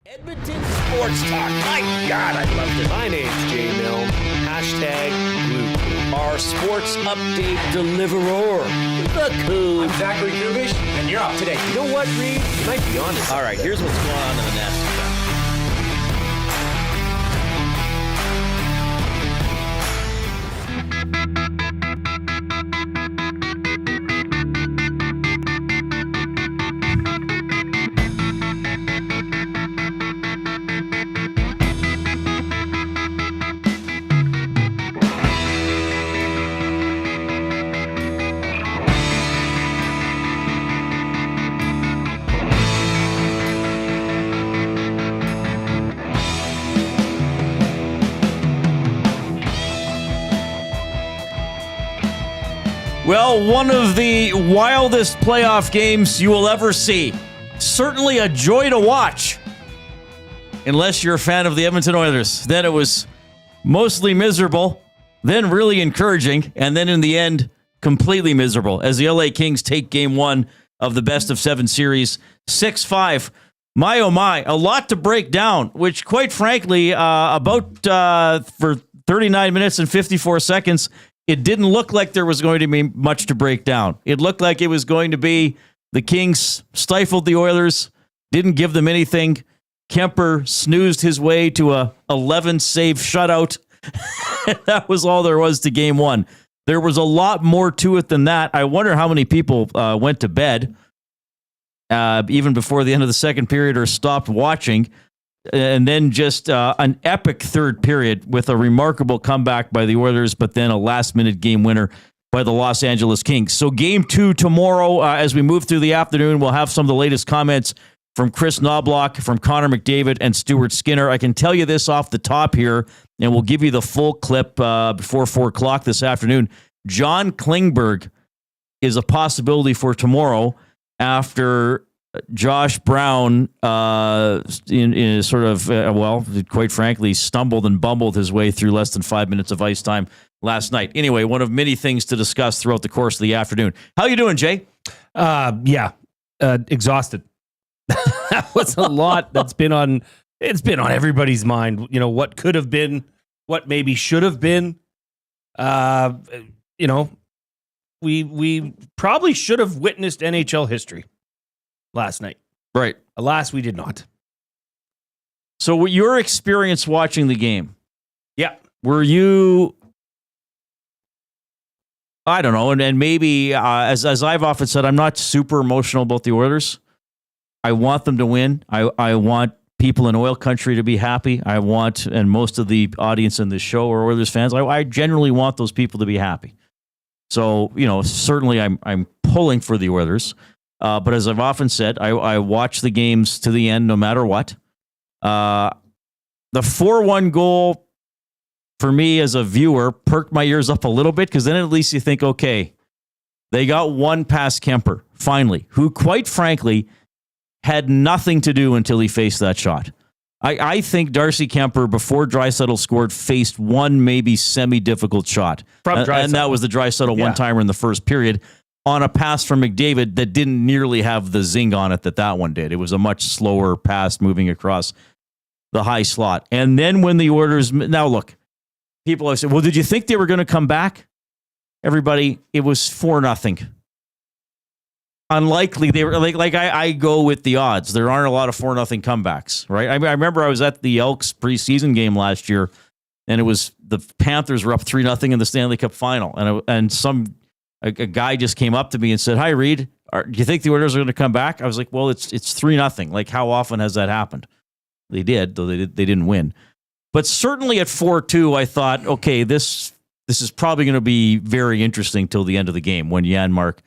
Edmonton Sports Talk. My God, I loved it. My name's Jay Milne. #Blue. Our sports update deliverer, the Coop. I'm Zachary Kubish, and you're up today. You know what, Reid? You might be honest. All right, here's what's going on in the nest. Well, one of the wildest playoff games you will ever see. Certainly a joy to watch. Unless you're a fan of the Edmonton Oilers. Then it was mostly miserable, then really encouraging, and then in the end, completely miserable as the LA Kings take game one of the best-of-7 series, 6-5. My, oh my, a lot to break down, which quite frankly, for 39 minutes and 54 seconds, it didn't look like there was going to be much to break down. It looked like it was going to be the Kings stifled the Oilers, didn't give them anything. Kemper snoozed his way to a 11-save shutout. That was all there was to game one. There was a lot more to it than that. I wonder how many people went to bed even before the end of the second period or stopped watching. And then just an epic third period with a remarkable comeback by the Oilers, but then a last-minute game winner by the Los Angeles Kings. So game two tomorrow, as we move through the afternoon, we'll have some of the latest comments from Chris Knoblock, from Connor McDavid, and Stuart Skinner. I can tell you this off the top here, and we'll give you the full clip before 4 o'clock this afternoon. John Klingberg is a possibility for tomorrow after Josh Brown, in sort of, quite frankly, stumbled and bumbled his way through less than 5 minutes of ice time last night. Anyway, one of many things to discuss throughout the course of the afternoon. How you doing, Jay? Exhausted. That was a lot it's been on everybody's mind. You know, what could have been, what maybe should have been. We probably should have witnessed NHL history last night. Right. Alas, we did not. So what your experience watching the game? Yeah. Were you, I don't know, and maybe, as I've often said, I'm not super emotional about the Oilers. I want them to win. I want people in oil country to be happy. I want, and most of the audience in this show are Oilers fans. I generally want those people to be happy. So, certainly I'm pulling for the Oilers. But as I've often said, I watch the games to the end no matter what. The 4-1 goal, for me as a viewer, perked my ears up a little bit, because then at least you think, okay, they got one past Kemper, finally, who, quite frankly, had nothing to do until he faced that shot. I think Darcy Kemper, before Draisaitl scored, faced one maybe semi-difficult shot. And that was the Draisaitl one-timer in the first period, on a pass from McDavid that didn't nearly have the zing on it that one did. It was a much slower pass moving across the high slot. And then when the Oilers... Now, look, people have said, well, did you think they were going to come back? Everybody, it was 4-0. Unlikely. They were I go with the odds. There aren't a lot of 4-0 comebacks, right? I remember I was at the Elks preseason game last year, and it was the Panthers were up 3-0 in the Stanley Cup final. And a guy just came up to me and said, "Hi, Reid, do you think the Oilers are going to come back?" I was like, "Well, it's 3-0. Like, how often has that happened?" They did, though they didn't win. But certainly at 4-2, I thought, okay, this is probably going to be very interesting till the end of the game when Janmark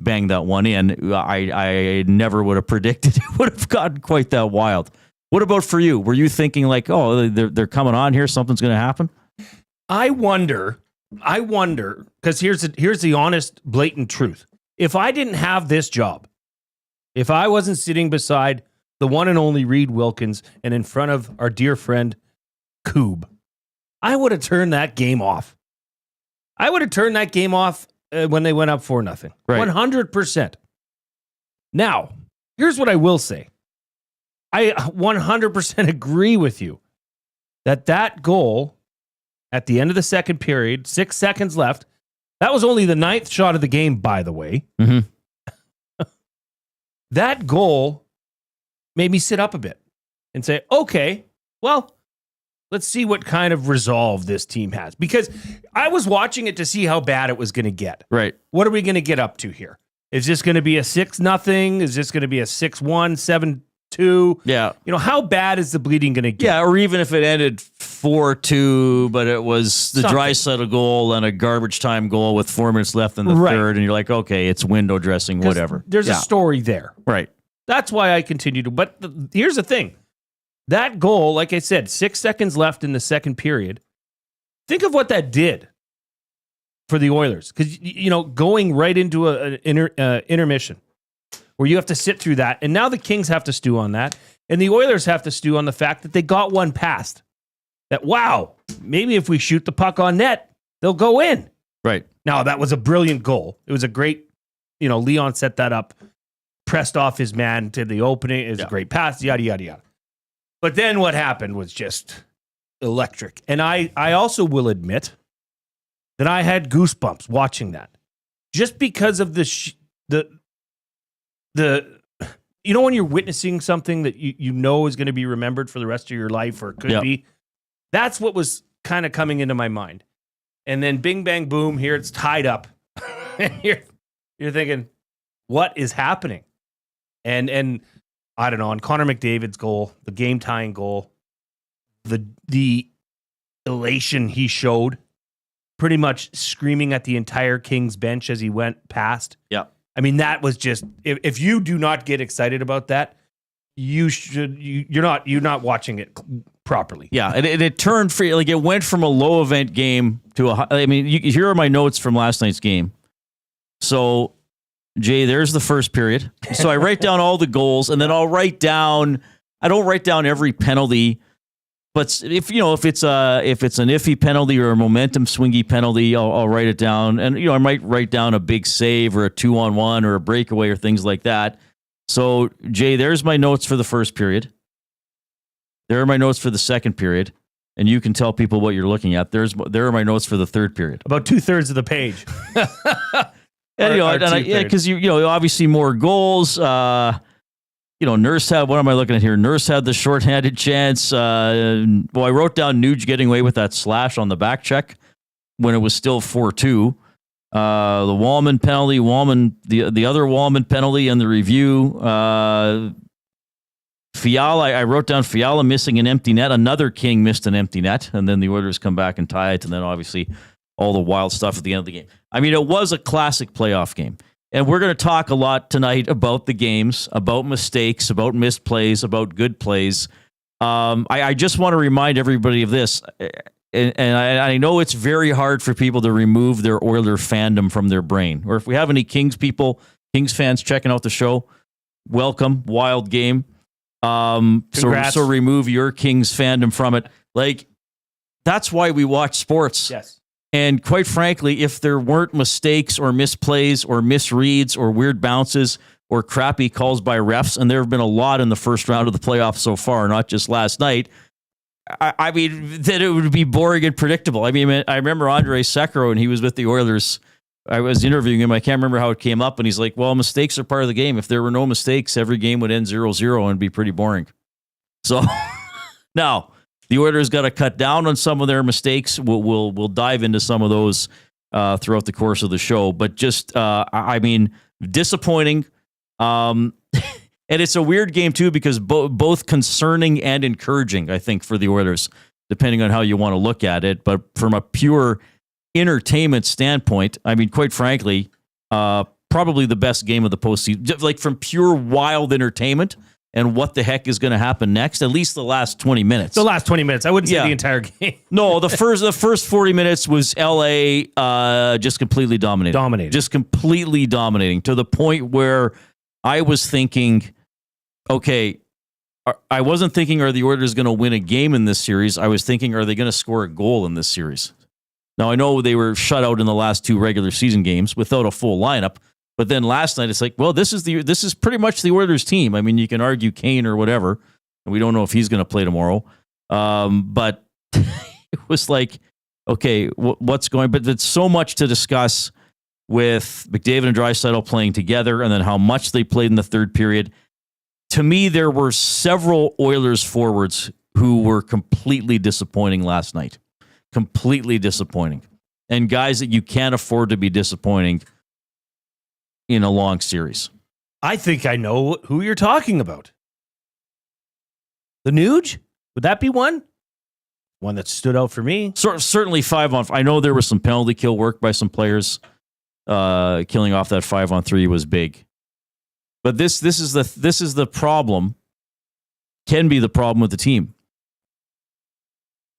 banged that one in. I never would have predicted it would have gotten quite that wild. What about for you? Were you thinking like, oh, they're coming on here, something's going to happen? I wonder, because here's the honest, blatant truth. If I didn't have this job, if I wasn't sitting beside the one and only Reid Wilkins and in front of our dear friend Coob, I would have turned that game off. I would have turned that game off when they went up 4-0. Right. 100%. Now, here's what I will say. I 100% agree with you that goal at the end of the second period, 6 seconds left, that was only the 9th shot of the game, by the way. Mm-hmm. That goal made me sit up a bit and say, okay, well, let's see what kind of resolve this team has. Because I was watching it to see how bad it was going to get. Right. What are we going to get up to here? Is this going to be a 6-0? Is this going to be a 6-1, 7-2? Yeah. You know, how bad is the bleeding going to get? Yeah, or even if it ended 4-2, but it was the Draisaitl goal and a garbage time goal with 4 minutes left in the third, and you're like, okay, it's window dressing, whatever. There's a story there. Right. That's why I continue to. But here's the thing. That goal, like I said, 6 seconds left in the second period. Think of what that did for the Oilers. Because, you know, going right into an intermission where you have to sit through that. And now the Kings have to stew on that. And the Oilers have to stew on the fact that they got one past. That, wow, maybe if we shoot the puck on net, they'll go in. Right. Now, that was a brilliant goal. It was a great, you know, Leon set that up, pressed off his man to the opening. It was a great pass, yada, yada, yada. But then what happened was just electric. And I also will admit that I had goosebumps watching that. Just because of the you know, when you're witnessing something that you know is going to be remembered for the rest of your life, or it could be, that's what was kind of coming into my mind. And then bing, bang, boom, here it's tied up. And you're thinking, what is happening? And I don't know, on Connor McDavid's goal, the game-tying goal, the elation he showed, pretty much screaming at the entire Kings bench as he went past. Yeah. I mean, that was just, if you do not get excited about that, you're not watching it properly. Yeah, and it turned for, like, it went from a low event game to I mean, here are my notes from last night's game. So, Jay, there's the first period. So I write down all the goals, and then I don't write down every penalty, but if it's an iffy penalty or a momentum swingy penalty, I'll write it down. And, you know, I might write down a big save or a 2-on-1 or a breakaway or things like that. So, Jay, there's my notes for the first period. There are my notes for the second period, and you can tell people what you're looking at. There are my notes for the third period. About 2/3 of the page. And because you know, obviously more goals. Nurse had, what am I looking at here? Nurse had the shorthanded chance. I wrote down Nuge getting away with that slash on the back check when it was still 4-2. The Wallman penalty, the other Wallman penalty in the review. Fiala, I wrote down Fiala missing an empty net. Another King missed an empty net, and then the Oilers come back and tie it, and then obviously all the wild stuff at the end of the game. I mean, it was a classic playoff game. And we're going to talk a lot tonight about the games, about mistakes, about missed plays, about good plays. I just want to remind everybody of this. And I know it's very hard for people to remove their Oiler fandom from their brain. Or if we have any Kings fans checking out the show, welcome, wild game. So remove your Kings fandom from it. Like, that's why we watch sports. Yes. And quite frankly, if there weren't mistakes or misplays or misreads or weird bounces or crappy calls by refs, and there have been a lot in the first round of the playoffs so far, not just last night, I mean, that it would be boring and predictable. I mean, I remember Andre Sekero, and he was with the Oilers. I was interviewing him. I can't remember how it came up, and he's like, well, mistakes are part of the game. If there were no mistakes, every game would end 0-0 and be pretty boring. So now, the Oilers got to cut down on some of their mistakes. We'll dive into some of those throughout the course of the show. But just, I mean, disappointing. And it's a weird game, too, because both concerning and encouraging, I think, for the Oilers, depending on how you want to look at it. But from a pure entertainment standpoint, I mean, quite frankly, probably the best game of the postseason. Like, from pure wild entertainment and what the heck is going to happen next, at least the last 20 minutes. The last 20 minutes. I wouldn't say the entire game. No, the first 40 minutes was LA just completely dominating. Just completely dominating, to the point where I was thinking, okay, I wasn't thinking, are the Oilers going to win a game in this series? I was thinking, are they going to score a goal in this series? Now, I know they were shut out in the last 2 regular season games without a full lineup. But then last night, it's like, well, this is pretty much the Oilers team. I mean, you can argue Kane or whatever, and we don't know if he's going to play tomorrow. But it was like, okay, what's going? But there's so much to discuss with McDavid and Draisaitl playing together, and then how much they played in the third period. To me, there were several Oilers forwards who were completely disappointing last night. Completely disappointing. And guys that you can't afford to be disappointing in a long series. I think I know who you're talking about. The Nuge? Would that be one? One that stood out for me? Certainly 5-on-5. I know there was some penalty kill work by some players. Killing off that 5-on-3 was big. But this is the problem. Can be the problem with the team.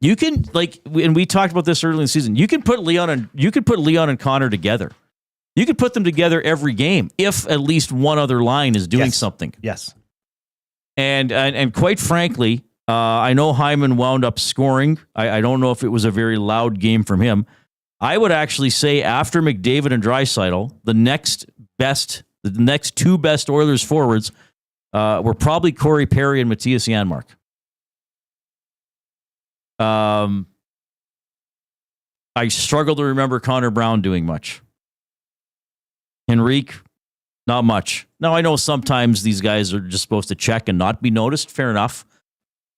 You can, like, and we talked about this early in the season. You can put Leon and Connor together. You could put them together every game if at least one other line is doing something. Yes. And quite frankly, I know Hyman wound up scoring. I don't know if it was a very loud game from him. I would actually say after McDavid and Draisaitl, the next two best Oilers forwards were probably Corey Perry and Matthias Janmark. I struggle to remember Connor Brown doing much. Henrique, not much. Now, I know sometimes these guys are just supposed to check and not be noticed. Fair enough.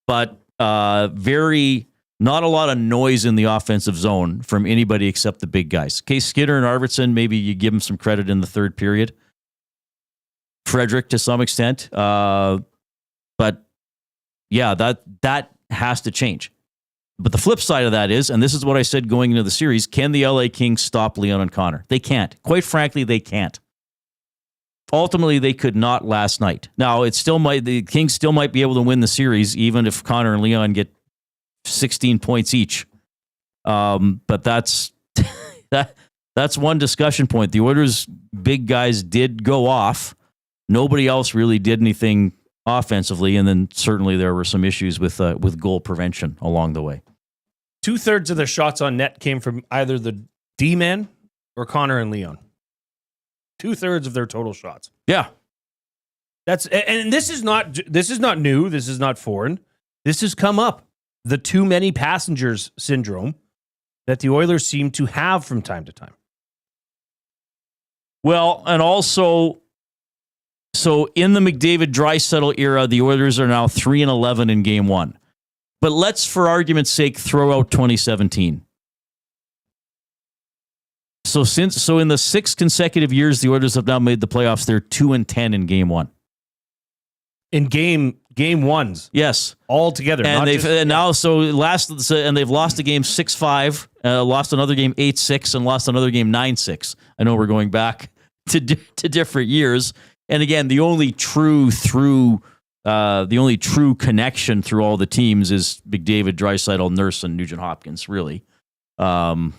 But not a lot of noise in the offensive zone from anybody except the big guys. Okay, Skinner and Arvidsson, maybe you give them some credit in the third period. Frederick to some extent. But yeah, that has to change. But the flip side of that is, and this is what I said going into the series, can the LA Kings stop Leon and Connor? They can't. Quite frankly, they can't. Ultimately, they could not last night. Now, the Kings still might be able to win the series, even if Connor and Leon get 16 points each. But that's one discussion point. The Oilers' big guys did go off. Nobody else really did anything offensively, and then certainly there were some issues with goal prevention along the way. 2/3 of their shots on net came from either the D-men or Connor and Leon. 2/3 of their total shots. Yeah, and this is not new. This is not foreign. This has come up. The too many passengers syndrome that the Oilers seem to have from time to time. Well, and also, so in the McDavid-Draisaitl era, the Oilers are now 3-11 in Game 1. But let's, for argument's sake, throw out 2017. So in the 6 consecutive years the Oilers have now made the playoffs, they're 2-10 in Game 1. In game ones, yes, all together, and they've lost a game 6-5, lost another game 8-6, and lost another game 9-6. I know we're going back to different years, and again, the only true connection through all the teams is McDavid, Draisaitl, Nurse, and Nugent Hopkins. Really, I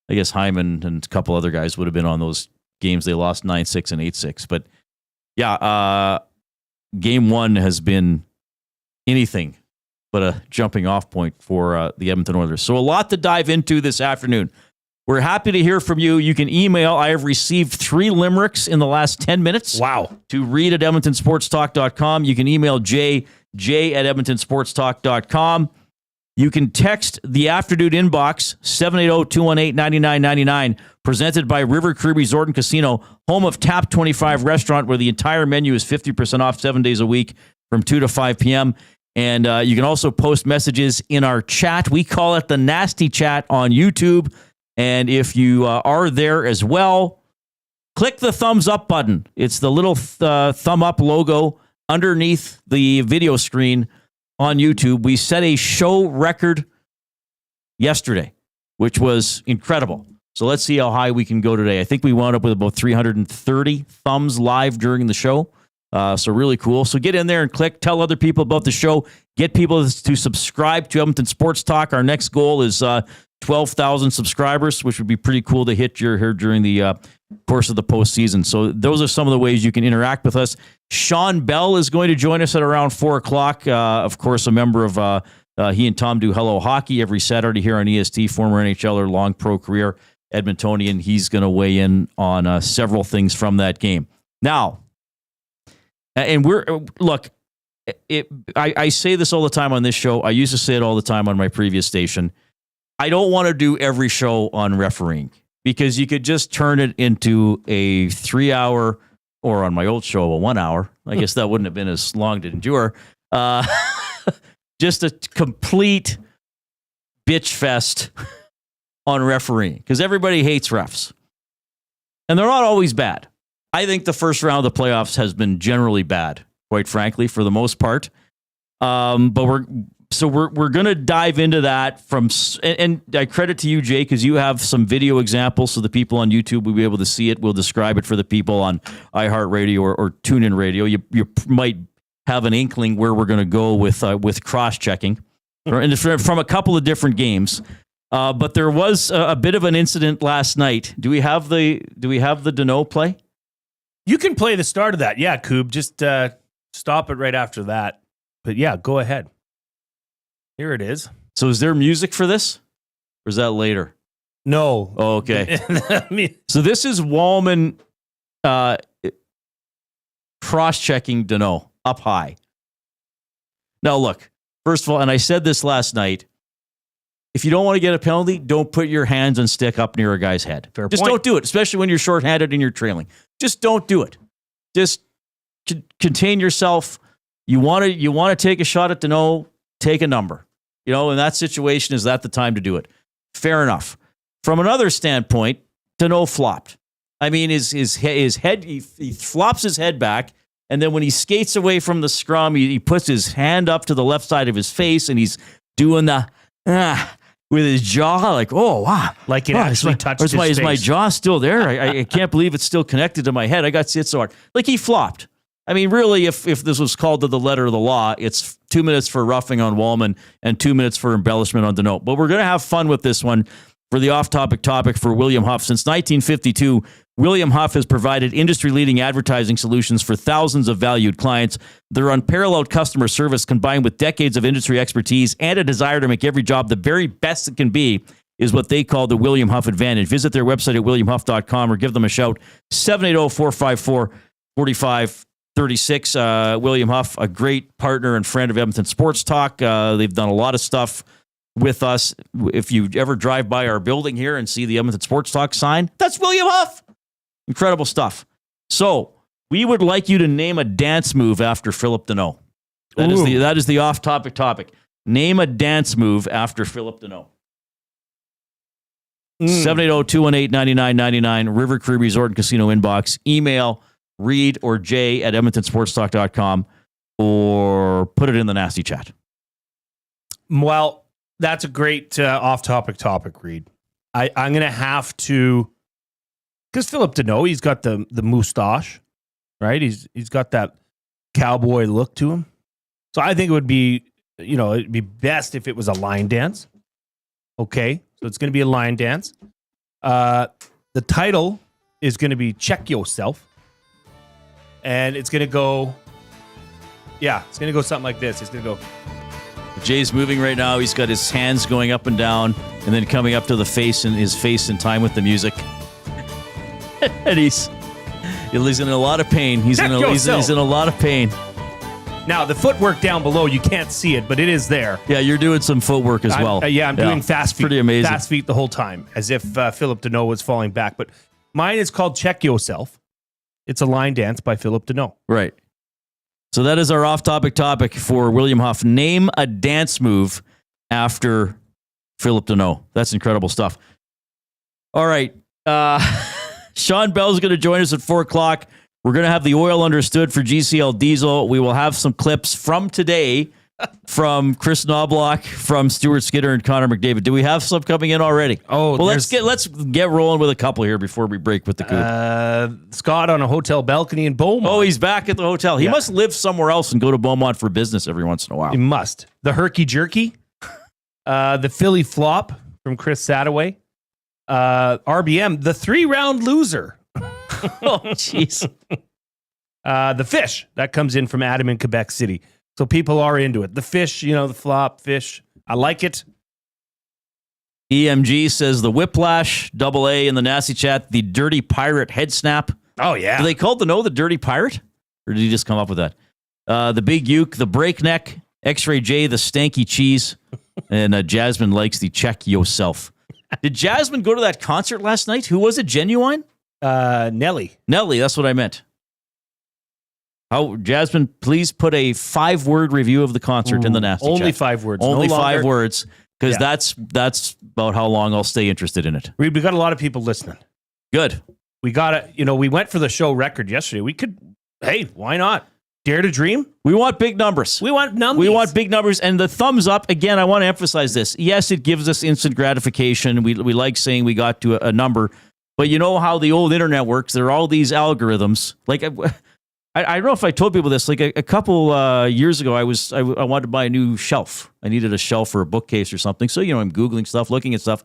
guess Hyman and a couple other guys would have been on those games. They lost 9-6 and 8-6, but yeah. Game 1 has been anything but a jumping off point for the Edmonton Oilers. So a lot to dive into this afternoon. We're happy to hear from you. You can email. I have received 3 limericks in the last 10 minutes. Wow. To reid@edmontonsportstalk.com. You can email j@edmontonsportstalk.com. You can text the afternoon inbox, 780-218-9999, presented by River Cree Resort and Casino, home of Tap 25 Restaurant, where the entire menu is 50% off 7 days a week from 2 to 5 p.m. And you can also post messages in our chat. We call it the Nasty Chat on YouTube. And if you are there as well, click the thumbs up button. It's the little thumb up logo underneath the video screen on YouTube. We set a show record yesterday, which was incredible. So let's see how high we can go today. I think we wound up with about 330 thumbs live during the show. So really cool. So get in there and click. Tell other people about the show. Get people to subscribe to Edmonton Sports Talk. Our next goal is 12,000 subscribers, which would be pretty cool to hit here during the course of the postseason. So those are some of the ways you can interact with us. Shawn Belle is going to join us at around 4 o'clock. Of course, a member of he and Tom do Hello Hockey every Saturday here on EST, former NHLer, long pro career, Edmontonian. He's going to weigh in on several things from that game. Now, and I say this all the time on this show. I used to say it all the time on my previous station. I don't want to do every show on refereeing because you could just turn it into a 3-hour, or on my old show, a 1 hour. I guess that wouldn't have been as long to endure. Just a complete bitch fest on refereeing because everybody hates refs. And they're not always bad. I think the first round of the playoffs has been generally bad, quite frankly, for the most part. But we're going to dive into that and I credit to you, Jay, because you have some video examples, so the people on YouTube will be able to see it. We'll describe it for the people on iHeartRadio or TuneIn Radio. You might have an inkling where we're going to go with cross-checking from a couple of different games. But there was a bit of an incident last night. Do we have the Danault play? You can play the start of that. Yeah, Coob. Just stop it right after that. But yeah, go ahead. Here it is. So is there music for this? Or is that later? No. Oh, okay. So this is Walman cross-checking Danault up high. Now look, first of all, and I said this last night, if you don't want to get a penalty, don't put your hands and stick up near a guy's head. Just don't do it, especially when you're shorthanded and you're trailing. Just don't do it. Just contain yourself. You want to take a shot at Danault, take a number. In that situation, is that the time to do it? Fair enough. From another standpoint, Danault flopped. I mean, his head, he flops his head back, and then when he skates away from the scrum, he puts his hand up to the left side of his face, and he's doing the with his jaw, like, oh, wow. Like it actually touched his face. Is my jaw still there? I can't believe it's still connected to my head. I got hit so hard. Like, he flopped. I mean, really, if this was called to the letter of the law, it's 2 minutes for roughing on Walman and 2 minutes for embellishment on Danault. But we're going to have fun with this one for the off-topic topic for William Huff. Since 1952, William Huff has provided industry-leading advertising solutions for thousands of valued clients. Their unparalleled customer service, combined with decades of industry expertise and a desire to make every job the very best it can be, is what they call the William Huff Advantage. Visit their website at williamhuff.com or give them a shout, 780-454-4536. William Huff, a great partner and friend of Edmonton Sports Talk. They've done a lot of stuff with us. If you ever drive by our building here and see the Edmonton Sports Talk sign, that's William Huff. Incredible stuff. So we would like you to name a dance move after Phillip Danault. That is the off-topic topic. Name a dance move after Phillip Danault. 780-218-9999, River Cree Resort and Casino inbox. Email Reid or Jay at edmontonsportstalk.com or put it in the nasty chat. Well, that's a great off-topic topic, Reid. I'm going to have to, because Phillip Danault, he's got the moustache, right? He's got that cowboy look to him. So I think it would be, it'd be best if it was a line dance. Okay, so it's going to be a line dance. The title is going to be Check Yourself. And it's going to go, it's going to go something like this. It's going to go. Jay's moving right now. He's got his hands going up and down and then coming up to the face and his face in time with the music. And he's in a lot of pain. He's in a lot of pain. Now, the footwork down below, you can't see it, but it is there. Yeah, you're doing some footwork as well. I'm doing fast feet. Pretty amazing. Fast feet the whole time, as if Phillip Danault was falling back. But mine is called Check Yourself. It's a line dance by Phillip Danault. Right. So that is our off-topic topic for William Huff. Name a dance move after Phillip Danault. That's incredible stuff. All right. Shawn Belle is going to join us at 4 o'clock. We're going to have the oil understood for GCL Diesel. We will have some clips from today from Chris Knoblock, from Stuart Skinner and Connor McDavid. Do we have some coming in already? Oh, well, let's get rolling with a couple here before we break with the coop. Scott on a hotel balcony in Beaumont. Oh, he's back at the hotel. He must live somewhere else and go to Beaumont for business every once in a while. He must. The Herky Jerky, the Philly Flop from Chris Sadaway, RBM, the 3-round loser. Oh, jeez. The Fish, that comes in from Adam in Quebec City. So people are into it. The Fish, the flop, Fish. I like it. EMG says the Whiplash, AA in the nasty chat, the Dirty Pirate head snap. Oh, yeah. Do they call Danault the Dirty Pirate? Or did he just come up with that? the Big Uke, the Breakneck, X-Ray J, the Stanky Cheese, and Jasmine likes the Check Yourself. Did Jasmine go to that concert last night? Who was it? Genuine? Nelly. Nelly, that's what I meant. Jasmine, please put a 5-word review of the concert in the Nasty Only Chat. 5 words. Only no 5 words, because that's about how long I'll stay interested in it. We got a lot of people listening. Good. We we went for the show record yesterday. Hey, why not? Dare to dream? We want big numbers. We want numbers. We want big numbers. And the thumbs up, again, I want to emphasize this. Yes, it gives us instant gratification. We like saying we got to a number. But you know how the old internet works. There are all these algorithms. Like, I don't know if I told people this. Like a couple years ago, I wanted to buy a new shelf. I needed a shelf for a bookcase or something. So, I'm Googling stuff, looking at stuff.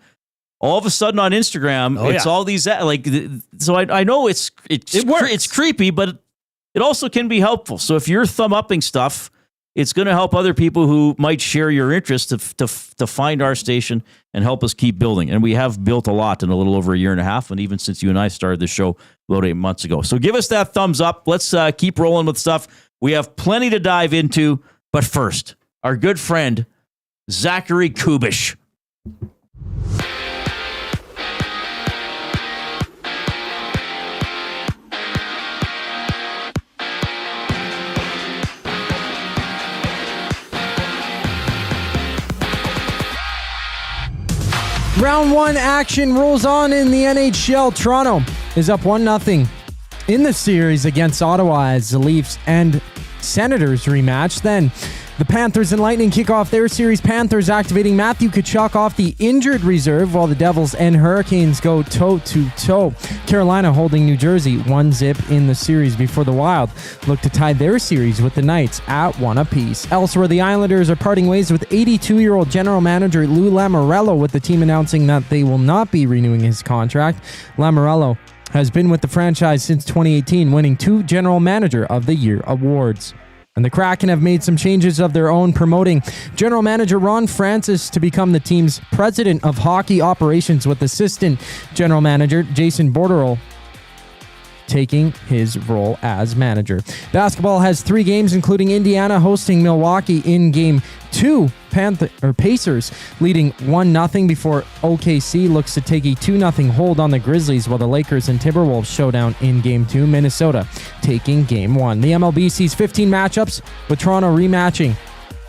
All of a sudden on Instagram, it's all these, so I know it's creepy, but it also can be helpful. So if you're thumb-upping stuff, it's going to help other people who might share your interest to find our station and help us keep building. And we have built a lot in a little over a year and a half, and even since you and I started the show about 8 months ago. So give us that thumbs up. Let's keep rolling with stuff. We have plenty to dive into, but first, our good friend, Zachary Kubish. Round 1 action rolls on in the NHL. Toronto is up 1-0 in the series against Ottawa as the Leafs and Senators rematch. Then the Panthers and Lightning kick off their series. Panthers activating Matthew Tkachuk off the injured reserve, while the Devils and Hurricanes go toe-to-toe. Carolina holding New Jersey 1-0 in the series before the Wild look to tie their series with the Knights at 1 apiece. Elsewhere, the Islanders are parting ways with 82-year-old general manager Lou Lamoriello, with the team announcing that they will not be renewing his contract. Lamoriello has been with the franchise since 2018, winning 2 General Manager of the Year awards. And the Kraken have made some changes of their own, promoting General Manager Ron Francis to become the team's President of Hockey Operations, with Assistant General Manager Jason Borderell taking his role as manager. Basketball has 3 games, including Indiana hosting Milwaukee in Game 2. Pacers leading 1-0 before OKC looks to take a 2-0 hold on the Grizzlies, while the Lakers and Timberwolves showdown in Game 2. Minnesota taking Game 1. The MLB sees 15 matchups, with Toronto rematching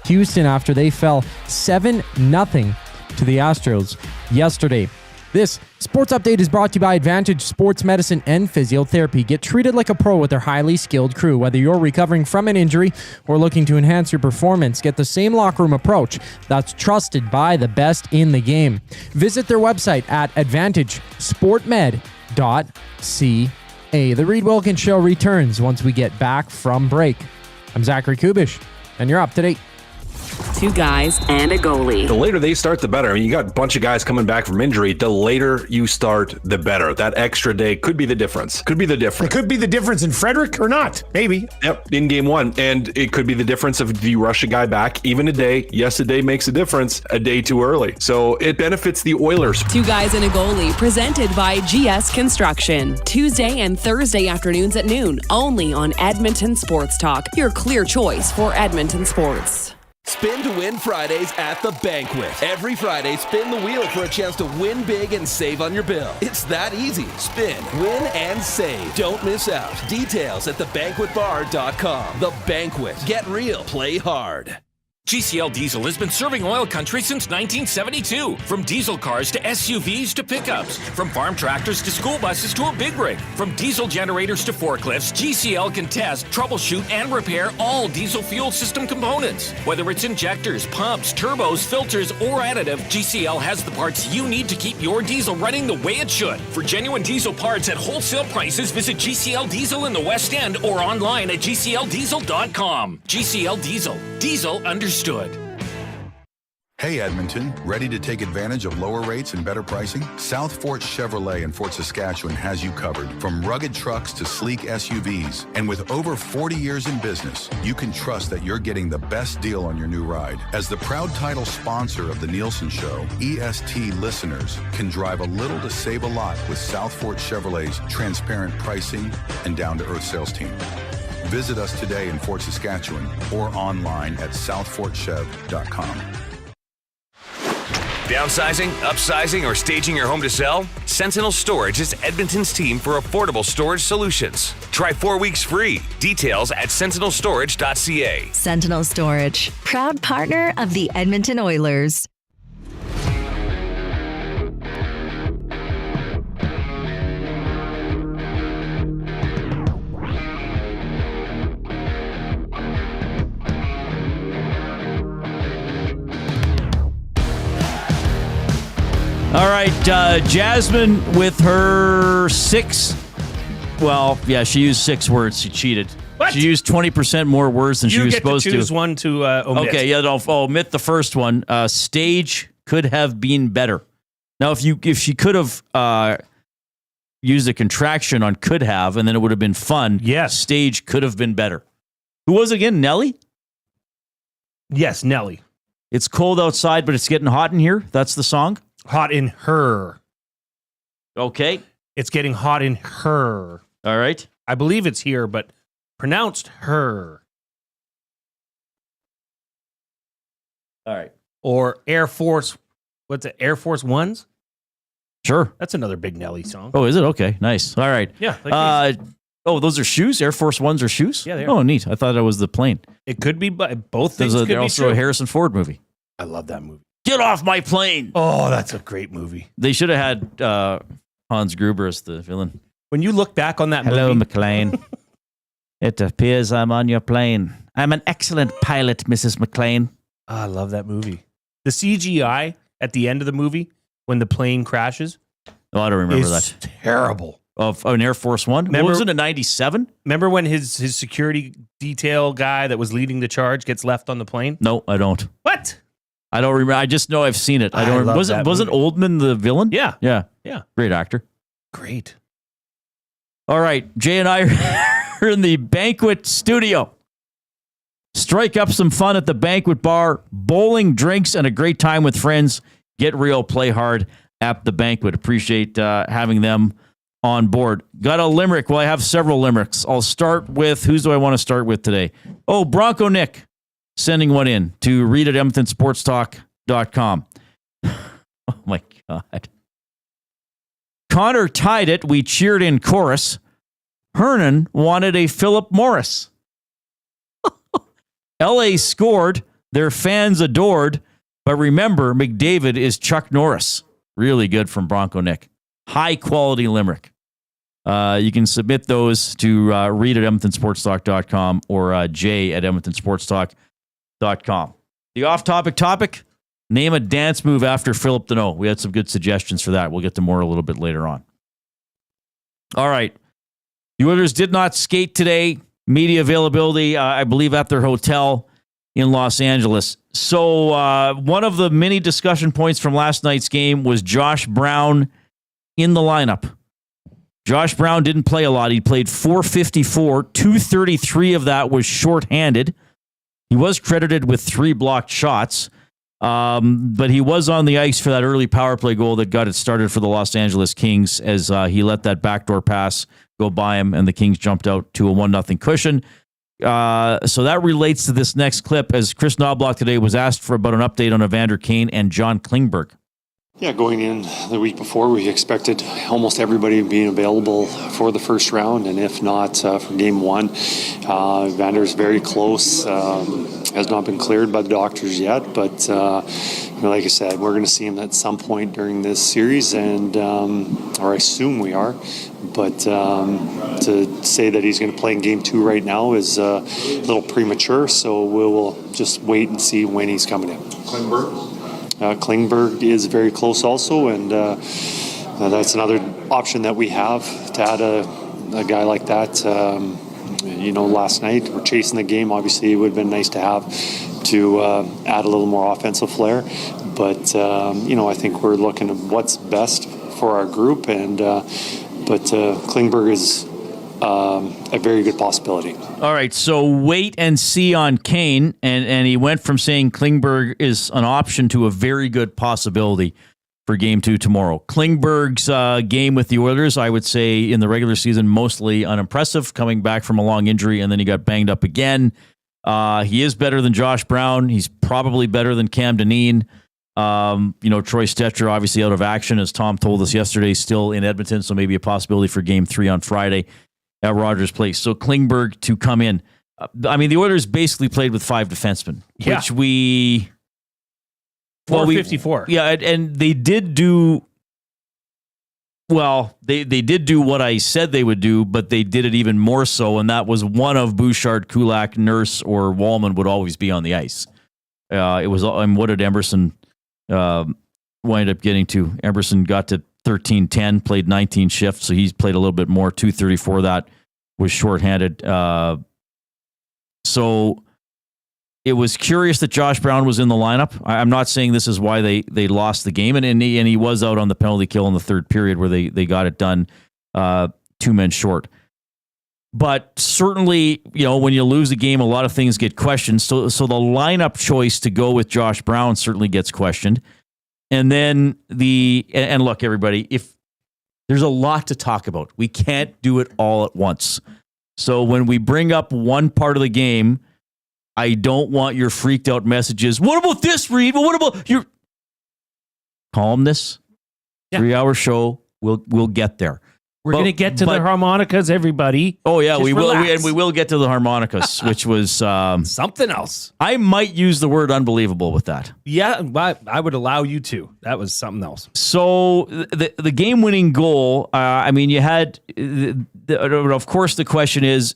Houston after they fell 7-0 to the Astros yesterday. This sports update is brought to you by Advantage Sports Medicine and Physiotherapy. Get treated like a pro with their highly skilled crew. Whether you're recovering from an injury or looking to enhance your performance, get the same locker room approach that's trusted by the best in the game. Visit their website at advantagesportmed.ca. The Reid Wilkins Show returns once we get back from break. I'm Zachary Kubish, and you're up to date. 2 guys and a goalie. The later they start, the better. I mean, you got a bunch of guys coming back from injury. The later you start, the better. That extra day could be the difference. Could be the difference. It could be the difference in Frederick or not. Maybe. Yep, in Game 1. And it could be the difference of, do you rush a guy back even a day? Yes, a day makes a difference. A day too early. So it benefits the Oilers. 2 guys and a goalie, presented by GS Construction. Tuesday and Thursday afternoons at noon, only on Edmonton Sports Talk. Your clear choice for Edmonton sports. Spin to win Fridays at The Banquet. Every Friday, spin the wheel for a chance to win big and save on your bill. It's that easy. Spin, win, and save. Don't miss out. Details at thebanquetbar.com. The Banquet. Get real. Play hard. GCL Diesel has been serving oil country since 1972. From diesel cars to SUVs to pickups. From farm tractors to school buses to a big rig. From diesel generators to forklifts, GCL can test, troubleshoot, and repair all diesel fuel system components. Whether it's injectors, pumps, turbos, filters, or additive, GCL has the parts you need to keep your diesel running the way it should. For genuine diesel parts at wholesale prices, visit GCL Diesel in the West End or online at GCLDiesel.com. GCL Diesel. Diesel understood. Hey Edmonton, ready to take advantage of lower rates and better pricing? South Fort Chevrolet in Fort Saskatchewan has you covered. From rugged trucks to sleek SUVs. And with over 40 years in business, you can trust that you're getting the best deal on your new ride. As the proud title sponsor of the Nielsen Show, EST listeners can drive a little to save a lot with South Fort Chevrolet's transparent pricing and down-to-earth sales team. Visit us today in Fort Saskatchewan or online at southfortchev.com. Downsizing, upsizing, or staging your home to sell? Sentinel Storage is Edmonton's team for affordable storage solutions. Try 4 weeks free. Details at sentinelstorage.ca. Sentinel Storage, proud partner of the Edmonton Oilers. All right, Jasmine with her 6. Well, yeah, she used 6 words. She cheated. What? She used 20% more words than she was supposed to. You get to choose one to omit. Okay, yeah, I'll omit the first one. Stage could have been better. Now, if she could have used a contraction on could have, and then it would have been fun. Yes. Stage could have been better. Who was it again? Nelly? Yes, Nelly. It's cold outside, but it's getting hot in here. That's the song? Hot in her. Okay. It's getting hot in her. All right. I believe it's here, but pronounced her. All right. Or Air Force. What's it? Air Force Ones? Sure. That's another big Nelly song. Oh, is it? Okay. Nice. All right. Yeah. Those are shoes? Air Force Ones are shoes? Yeah, they are. Oh, neat. I thought it was the plane. It could be, but both things There's could be also true. a Harrison Ford movie. I love that movie. Get off my plane. Oh, that's a great movie. They should have had Hans Gruber as the villain. When you look back on that Hello, movie. McLean. It appears I'm on your plane. I'm an excellent pilot, Mrs. McLean. Oh, I love that movie. The CGI at the end of the movie when the plane crashes. Oh, I don't remember is that. Terrible. Of an Air Force One? Remember, What was it, a 97? Remember when his security detail guy that was leading the charge gets left on the plane? No, I don't. What? I don't remember. I just know I've seen it. I don't. love Wasn't that movie. Oldman the villain? Yeah. Yeah. Yeah. Great actor. Great. All right, Jay and I are in the banquet studio. Strike up some fun at the banquet bar, bowling, drinks, and a great time with friends. Get real, play hard at the banquet. Appreciate having them on board. Got a limerick. Well, I have several limericks. I'll start with, who do I want to start with today? Oh, Bronco Nick sending one in to read at edmontonsportstalk.com. Oh, my God. Connor tied it. We cheered in chorus. Hernan wanted a Philip Morris. LA scored. Their fans adored. But remember, McDavid is Chuck Norris. Really good from Bronco Nick. High quality limerick. You can submit those to read at edmontonsportstalk.com or Jay at edmontonsportstalk.com. The off-topic topic, name a dance move after Philip Deneau. We had some good suggestions for that. We'll get to more a little bit later on. All right. The Oilers did not skate today. Media availability, I believe, at their hotel in Los Angeles. So one of the many discussion points from last night's game was Josh Brown in the lineup. Josh Brown didn't play a lot. He played 454. 233 of that was shorthanded. He was credited with 3 blocked shots, but he was on the ice for that early power play goal that got it started for the Los Angeles Kings as he let that backdoor pass go by him, and the Kings jumped out to a 1-0 cushion. So that relates to this next clip, as Chris Knoblock today was asked for about an update on Evander Kane and John Klingberg. Yeah, going in the week before, we expected almost everybody being available for the first round, and if not for game 1. Evander's very close, has not been cleared by the doctors yet, but like I said, we're going to see him at some point during this series, and or I assume we are. But to say that he's going to play in game 2 right now is a little premature, so we'll just wait and see when he's coming in. Klingberg is very close also, and that's another option that we have to add a guy like that. Last night we're chasing the game. Obviously, it would have been nice to have to add a little more offensive flair. But, I think we're looking at what's best for our group, and but Klingberg is a very good possibility. All right, so wait and see on Kane, and he went from saying Klingberg is an option to a very good possibility for Game 2 tomorrow. Klingberg's game with the Oilers, I would say, in the regular season, mostly unimpressive, coming back from a long injury, and then he got banged up again. He is better than Josh Brown. He's probably better than Cam Dineen. Troy Stecher, obviously out of action, as Tom told us yesterday, still in Edmonton, so maybe a possibility for Game 3 on Friday at Rogers Place. So Klingberg to come in. The Oilers basically played with 5 defensemen, which we... 454. And they did do... Well, they did do what I said they would do, but they did it even more so, and that was one of Bouchard, Kulak, Nurse, or Wallman would always be on the ice. It was... And what did Emerson... wind up getting to? Emerson got to 13-10, played 19 shifts, so he's played a little bit more. 234, that was shorthanded. So it was curious that Josh Brown was in the lineup. I'm not saying this is why they lost the game, and he was out on the penalty kill in the third period where they got it done 2 men short. But certainly, when you lose a game, a lot of things get questioned. So the lineup choice to go with Josh Brown certainly gets questioned. And then and look, everybody, if there's a lot to talk about, we can't do it all at once. So when we bring up one part of the game, I don't want your freaked out messages. What about this, Reid? What about your calmness? 3-hour show. We'll get there. We're going to get to the harmonicas, everybody. Oh, yeah, Just we relax. will. We will get to the harmonicas, which was... something else. I might use the word unbelievable with that. Yeah, I would allow you to. That was something else. So the game-winning goal, you had... of course, the question is,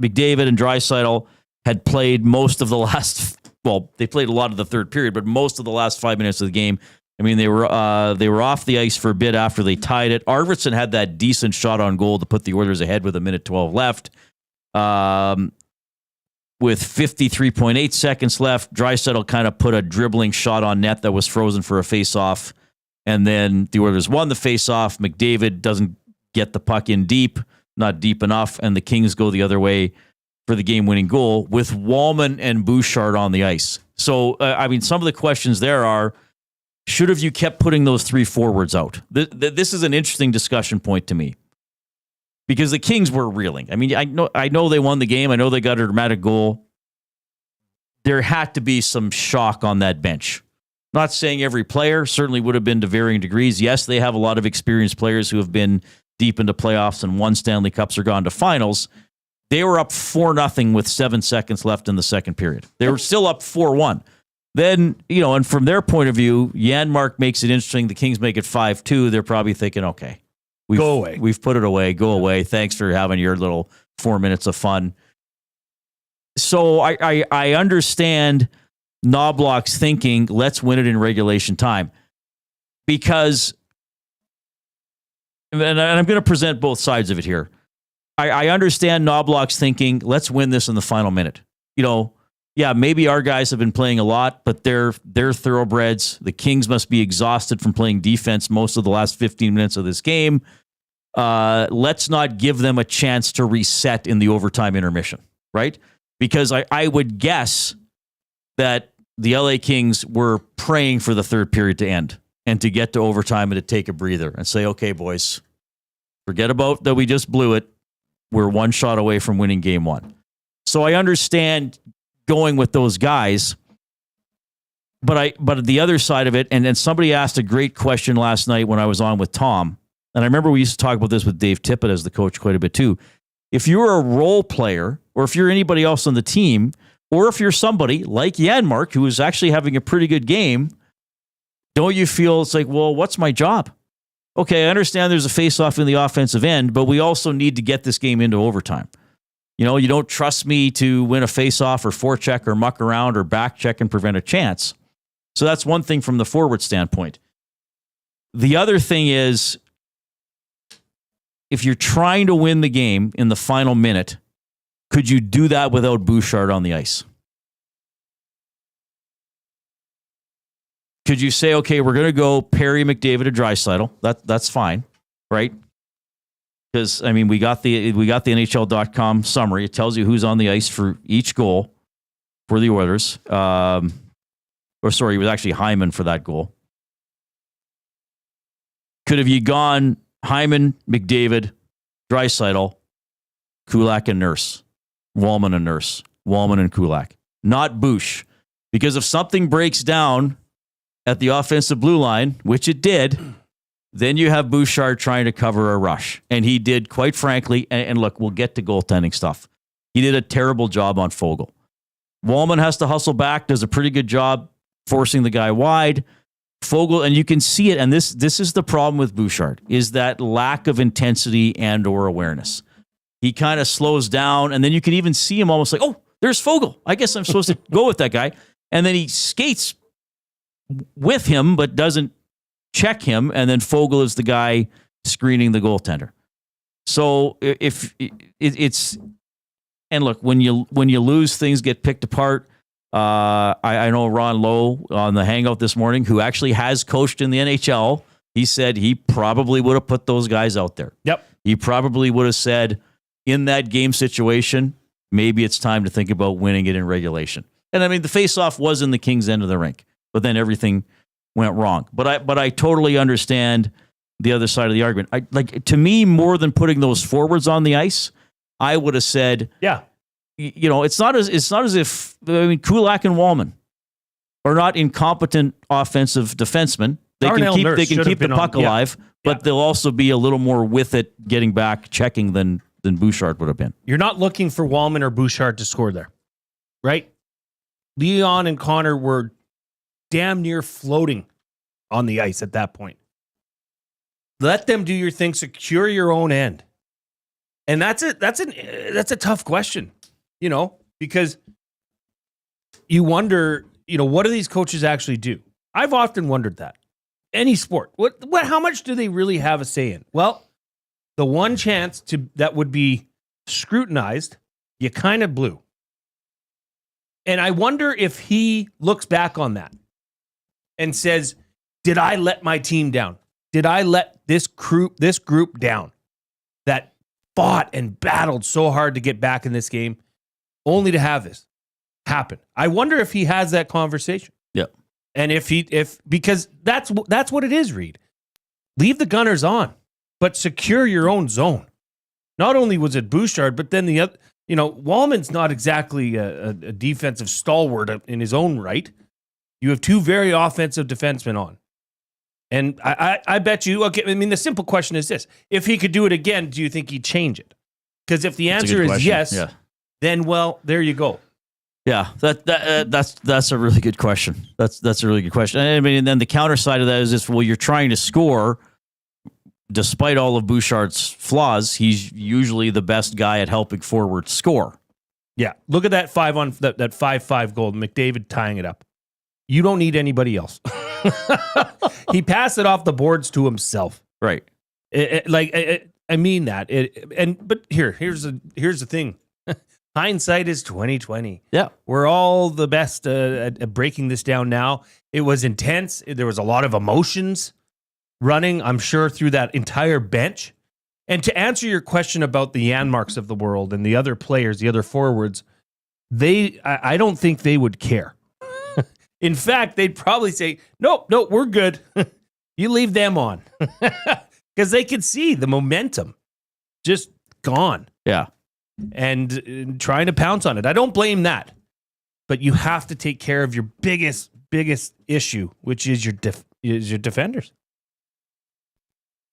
McDavid and Draisaitl had played most of the last... Well, they played a lot of the third period, but most of the last 5 minutes of the game. They were off the ice for a bit after they tied it. Arvidsson had that decent shot on goal to put the Oilers ahead with 1:12 left. With 53.8 seconds left, Draisaitl kind of put a dribbling shot on net that was frozen for a face-off. And then the Oilers won the face-off. McDavid doesn't get the puck in deep, not deep enough, and the Kings go the other way for the game-winning goal with Wallman and Bouchard on the ice. So, some of the questions there are, should have you kept putting those 3 forwards out? This is an interesting discussion point to me because the Kings were reeling. I know they won the game. I know they got a dramatic goal. There had to be some shock on that bench. Not saying every player, certainly would have been to varying degrees. Yes, they have a lot of experienced players who have been deep into playoffs and won Stanley Cups or gone to finals. They were up 4-0 with 7 seconds left in the second period. They were still up 4-1. Then, and from their point of view, Janmark makes it interesting. The Kings make it 5-2. They're probably thinking, okay, go away. We've put it away. Go away. Thanks for having your little 4 minutes of fun. So I understand Knoblock's thinking, let's win it in regulation time. Because, and I'm going to present both sides of it here. I understand Knoblock's thinking, let's win this in the final minute. Yeah, maybe our guys have been playing a lot, but they're thoroughbreds. The Kings must be exhausted from playing defense most of the last 15 minutes of this game. Let's not give them a chance to reset in the overtime intermission, right? Because I would guess that the LA Kings were praying for the third period to end and to get to overtime and to take a breather and say, okay, boys, forget about that we just blew it. We're one shot away from winning game 1. So I understand going with those guys, but the other side of it, and then somebody asked a great question last night when I was on with Tom, and I remember we used to talk about this with Dave Tippett as the coach quite a bit too. If you're a role player, or if you're anybody else on the team, or if you're somebody like Janmark, who is actually having a pretty good game, don't you feel it's like, well, what's my job? Okay, I understand there's a face-off in the offensive end, but we also need to get this game into overtime. You don't trust me to win a face-off or forecheck or muck around or back check and prevent a chance. So that's one thing from the forward standpoint. The other thing is, if you're trying to win the game in the final minute, could you do that without Bouchard on the ice? Could you say, okay, we're going to go Perry, McDavid, and Draisaitl? That's fine, right? Because, we got the NHL.com summary. It tells you who's on the ice for each goal for the Oilers. It was actually Hyman for that goal. could have you gone Hyman, McDavid, Draisaitl, Kulak and Nurse, Walman and Nurse, Walman and Kulak, not Bush. Because if something breaks down at the offensive blue line, which it did, then you have Bouchard trying to cover a rush. And he did, quite frankly, and look, we'll get to goaltending stuff. He did a terrible job on Foegele. Walman has to hustle back, does a pretty good job forcing the guy wide. Foegele, and you can see it, and this is the problem with Bouchard, is that lack of intensity and or awareness. He kind of slows down, and then you can even see him almost like, oh, there's Foegele. I guess I'm supposed to go with that guy. And then he skates with him, but doesn't check him, and then Foegele is the guy screening the goaltender. So if it's, and look, when you lose, things get picked apart. I know Ron Lowe on the Hangout this morning, who actually has coached in the NHL. He said he probably would have put those guys out there. Yep. He probably would have said, in that game situation, maybe it's time to think about winning it in regulation. And I mean, the face-off was in the Kings' end of the rink, but then everything went wrong. But I totally understand the other side of the argument. To me, more than putting those forwards on the ice, I would have said, yeah, it's not as if Kulak and Walman are not incompetent offensive defensemen. They can keep the puck alive, but they'll also be a little more with it, getting back, checking than Bouchard would have been. You're not looking for Walman or Bouchard to score there, right? Leon and Connor were damn near floating on the ice at that point. Let them do your thing, secure your own end. And that's a tough question, because you wonder, what do these coaches actually do? I've often wondered that. Any sport, how much do they really have a say in? Well, the one chance that would be scrutinized, you kind of blew. And I wonder if he looks back on that and says, did I let my team down? Did I let this group down that fought and battled so hard to get back in this game, only to have this happen? I wonder if he has that conversation. Yeah. And because that's what it is, Reid. Leave the gunners on, but secure your own zone. Not only was it Bouchard, but then the other, Walman's not exactly a defensive stalwart in his own right. You have two very offensive defensemen on. And I bet you, the simple question is this. If he could do it again, do you think he'd change it? Because if the answer is yes, then, well, there you go. Yeah, that's a really good question. That's a really good question. And then the counter side of that is this: well, you're trying to score. Despite all of Bouchard's flaws, he's usually the best guy at helping forwards score. Yeah, look at that 5-5 goal, McDavid tying it up. You don't need anybody else. He passed it off the boards to himself. Right. I mean that. But here's the thing. Hindsight is 20/20. Yeah, we're all the best at breaking this down now. It was intense. There was a lot of emotions running, I'm sure, through that entire bench. And to answer your question about the Janmarks of the world and the other players, the other forwards, I don't think they would care. In fact, they'd probably say, nope, we're good. You leave them on. Because they could see the momentum just gone. Yeah. And trying to pounce on it. I don't blame that. But you have to take care of your biggest issue, which is your defenders.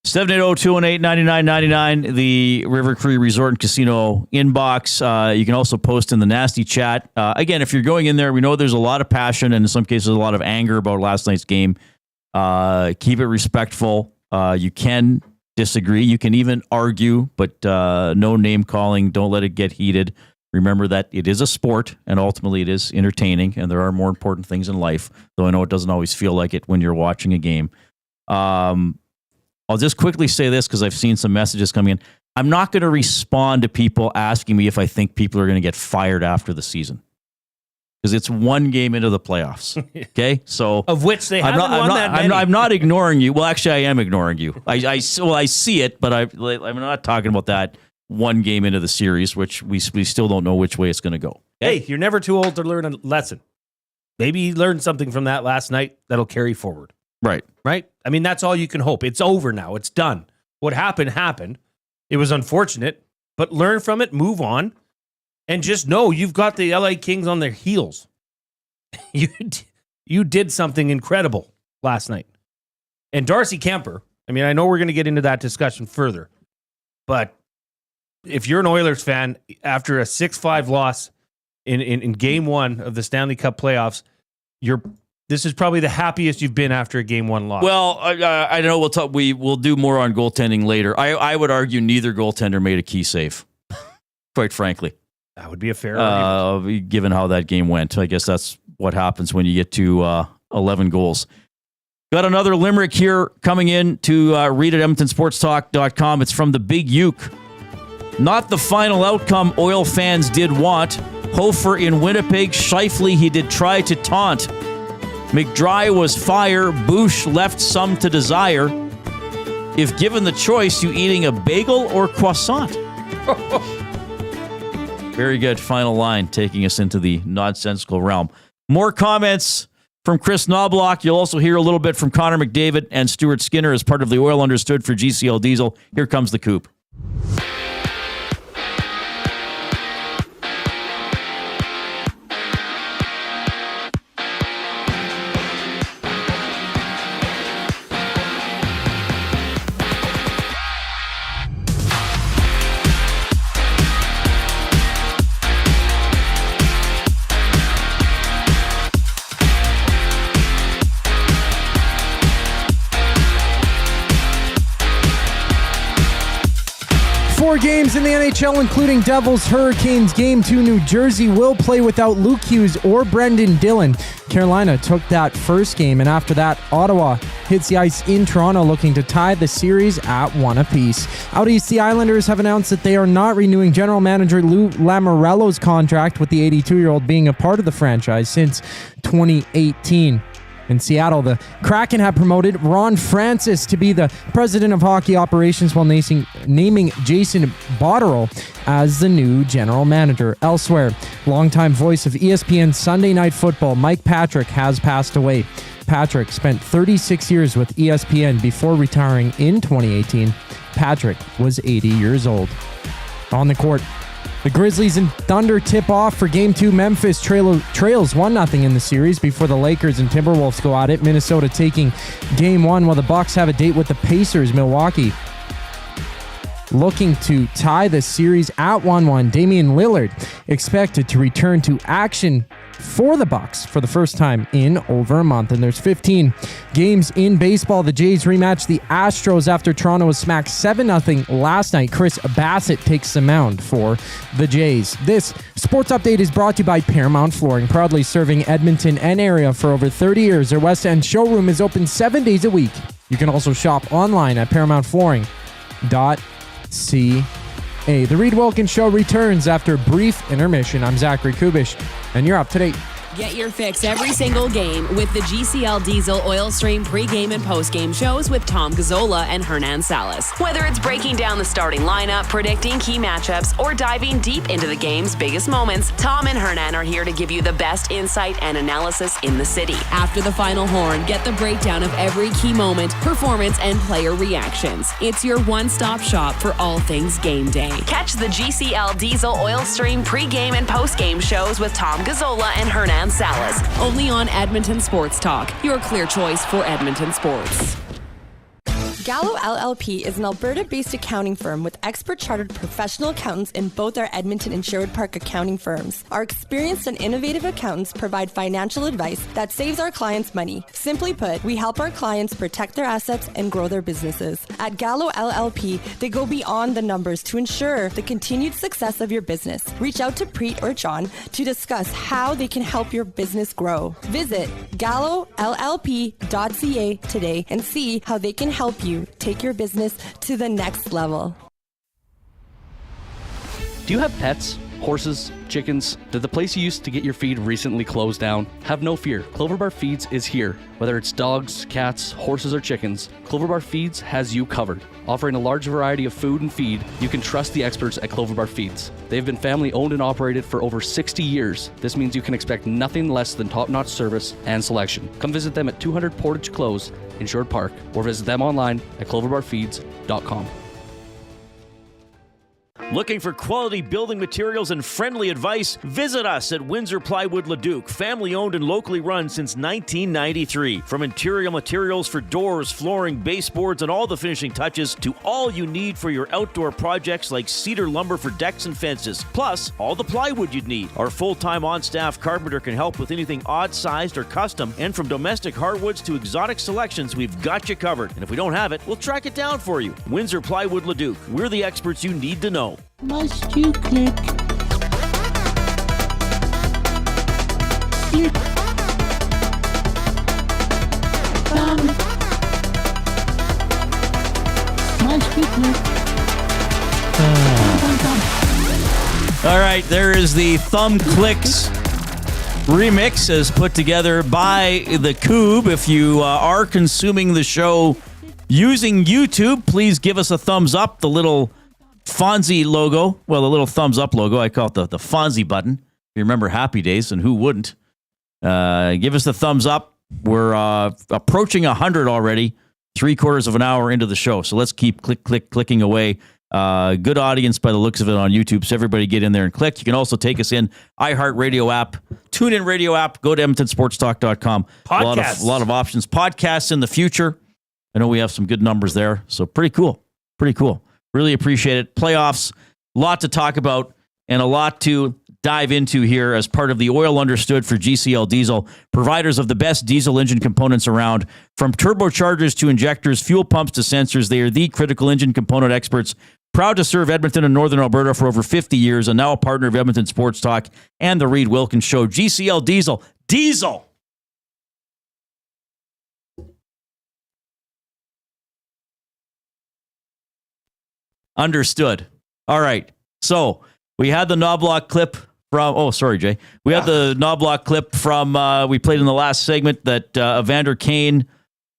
780-218-9999, the River Cree Resort and Casino inbox. You can also post in the nasty chat. Again, if you're going in there, we know there's a lot of passion and in some cases a lot of anger about last night's game. Keep it respectful. You can disagree. You can even argue, but no name calling. Don't let it get heated. Remember that it is a sport and ultimately it is entertaining and there are more important things in life, though I know it doesn't always feel like it when you're watching a game. I'll just quickly say this because I've seen some messages coming in. I'm not going to respond to people asking me if I think people are going to get fired after the season because it's one game into the playoffs. Okay, so of which they haven't won that many. I'm not ignoring you. Well, actually, I am ignoring you. I see it, but I'm not talking about that one game into the series, which we still don't know which way it's going to go. Okay? Hey, you're never too old to learn a lesson. Maybe you learned something from that last night that'll carry forward. Right. I mean, that's all you can hope. It's over now. It's done. What happened, happened. It was unfortunate, but learn from it, move on, and just know you've got the LA Kings on their heels. You did something incredible last night. And Darcy Kemper, I mean, I know we're going to get into that discussion further, but if you're an Oilers fan, after a 6-5 loss in game one of the Stanley Cup playoffs, this is probably the happiest you've been after a game one loss. Well, I know we'll do more on goaltending later. I would argue neither goaltender made a key save, quite frankly. That would be a fair argument. Given how that game went. I guess that's what happens when you get to 11 goals. Got another limerick here coming in to read at EdmontonSportsTalk.com. It's from the Big Uke. Not the final outcome Oil fans did want. Hofer in Winnipeg, Scheifele he did try to taunt. McDry was fire, Boosh left some to desire. If given the choice, you eating a bagel or croissant? Very good final line, taking us into the nonsensical realm. More comments from Chris Knoblock. You'll also hear a little bit from Connor McDavid and Stuart Skinner as part of the Oil Understood for GCL Diesel. Here comes the Coop. 4 games in the NHL, including Devils, Hurricanes. Game 2, New Jersey will play without Luke Hughes or Brendan Dillon. Carolina took that first game, and after that, Ottawa hits the ice in Toronto, looking to tie the series at 1 apiece. Out east, the Islanders have announced that they are not renewing general manager Lou Lamoriello's contract, with the 82-year-old being a part of the franchise since 2018. In Seattle, the Kraken have promoted Ron Francis to be the president of hockey operations while naming Jason Botterill as the new general manager. Elsewhere, longtime voice of ESPN Sunday Night Football, Mike Patrick, has passed away. Patrick spent 36 years with ESPN before retiring in 2018. Patrick was 80 years old. On the court, the Grizzlies and Thunder tip off for Game 2. Memphis trails 1-0 in the series before the Lakers and Timberwolves go at it. Minnesota taking Game 1 while the Bucks have a date with the Pacers. Milwaukee looking to tie the series at 1-1. Damian Lillard expected to return to action for the Bucks for the first time in over a month. And there's 15 games in baseball. The Jays rematch the Astros after Toronto was smacked 7-0 last night. Chris Bassett takes the mound for the Jays. This sports update is brought to you by Paramount Flooring, proudly serving Edmonton and area for over 30 years. Their West End showroom is open 7 days a week. You can also shop online at ParamountFlooring.ca. The Reid Wilkins Show returns after a brief intermission. I'm Zachary Kubish, and you're up to date. Get your fix every single game with the GCL Diesel Oil Stream pregame and postgame shows with Tom Gazzola and Hernan Salas. Whether it's breaking down the starting lineup, predicting key matchups, or diving deep into the game's biggest moments, Tom and Hernan are here to give you the best insight and analysis in the city. After the final horn, get the breakdown of every key moment, performance, and player reactions. It's your one-stop shop for all things game day. Catch the GCL Diesel Oil Stream pregame and postgame shows with Tom Gazzola and Hernan Salas, only on Edmonton Sports Talk, your clear choice for Edmonton sports. Gallo LLP is an Alberta-based accounting firm with expert chartered professional accountants in both our Edmonton and Sherwood Park accounting firms. Our experienced and innovative accountants provide financial advice that saves our clients money. Simply put, we help our clients protect their assets and grow their businesses. At Gallo LLP, they go beyond the numbers to ensure the continued success of your business. Reach out to Preet or John to discuss how they can help your business grow. Visit GalloLLP.ca today and see how they can help you take your business to the next level. Do you have pets? horses, chickens? Did the place you used to get your feed recently close down? Have no fear. Clover Bar Feeds is here. Whether it's dogs, cats, horses, or chickens, Clover Bar Feeds has you covered. Offering a large variety of food and feed, you can trust the experts at Clover Bar Feeds. They've been family owned and operated for over 60 years. This means you can expect nothing less than top-notch service and selection. Come visit them at 200 Portage Close in Sherwood Park, or visit them online at cloverbarfeeds.com. Looking for quality building materials and friendly advice? Visit us at Windsor Plywood Leduc, family owned and locally run since 1993. From interior materials for doors, flooring, baseboards, and all the finishing touches to all you need for your outdoor projects like cedar lumber for decks and fences, plus all the plywood you'd need. Our full-time on-staff carpenter can help with anything odd-sized or custom, and from domestic hardwoods to exotic selections, we've got you covered. And if we don't have it, we'll track it down for you. Windsor Plywood Leduc. We're the experts you need to know. Must you click? Click. Thumb. Must you click? All right, there is the Thumb Clicks remix as put together by the Coob. If you are consuming the show using YouTube, please give us a thumbs up. The little Fonzie logo, well, the little thumbs up logo, I call it the Fonzie button. If you remember Happy Days, and who wouldn't? Give us the thumbs up. We're approaching 100 already, 3/4 of an hour into the show. So let's keep clicking away. Good audience by the looks of it on YouTube. So everybody get in there and click. You can also take us in iHeartRadio app, TuneIn Radio app, go to EdmontonSportsTalk.com. Podcasts. A lot of options. Podcasts in the future. I know we have some good numbers there. So pretty cool. Pretty cool. Really appreciate it. Playoffs, a lot to talk about and a lot to dive into here as part of the Oil Understood for GCL Diesel, providers of the best diesel engine components around. From turbochargers to injectors, fuel pumps to sensors, they are the critical engine component experts. Proud to serve Edmonton and Northern Alberta for over 50 years and now a partner of Edmonton Sports Talk and the Reid Wilkins Show. GCL Diesel. Diesel! Understood. All right. So we had the Knoblock clip from, oh, sorry, Jay. We had the Knoblock clip from, we played in the last segment that Evander Kane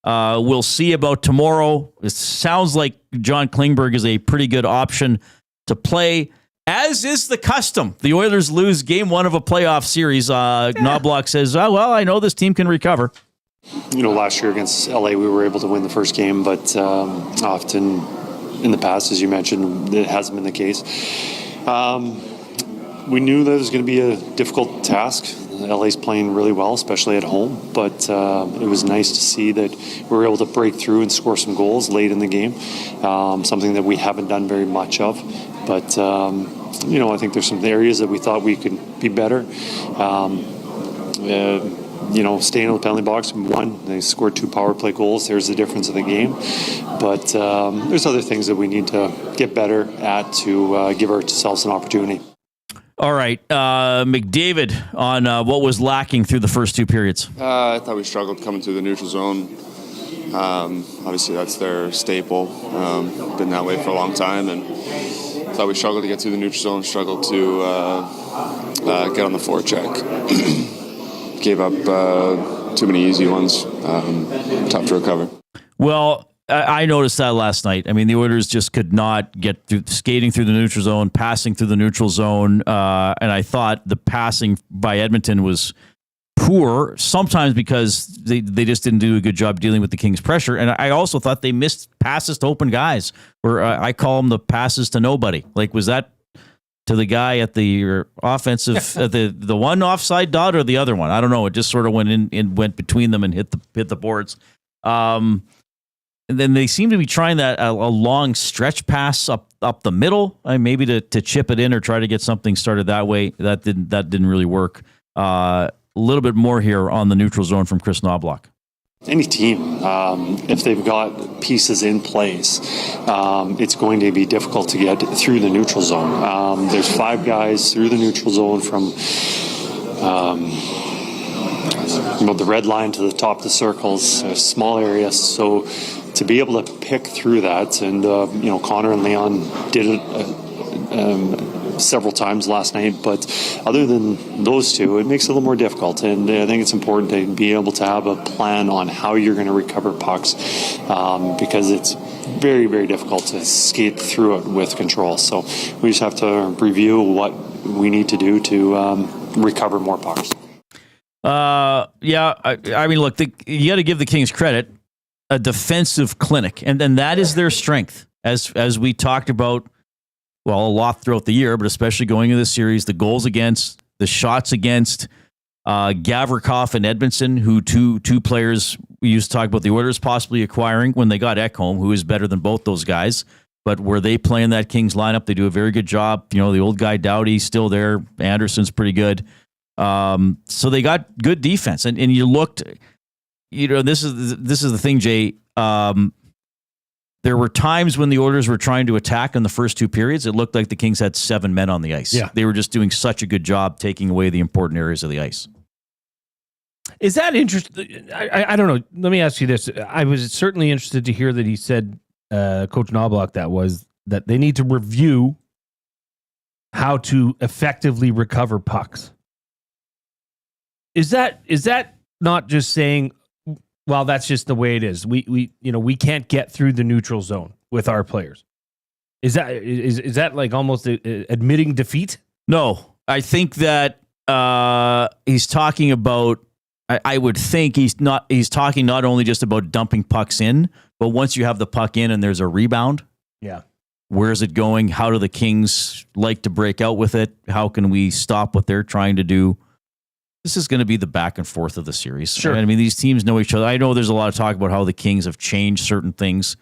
will see about tomorrow. It sounds like John Klingberg is a pretty good option to play, as is the custom. The Oilers lose game one of a playoff series. Knoblock says, oh, well, I know this team can recover. You know, last year against LA, we were able to win the first game, but often in the past, as you mentioned, it hasn't been the case. We knew that it was going to be a difficult task. LA's playing really well, especially at home, but it was nice to see that we were able to break through and score some goals late in the game, something that we haven't done very much of. But, you know, I think there's some areas that we thought we could be better. You know, staying in the penalty box, won. They scored 2 power play goals. There's the difference of the game. But there's other things that we need to get better at to give ourselves an opportunity. All right. McDavid on what was lacking through the first 2 periods. I thought we struggled coming through the neutral zone. Obviously, that's their staple. Been that way for a long time. And I thought we struggled to get through the neutral zone, struggled to get on the forecheck. Gave up too many easy ones. Tough to recover. Well, I noticed that last night. I mean, the Oilers just could not get through skating through the neutral zone, passing through the neutral zone. And I thought the passing by Edmonton was poor, sometimes because they just didn't do a good job dealing with the Kings' pressure. And I also thought they missed passes to open guys, where I call them the passes to nobody. Like, was that to the guy at the offensive, the one offside dot or the other one? I don't know. It just sort of went in and went between them and hit the boards. And then they seem to be trying that a long stretch pass up the middle, maybe to chip it in or try to get something started that way. That didn't really work. A little bit more here on the neutral zone from Chris Knoblock. Any team, if they've got pieces in place, it's going to be difficult to get through the neutral zone. There's 5 guys through the neutral zone from the red line to the top of the circles, a small area. So to be able to pick through that, and Connor and Leon did it several times last night. But other than those two, it makes it a little more difficult. And I think it's important to be able to have a plan on how you're going to recover pucks, because it's very, very difficult to skate through it with control. So we just have to review what we need to do to recover more pucks. Yeah, I mean, look, you got to give the Kings credit, a defensive clinic, and that is their strength. As we talked about, well, a lot throughout the year, but especially going into the series, the goals against, the shots against, Gavrikov and Edmondson, who two players we used to talk about the Oilers possibly acquiring when they got Ekholm, who is better than both those guys. But were they playing that Kings lineup? They do a very good job. You know, the old guy Doughty's still there. Anderson's pretty good. So they got good defense, and you looked. You know, this is the thing, Jay. There were times when the Oilers were trying to attack in the first two periods. It looked like the Kings had 7 men on the ice. Yeah. They were just doing such a good job taking away the important areas of the ice. Is that interesting? I don't know. Let me ask you this. I was certainly interested to hear that he said, Coach Knoblock, that they need to review how to effectively recover pucks. Is that not just saying, well, that's just the way it is. We can't get through the neutral zone with our players. Is that like almost admitting defeat? No, I think that he's talking about. I would think he's talking not only just about dumping pucks in, but once you have the puck in and there's a rebound. Yeah. Where is it going? How do the Kings like to break out with it? How can we stop what they're trying to do? This is going to be the back and forth of the series. Sure. I mean, these teams know each other. I know there's a lot of talk about how the Kings have changed certain things.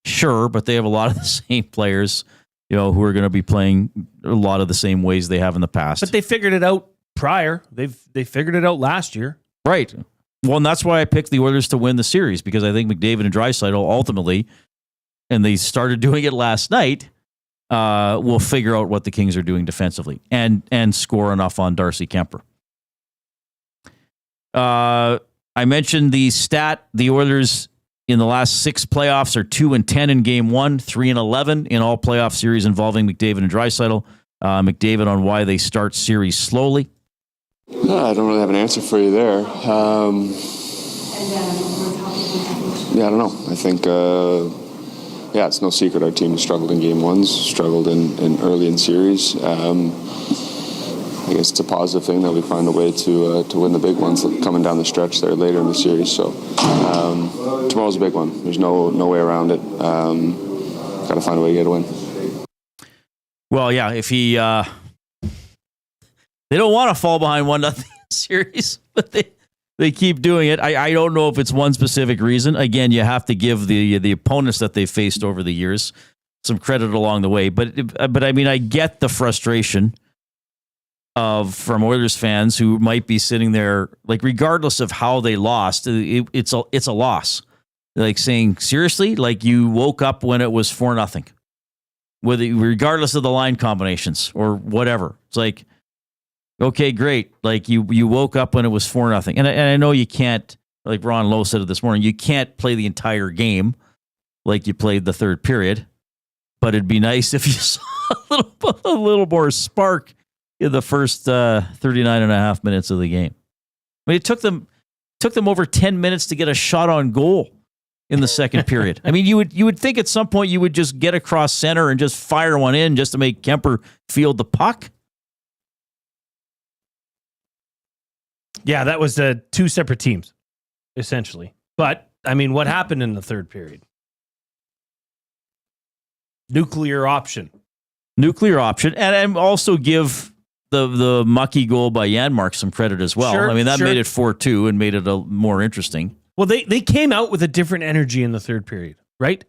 Sure, but they have a lot of the same players, you know, who are going to be playing a lot of the same ways they have in the past. But they figured it out prior. They figured it out last year. Right. Well, and that's why I picked the Oilers to win the series, because I think McDavid and Draisaitl ultimately, and they started doing it last night, will figure out what the Kings are doing defensively and score enough on Darcy Kemper. I mentioned the stat. The Oilers in the last 6 playoffs are 2-10 in game 1, 3-11 in all playoff series involving McDavid and Draisaitl. McDavid on why they start series slowly. No, I don't really have an answer for you there. I don't know. I think, it's no secret our team struggled in game 1s, struggled in early in series. I guess it's a positive thing that we find a way to win the big ones coming down the stretch there later in the series. So tomorrow's a big one. There's no way around it. Got to find a way to get a win. Well, yeah, if he... They don't want to fall behind 1-0 series, but they keep doing it. I don't know if it's one specific reason. Again, you have to give the opponents that they've faced over the years some credit along the way. But I mean, I get the frustration from Oilers fans who might be sitting there, like, regardless of how they lost, it's a loss. Like, saying, seriously, like, you woke up when it was 4-0, regardless of the line combinations or whatever. It's like, okay, great. Like, you woke up when it was 4-0. And I know you can't, like Ron Lowe said it this morning, you can't play the entire game like you played the third period, but it'd be nice if you saw a little more spark in the first 39 and a half minutes of the game. I mean, it took them over 10 minutes to get a shot on goal in the second period. I mean, you would think at some point you would just get across center and just fire one in just to make Kemper field the puck. Yeah, that was 2 separate teams, essentially. But, I mean, what happened in the third period? Nuclear option. And also give the mucky goal by Janmark some credit as well. Sure, I mean, that made it 4-2 and made it more interesting. Well, they came out with a different energy in the third period, right?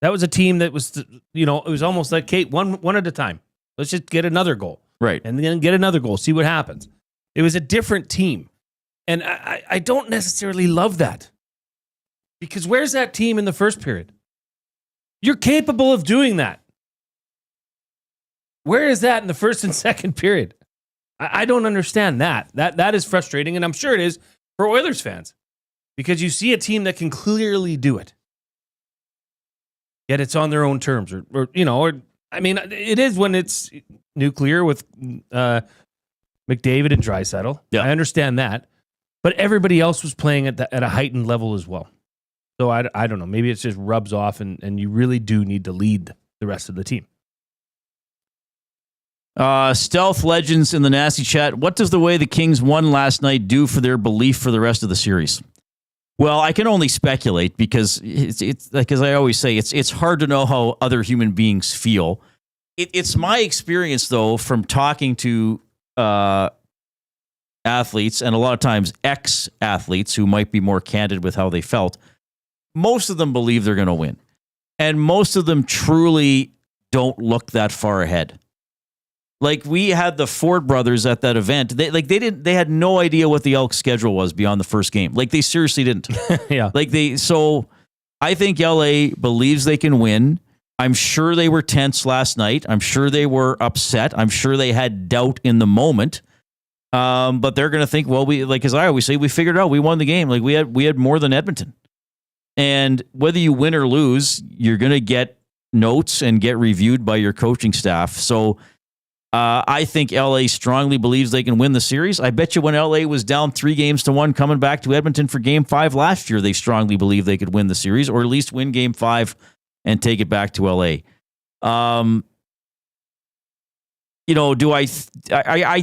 That was a team that was, it was almost like, Kate, one at a time. Let's just get another goal. Right. And then get another goal, see what happens. It was a different team. And I don't necessarily love that. Because where's that team in the first period? You're capable of doing that. Where is that in the first and second period? I don't understand that. That is frustrating, and I'm sure it is for Oilers fans. Because you see a team that can clearly do it. Yet it's on their own terms, or I mean, it is when it's nuclear with McDavid and Draisaitl. Yeah. I understand that. But everybody else was playing at a heightened level as well. So I don't know. Maybe it just rubs off and you really do need to lead the rest of the team. Stealth Legends in the nasty chat. What does the way the Kings won last night do for their belief for the rest of the series? Well, I can only speculate because it's like, as I always say, it's hard to know how other human beings feel. It's my experience, though, from talking to athletes and a lot of times ex-athletes who might be more candid with how they felt. Most of them believe they're going to win. And most of them truly don't look that far ahead. Like, we had the Ford brothers at that event. They had no idea what the Elks schedule was beyond the first game. Like, they seriously didn't. Yeah. So I think LA believes they can win. I'm sure they were tense last night. I'm sure they were upset. I'm sure they had doubt in the moment. But they're going to think, well, as I always say, we figured it out. We won the game. Like, we had more than Edmonton. And whether you win or lose, you're going to get notes and get reviewed by your coaching staff. So I think LA strongly believes they can win the series. I bet you when LA was down 3-1 coming back to Edmonton for Game 5 last year, they strongly believe they could win the series or at least win Game 5 and take it back to LA. I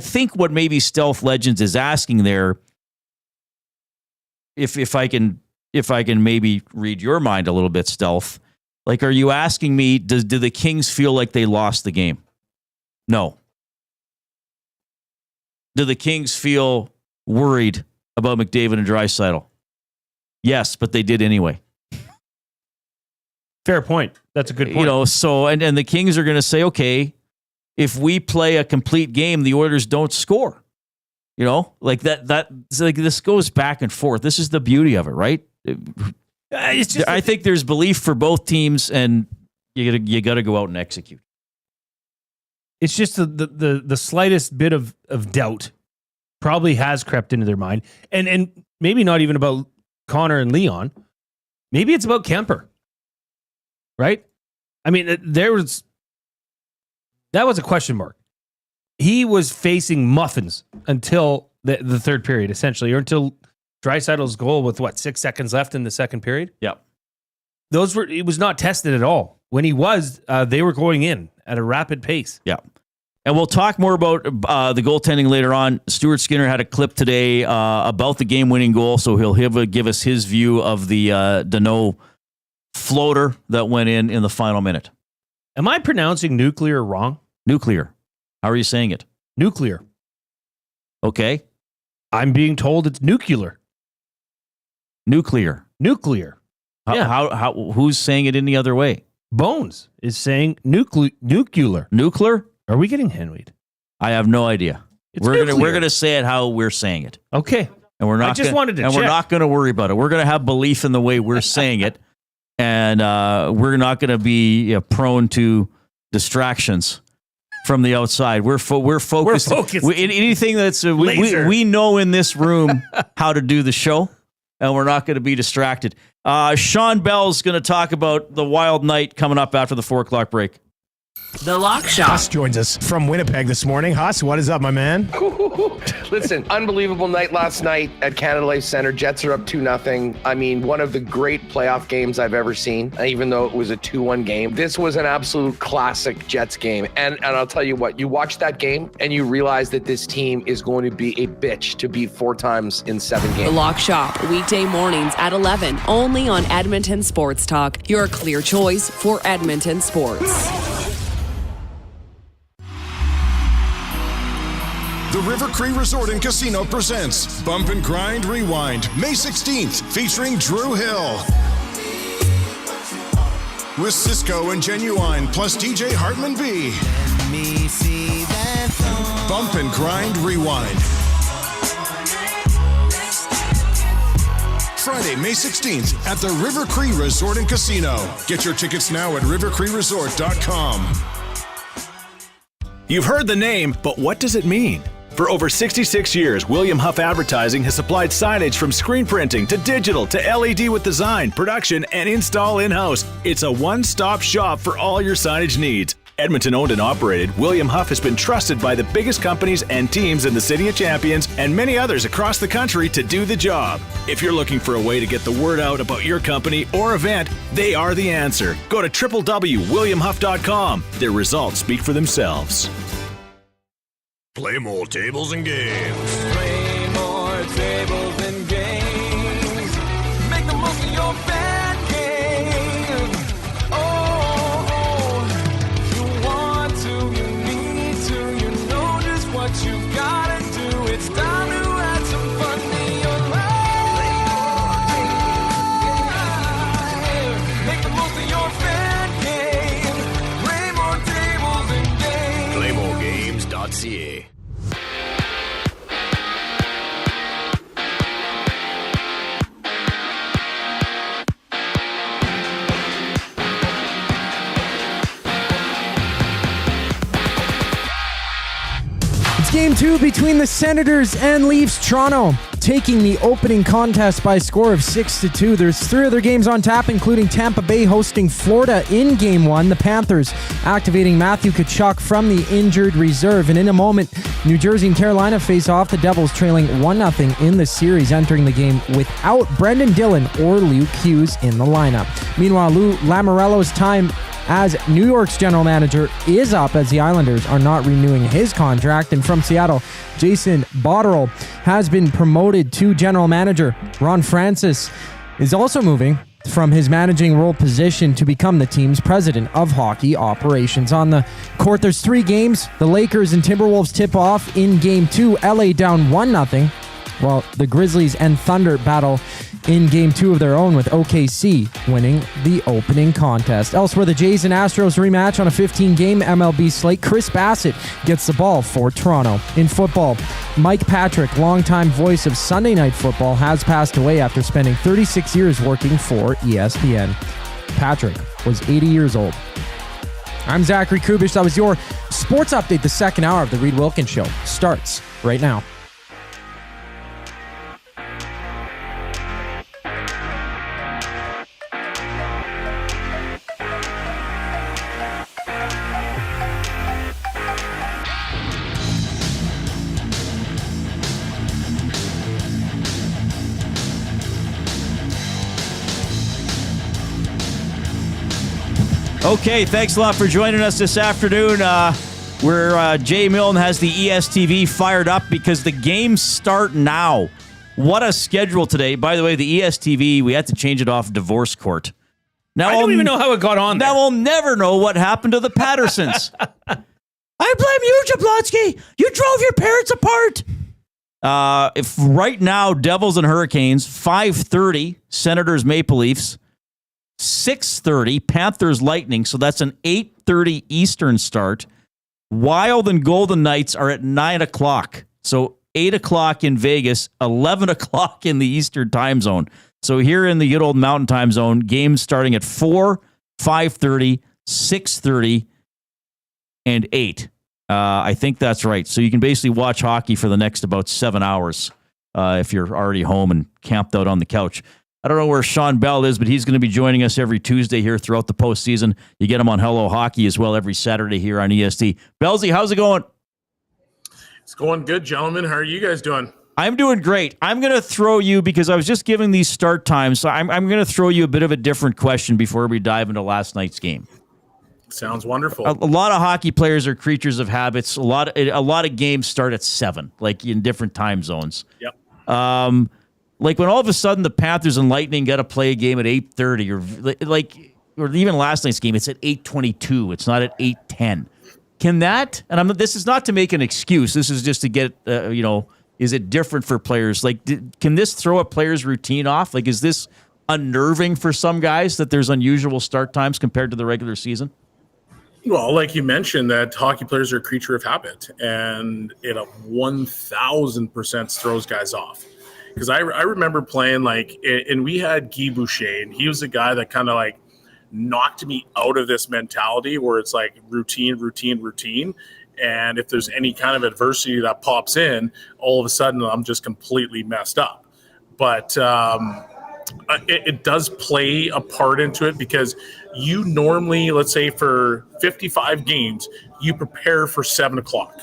think what maybe Stealth Legends is asking there, if I can maybe read your mind a little bit, Stealth, like, are you asking me, do the Kings feel like they lost the game? No. Do the Kings feel worried about McDavid and Draisaitl? Yes, but they did anyway. Fair point. That's a good point. So and the Kings are going to say, okay, if we play a complete game, the Oilers don't score. Like that. Like, this goes back and forth. This is the beauty of it, right? I think there's belief for both teams, and you got to go out and execute. It's just the slightest bit of doubt probably has crept into their mind. And maybe not even about Connor and Leon. Maybe it's about Kemper. Right? I mean, that was a question mark. He was facing muffins until the third period, essentially, or until Draisaitl's goal with 6 seconds left in the second period. Yeah. It was not tested at all. When he was, they were going in at a rapid pace. Yeah. And we'll talk more about the goaltending later on. Stuart Skinner had a clip today about the game-winning goal, so he'll give us his view of the Danault floater that went in the final minute. Am I pronouncing nuclear wrong? Nuclear. How are you saying it? Nuclear. Okay. I'm being told it's nuclear. Nuclear. Nuclear. How who's saying it any other way? Bones is saying nuclear. Nuclear? Are we getting henweed? I have no idea. We're gonna say it how we're saying it. Okay. And we're not. I just wanted to check. We're not going to worry about it. We're going to have belief in the way we're saying it, and we're not going to be prone to distractions from the outside. We're focused. We're focused. Anything that's we know in this room how to do the show, and we're not going to be distracted. Shawn Belle's going to talk about the Wild night coming up after the 4:00 break. The Lock Shop. Huss joins us from Winnipeg this morning. Huss, what is up, my man? Listen, unbelievable night last night at Canada Life Center. Jets are up 2-0. I mean, one of the great playoff games I've ever seen, even though it was a 2-1 game. This was an absolute classic Jets game. And I'll tell you what, you watch that game and you realize that this team is going to be a bitch to beat 4 times in 7 games. The Lock Shop, weekday mornings at 11, only on Edmonton Sports Talk, your clear choice for Edmonton sports. The River Cree Resort and Casino presents Bump and Grind Rewind, May 16th, featuring Drew Hill. With Cisco and Genuine, plus DJ Hartman B. Bump and Grind Rewind. Friday, May 16th at the River Cree Resort and Casino. Get your tickets now at rivercreeresort.com. You've heard the name, but what does it mean? For over 66 years, William Huff Advertising has supplied signage from screen printing to digital to LED with design, production, and install in-house. It's a one-stop shop for all your signage needs. Edmonton owned and operated, William Huff has been trusted by the biggest companies and teams in the City of Champions and many others across the country to do the job. If you're looking for a way to get the word out about your company or event, they are the answer. Go to www.williamhuff.com. Their results speak for themselves. Play more tables and games. Play more tables and games. Make the most of your fan game. Oh, you want to, you need to, you know just what you gotta do. It's time to add some fun to your life. Make the most of your fan game. Play more tables and games. PlayMoreGames.ca. Game 2 between the Senators and Leafs. Toronto taking the opening contest by a score of 6-2. There's 3 other games on tap, including Tampa Bay hosting Florida in Game 1. The Panthers activating Matthew Tkachuk from the injured reserve. And in a moment, New Jersey and Carolina face off. The Devils trailing 1-0 in the series, entering the game without Brendan Dillon or Luke Hughes in the lineup. Meanwhile, Lou Lamoriello's time as New York's general manager is up, as the Islanders are not renewing his contract. And from Seattle, Jason Botterill has been promoted to general manager. Ron Francis is also moving from his managing role position to become the team's president of hockey operations. On the court, there's 3 games. The Lakers and Timberwolves tip off in Game 2. LA down 1-0, while the Grizzlies and Thunder battle in Game 2 of their own, with OKC winning the opening contest. Elsewhere, the Jays and Astros rematch on a 15-game MLB slate. Chris Bassett gets the ball for Toronto. In football, Mike Patrick, longtime voice of Sunday Night Football, has passed away after spending 36 years working for ESPN. Patrick was 80 years old. I'm Zachary Kubish. That was your sports update. The second hour of the Reid Wilkins Show starts right now. Okay, thanks a lot for joining us this afternoon. Jay Milne has the ESTV fired up because the games start now. What a schedule today. By the way, the ESTV, we had to change it off divorce court. Now I don't even know how it got on there. Now we'll never know what happened to the Pattersons. I blame you, Jablonski. You drove your parents apart. If right now, Devils and Hurricanes, 5:30, Senators, Maple Leafs, 6:30, Panthers, Lightning. So that's an 8:30 Eastern start. Wild and Golden Knights are at 9 o'clock. So 8 o'clock in Vegas, 11 o'clock in the Eastern time zone. So here in the good old Mountain time zone, games starting at 4, 5:30, 6:30, and 8. I think that's right. So you can basically watch hockey for the next about 7 hours if you're already home and camped out on the couch. I don't know where Shawn Belle is, but he's going to be joining us every Tuesday here throughout the postseason. You get him on Hello Hockey as well every Saturday here on EST. Bellsy, how's it going? It's going good, gentlemen. How are you guys doing? I'm doing great. I'm going to throw you, because I was just giving these start times, so I'm going to throw you a bit of a different question before we dive into last night's game. Sounds wonderful. A lot of hockey players are creatures of habits. A lot of games start at 7, like in different time zones. Yep. Like when all of a sudden the Panthers and Lightning got to play a game at 8:30, or even last night's game, it's at 8:22. It's not at 8:10. Can that? And this is not to make an excuse. This is just to get is it different for players? Like, can this throw a player's routine off? Like, is this unnerving for some guys that there's unusual start times compared to the regular season? Well, like you mentioned, that hockey players are a creature of habit, and it 1,000% throws guys off. Because I remember playing, and we had Guy Boucher, and he was a guy that kind of knocked me out of this mentality where it's like routine. And if there's any kind of adversity that pops in, all of a sudden I'm just completely messed up. But it does play a part into it, because you normally, let's say for 55 games, you prepare for 7 o'clock.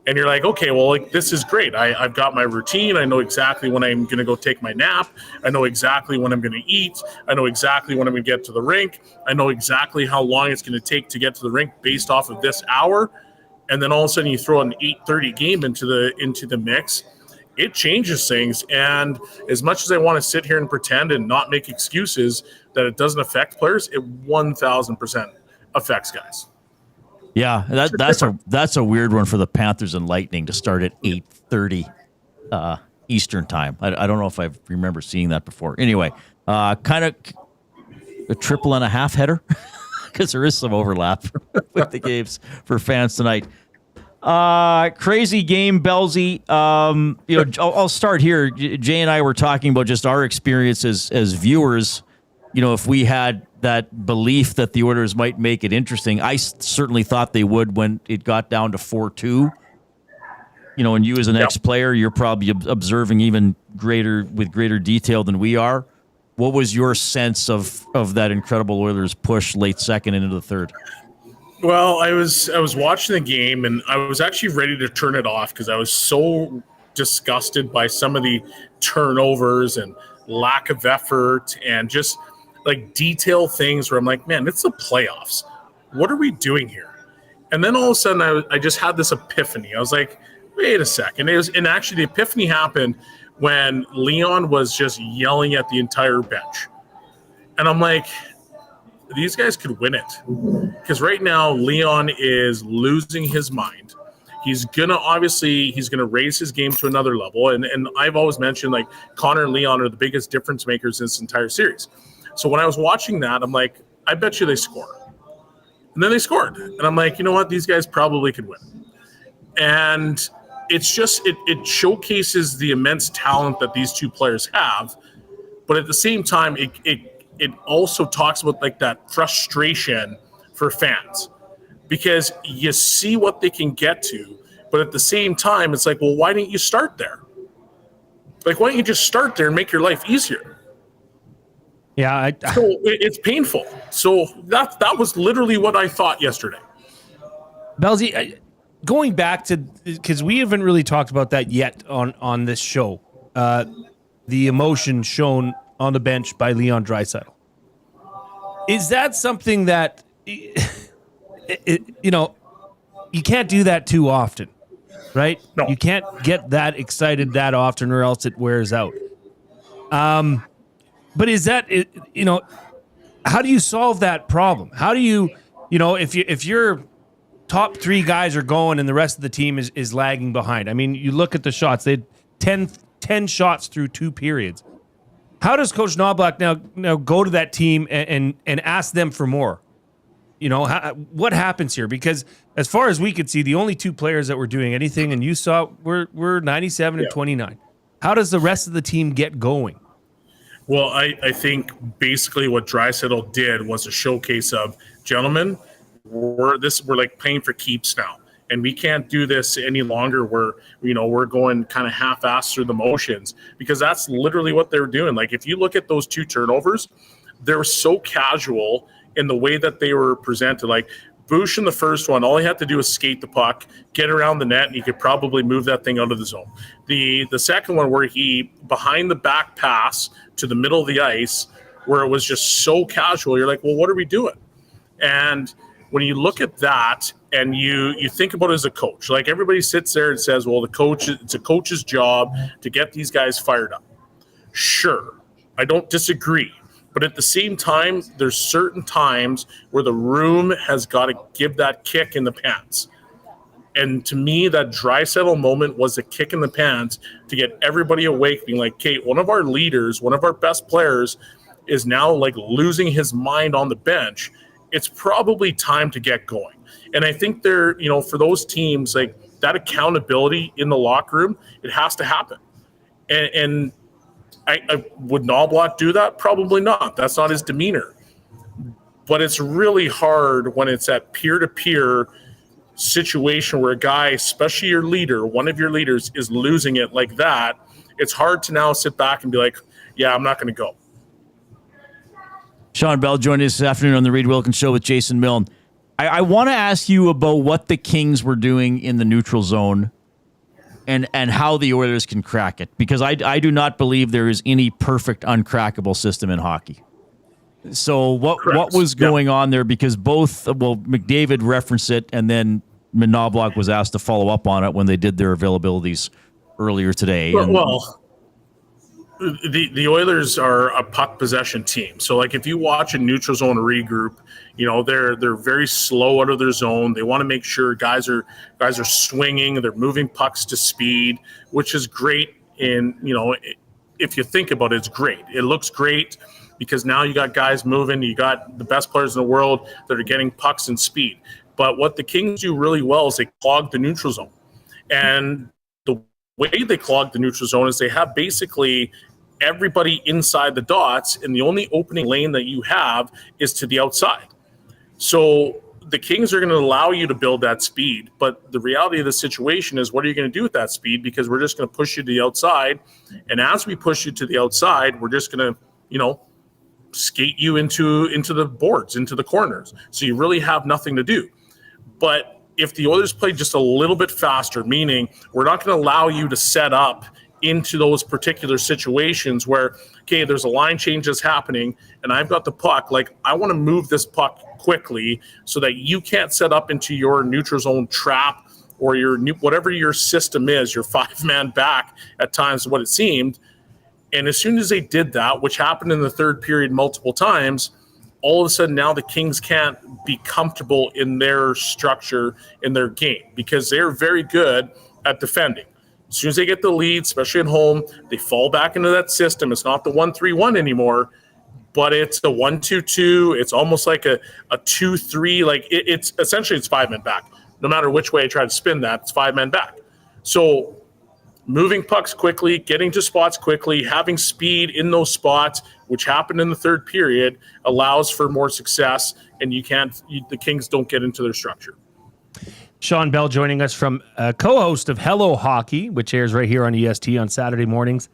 And you're like, okay, well, like, this is great. I've got my routine. I know exactly when I'm going to go take my nap. I know exactly when I'm going to eat. I know exactly when I'm going to get to the rink. I know exactly how long it's going to take to get to the rink based off of this hour. And then all of a sudden you throw an 8:30 game into the mix. It changes things. And as much as I want to sit here and pretend and not make excuses that it doesn't affect players, it 1,000% affects guys. Yeah, that's a weird one for the Panthers and Lightning to start at 8:30 Eastern time. I don't know if I remember seeing that before. Anyway, kind of a triple and a half header, because there is some overlap with the games for fans tonight. Crazy game, Bellsy. I'll start here. Jay and I were talking about just our experiences as viewers. If we had that belief that the Oilers might make it interesting, I certainly thought they would when it got down to 4-2. And you as an ex-player, you're probably observing even with greater detail than we are. What was your sense of that incredible Oilers push late second into the third? Well, I was watching the game, and I was actually ready to turn it off because I was so disgusted by some of the turnovers and lack of effort and just like detail things where I'm like, man, it's the playoffs. What are we doing here? And then all of a sudden I just had this epiphany. I was like, wait a second. And actually the epiphany happened when Leon was just yelling at the entire bench. And I'm like, these guys could win it. Because right now Leon is losing his mind. He's going to raise his game to another level. And I've always mentioned, like, Connor and Leon are the biggest difference makers in this entire series. So when I was watching that, I'm like, I bet you they score. And then they scored. And I'm like, you know what? These guys probably could win. And it's just, it showcases the immense talent that these two players have. But at the same time, it also talks about like that frustration for fans. Because you see what they can get to. But at the same time, it's like, well, why didn't you start there? Like, why don't you just start there and make your life easier? Yeah, so it's painful. So that was literally what I thought yesterday. Bellsy, going back to, because we haven't really talked about that yet on this show, the emotion shown on the bench by Leon Draisaitl. Is that something that you can't do that too often, right? No. You can't get that excited that often, or else it wears out. But is that, how do you solve that problem? How do you, if your top three guys are going and the rest of the team is lagging behind? I mean, you look at the shots. They had 10 shots through 2 periods. How does Coach Knoblock now go to that team and ask them for more? What happens here? Because as far as we could see, the only 2 players that were doing anything, and you saw, were 97 and 29. How does the rest of the team get going? Well, I think basically what Draisaitl did was a showcase of, gentlemen, we're like playing for keeps now, and we can't do this any longer. We're going kind of half-assed through the motions, because that's literally what they're doing. Like, if you look at those 2 turnovers, they're so casual in the way that they were presented. Like, Bush in the first one, all he had to do was skate the puck, get around the net, and he could probably move that thing out of the zone. The second one, where he behind the back pass to the middle of the ice, where it was just so casual, you're like, well, what are we doing? And when you look at that and you think about it as a coach, like, everybody sits there and says, well, it's a coach's job to get these guys fired up. Sure, I don't disagree. But at the same time, there's certain times where the room has got to give that kick in the pants. And to me, that Draisaitl moment was a kick in the pants to get everybody awake, being like, Kate, one of our leaders, one of our best players is now like losing his mind on the bench. It's probably time to get going. And I think for those teams, like, that accountability in the locker room, it has to happen. And I would Knoblock do that? Probably not. That's not his demeanor. But it's really hard when it's that peer-to-peer situation where a guy, especially your leader, one of your leaders, is losing it like that. It's hard to now sit back and be like, yeah, I'm not going to go. Shawn Belle joined us this afternoon on the Reid Wilkins Show with Jason Milne. I want to ask you about what the Kings were doing in the neutral zone and how the Oilers can crack it, because I do not believe there is any perfect uncrackable system in hockey. So what was going on there? Because McDavid referenced it, and then Knoblock was asked to follow up on it when they did their availabilities earlier today. The Oilers are a puck possession team. So, like, if you watch a neutral zone regroup, they're very slow out of their zone. They want to make sure guys are swinging, they're moving pucks to speed, which is great. And if you think about it, it's great. It looks great because now you got guys moving. You got the best players in the world that are getting pucks and speed. But what the Kings do really well is they clog the neutral zone, and the way they clog the neutral zone is they have basically everybody inside the dots, and the only opening lane that you have is to the outside. So the Kings are going to allow you to build that speed, but the reality of the situation is, what are you going to do with that speed? Because we're just going to push you to the outside, and as we push you to the outside, we're just going to, skate you into the boards, into the corners. So you really have nothing to do. But if the Oilers play just a little bit faster, meaning we're not going to allow you to set up into those particular situations where, okay, there's a line change that's happening and I've got the puck, like, I want to move this puck quickly so that you can't set up into your neutral zone trap or whatever your system is, your 5-man back at times, what it seemed. And as soon as they did that, which happened in the third period multiple times, all of a sudden now the Kings can't be comfortable in their structure, in their game, because they're very good at defending. As soon as they get the lead, especially at home, they fall back into that system. It's not the 1-3-1 anymore, but it's the 1-2-2. It's almost like a 2-3. Like it's essentially it's 5-men back. No matter which way I try to spin that, it's 5-men back. So moving pucks quickly, getting to spots quickly, having speed in those spots, which happened in the third period, allows for more success, and the Kings don't get into their structure. Shawn Belle joining us from co-host of Hello Hockey, which airs right here on EST on Saturday mornings.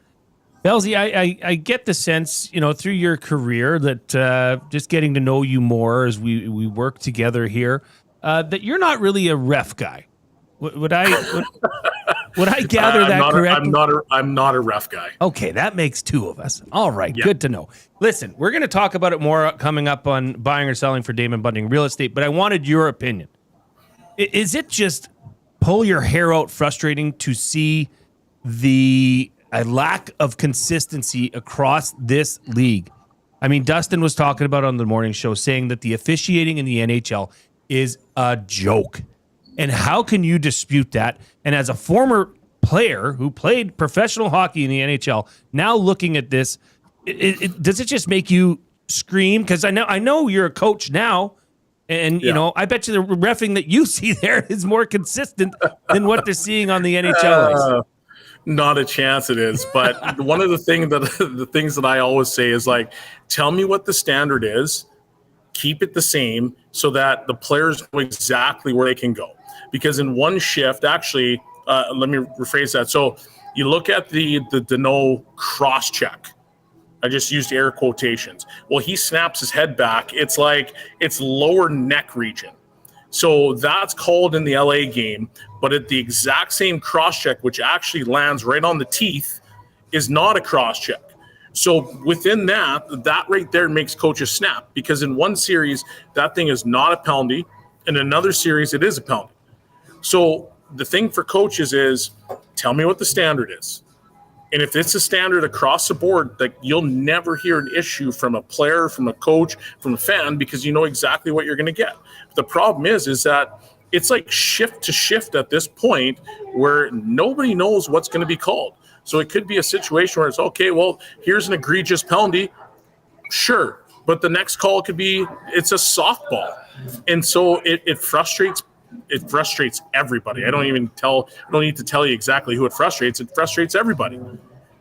Bellsy, I get the sense, through your career that just getting to know you more as we work together here, that you're not really a ref guy. Would I gather that correctly? I'm not a ref guy. Okay, that makes two of us. All right, Good to know. Listen, we're going to talk about it more coming up on buying or selling for Damon Bunting Real Estate, but I wanted your opinion. Is it just pull your hair out frustrating to see the lack of consistency across this league? I mean, Dustin was talking about on the morning show, saying that the officiating in the NHL is a joke. And how can you dispute that? And as a former player who played professional hockey in the NHL, now looking at this, does it just make you scream? Because I know you're a coach now. And, I bet you the reffing that you see there is more consistent than what they're seeing on the NHL ice. Not a chance it is. But one of the things that I always say is, like, tell me what the standard is, keep it the same so that the players know exactly where they can go. Because in one shift, actually, let me rephrase that. So you look at the Danault cross check. I just used air quotations. Well, he snaps his head back. It's like it's lower neck region. So that's called in the LA game, but at the exact same cross check, which actually lands right on the teeth, is not a cross check. So within that right there makes coaches snap, because in one series, that thing is not a penalty. In another series, it is a penalty. So the thing for coaches is, tell me what the standard is. And if it's a standard across the board, like, you'll never hear an issue from a player, from a coach, from a fan, because you know exactly what you're going to get. The problem is that it's like shift to shift at this point where nobody knows what's going to be called. So it could be a situation where it's, okay, well, here's an egregious penalty. Sure. But the next call could be, it's a softball. And so it frustrates everybody. I don't need to tell you exactly who it frustrates. It frustrates everybody.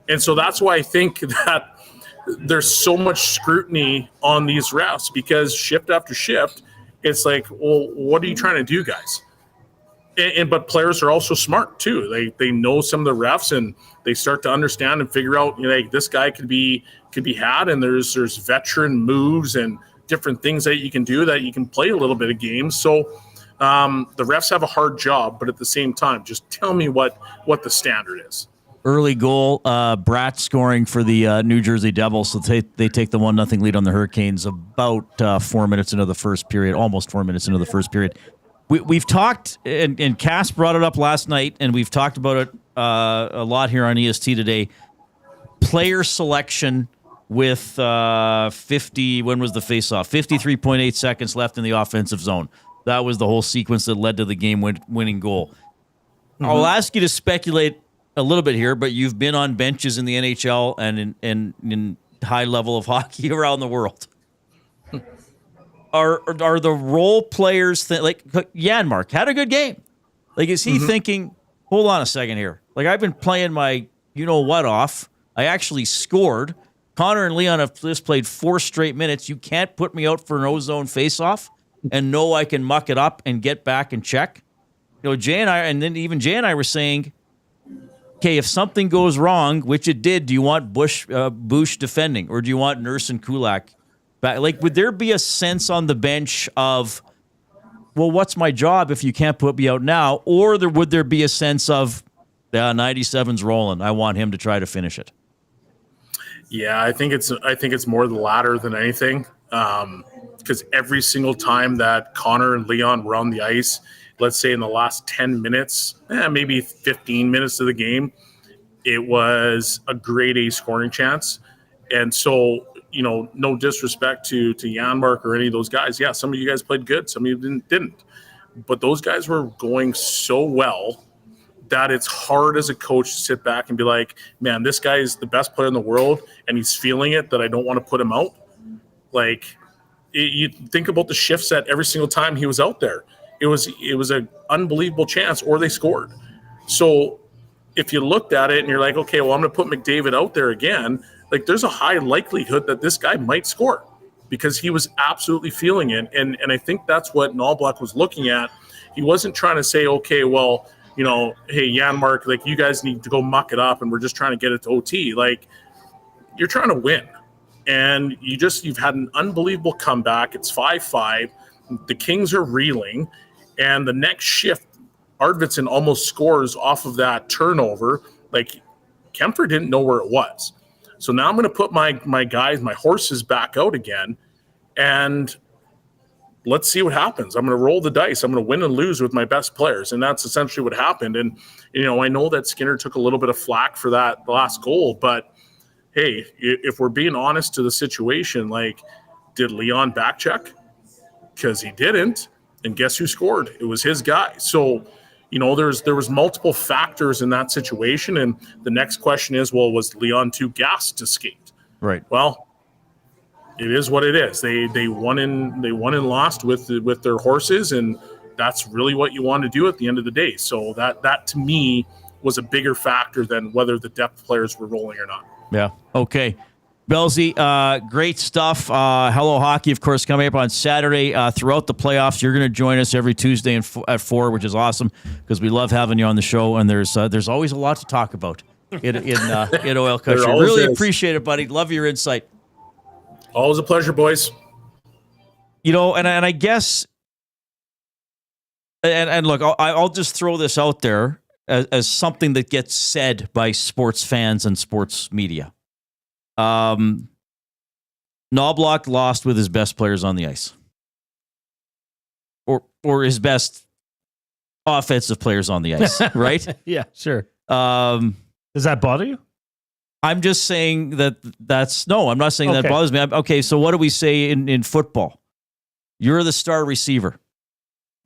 And so that's why I think that there's so much scrutiny on these refs, because shift after shift, it's like, well, what are you trying to do, guys? But players are also smart too. They know some of the refs, and they start to understand and figure out, this guy could be had, and there's veteran moves and different things that you can do that you can play a little bit of games. So the refs have a hard job, but at the same time, just tell me what the standard is. Early goal, Bratt scoring for the New Jersey Devils. So they take the 1-0 lead on the Hurricanes about 4 minutes into the first period, almost 4 minutes into the first period. We've talked, and Cass brought it up last night, and we've talked about it a lot here on EST today. Player selection with 50, when was the faceoff? 53.8 seconds left in the offensive zone. That was the whole sequence that led to the game-winning goal. Mm-hmm. I'll ask you to speculate a little bit here, but you've been on benches in the NHL and in high level of hockey around the world. Are the role players like Janmark had a good game? Like, is he thinking, hold on a second here? Like, I've been playing my you-know-what off. I actually scored. Connor and Leon have just played 4 straight minutes. You can't put me out for an O-zone face-off and know I can muck it up and get back and check. Jay and I, and then even Jay and I were saying, okay, if something goes wrong, which it did, do you want Bush defending, or do you want Nurse and Kulak back? Like, would there be a sense on the bench of, well, what's my job if you can't put me out now? Or would there be a sense of, 97's rolling, I want him to try to finish it? Yeah, I think it's more the latter than anything. Because every single time that Connor and Leon were on the ice, let's say in the last 10 minutes, maybe 15 minutes of the game, it was a grade A scoring chance. And so, no disrespect to Janmark or any of those guys. Yeah, some of you guys played good, some of you didn't. But those guys were going so well that it's hard as a coach to sit back and be like, man, this guy is the best player in the world, and he's feeling it that I don't want to put him out. Like, you think about the shifts that every single time he was out there. It was an unbelievable chance, or they scored. So if you looked at it and you're like, okay, well, I'm going to put McDavid out there again, like, there's a high likelihood that this guy might score because he was absolutely feeling it. And I think that's what Knoblock was looking at. He wasn't trying to say, okay, well, hey, Janmark, like, you guys need to go muck it up and we're just trying to get it to OT. Like, you're trying to win. And you've had an unbelievable comeback. It's 5-5. The Kings are reeling. And the next shift, Arvidsson almost scores off of that turnover. Like, Kemper didn't know where it was. So now I'm going to put my guys, my horses back out again, and let's see what happens. I'm going to roll the dice. I'm going to win and lose with my best players, and that's essentially what happened. And, I know that Skinner took a little bit of flack for the last goal, but, hey, if we're being honest to the situation, like, did Leon backcheck? Because he didn't. And guess who scored? It was his guy. So, there was multiple factors in that situation. And the next question is, well, was Leon too gassed to skate? Right. Well, it is what it is. They won and lost with their horses, and that's really what you want to do at the end of the day. So that to me was a bigger factor than whether the depth players were rolling or not. Yeah. Okay. Bellsy, great stuff. Hello Hockey, of course, coming up on Saturday throughout the playoffs. You're going to join us every Tuesday at 4, which is awesome because we love having you on the show, and there's always a lot to talk about in oil country. Really appreciate it, buddy. Love your insight. Always a pleasure, boys. And I guess, and look, I'll just throw this out there as something that gets said by sports fans and sports media. Knoblock lost with his best players on the ice, or his best offensive players on the ice, right? Yeah, sure. Does that bother you? I'm just saying that's no. I'm not saying that bothers me. Okay, so what do we say in football? You're the star receiver.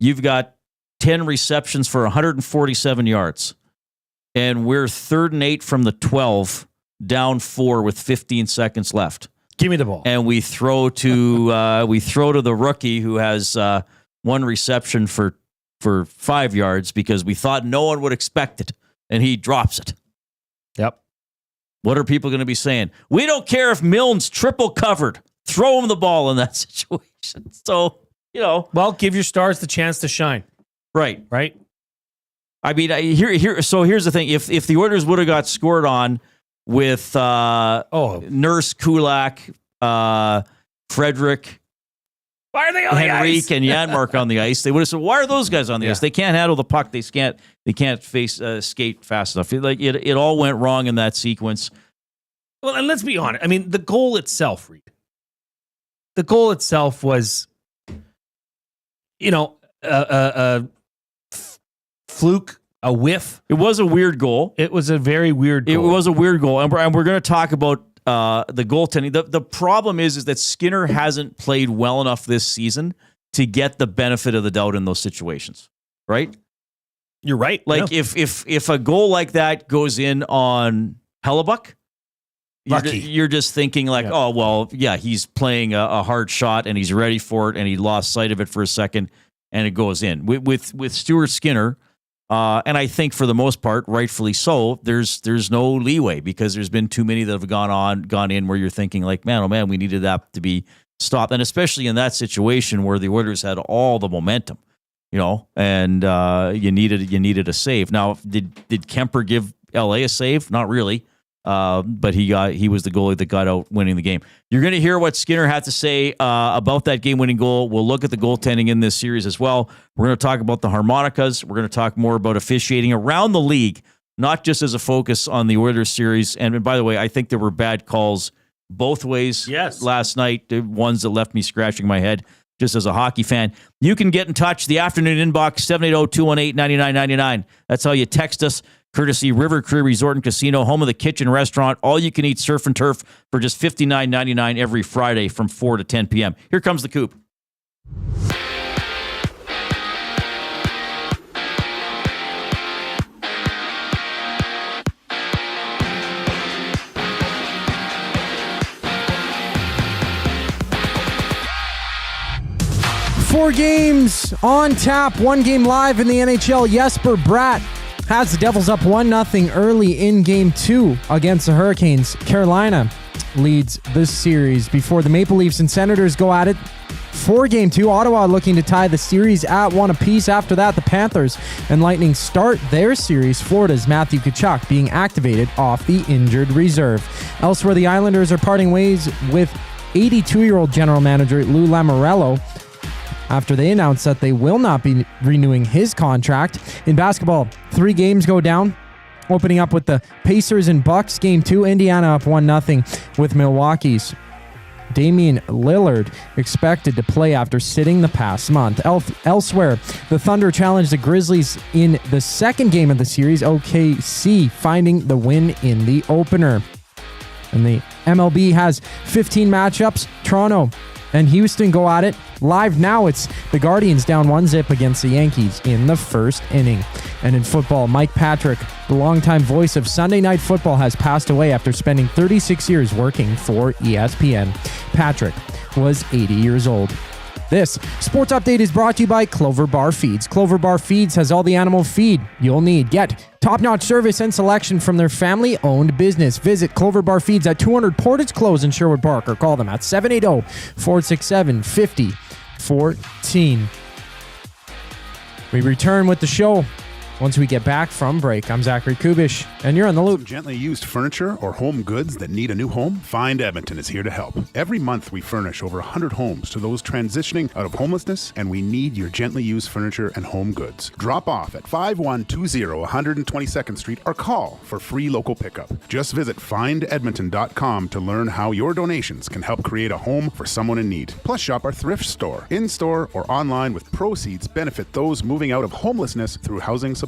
You've got 10 receptions for 147 yards, and we're 3rd and 8 from the 12. Down 4 with 15 seconds left. Give me the ball. And we throw to the rookie who has 1 reception for 5 yards because we thought no one would expect it, and he drops it. Yep. What are people going to be saying? We don't care if Milne's triple covered. Throw him the ball in that situation. So, Well, give your stars the chance to shine. Right. Right? I mean, So here's the thing: if the Oilers would have got scored on with Nurse, Kulak, Frederick, why are they on the Henrique, ice? and Janmark on the ice, they would have said, "Why are those guys on the ice? They can't handle the puck. They can't skate fast enough." It all went wrong in that sequence. Well, and let's be honest. I mean, the goal itself, Reid. The goal itself was, a fluke, a whiff. It was a weird goal. It was a very weird goal. It was a weird goal, and we're going to talk about the goaltending. The problem is that Skinner hasn't played well enough this season to get the benefit of the doubt in those situations, right? You're right. Like if a goal like that goes in on Hellebuck, you're just thinking like, oh, well, yeah, he's playing a hard shot and he's ready for it and he lost sight of it for a second and it goes in. With Stuart Skinner, and I think for the most part, rightfully so, there's no leeway because there's been too many that have gone in where you're thinking like, man, oh man, we needed that to be stopped. And especially in that situation where the Oilers had all the momentum, and you needed a save. Now, did Kemper give LA a save? Not really. But he was the goalie that got out winning the game. You're going to hear what Skinner had to say about that game-winning goal. We'll look at the goaltending in this series as well. We're going to talk about the harmonicas. We're going to talk more about officiating around the league, not just as a focus on the Oilers series. And by the way, I think there were bad calls both ways last night, the ones that left me scratching my head just as a hockey fan. You can get in touch. The afternoon inbox, 780-218-9999. That's how you text us. Courtesy River Cree Resort and Casino, home of the kitchen restaurant. All you can eat surf and turf for just $59.99 every Friday from 4 to 10 p.m. Here comes the Coop. Four games on tap, one game live in the NHL. Jesper Bratt has the Devils up 1-0 early in Game 2 against the Hurricanes. Carolina leads this series before the Maple Leafs and Senators go at it for Game 2. Ottawa looking to tie the series at 1 apiece. After that, the Panthers and Lightning start their series. Florida's Matthew Tkachuk being activated off the injured reserve. Elsewhere, the Islanders are parting ways with 82-year-old general manager Lou Lamoriello after they announced that they will not be renewing his contract. In basketball, 3 games go down, opening up with the Pacers and Bucks. Game 2, Indiana up 1-0 with Milwaukee's Damian Lillard expected to play after sitting the past month. Elsewhere, the Thunder challenged the Grizzlies in the second game of the series, OKC finding the win in the opener. And the MLB has 15 matchups. Toronto and Houston go at it. Live now, it's the Guardians down 1-0 against the Yankees in the first inning. And in football, Mike Patrick, the longtime voice of Sunday Night Football, has passed away after spending 36 years working for ESPN. Patrick was 80 years old. This sports update is brought to you by Clover Bar Feeds. Clover Bar Feeds has all the animal feed you'll need. Get top-notch service and selection from their family-owned business. Visit Clover Bar Feeds at 200 Portage Close in Sherwood Park or call them at 780-467-5014. We return with the show once we get back from break. I'm Zachary Kubish, and you're on the loop. Gently used furniture or home goods that need a new home? Find Edmonton is here to help. Every month we furnish over 100 homes to those transitioning out of homelessness, and we need your gently used furniture and home goods. Drop off at 5120 122nd Street or call for free local pickup. Just visit findedmonton.com to learn how your donations can help create a home for someone in need. Plus shop our thrift store, in-store or online, with proceeds benefit those moving out of homelessness through housing supports.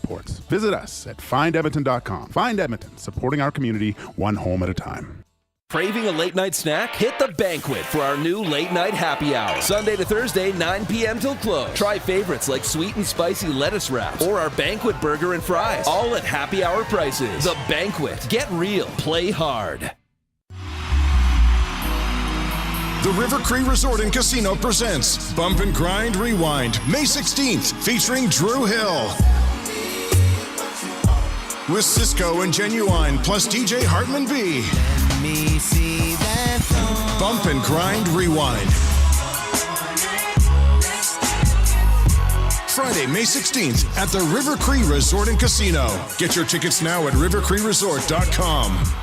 Visit us at findedmonton.com. Find Edmonton, supporting our community one home at a time. Craving a late night snack? Hit the Banquet for our new late night happy hour. Sunday to Thursday, 9 p.m. till close. Try favorites like sweet and spicy lettuce wraps or our Banquet burger and fries, all at happy hour prices. The Banquet. Get real. Play hard. The River Cree Resort and Casino presents Bump and Grind Rewind, May 16th, featuring Drew Hill. With Cisco and Genuine, plus DJ Hartman B. Bump and Grind Rewind. Friday, May 16th at the River Cree Resort and Casino. Get your tickets now at rivercreeresort.com.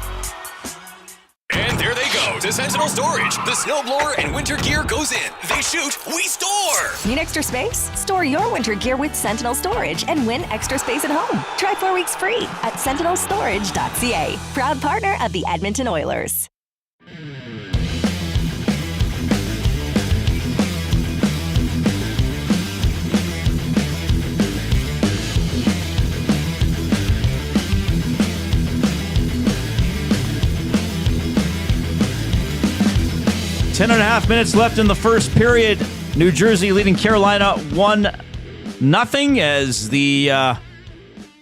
And there they go to Sentinel Storage. The snowblower and winter gear goes in. They shoot, we store. Need extra space? Store your winter gear with Sentinel Storage and win extra space at home. Try 4 weeks free at sentinelstorage.ca. Proud partner of the Edmonton Oilers. Ten and a half minutes left in the first period. New Jersey leading Carolina 1-0 as the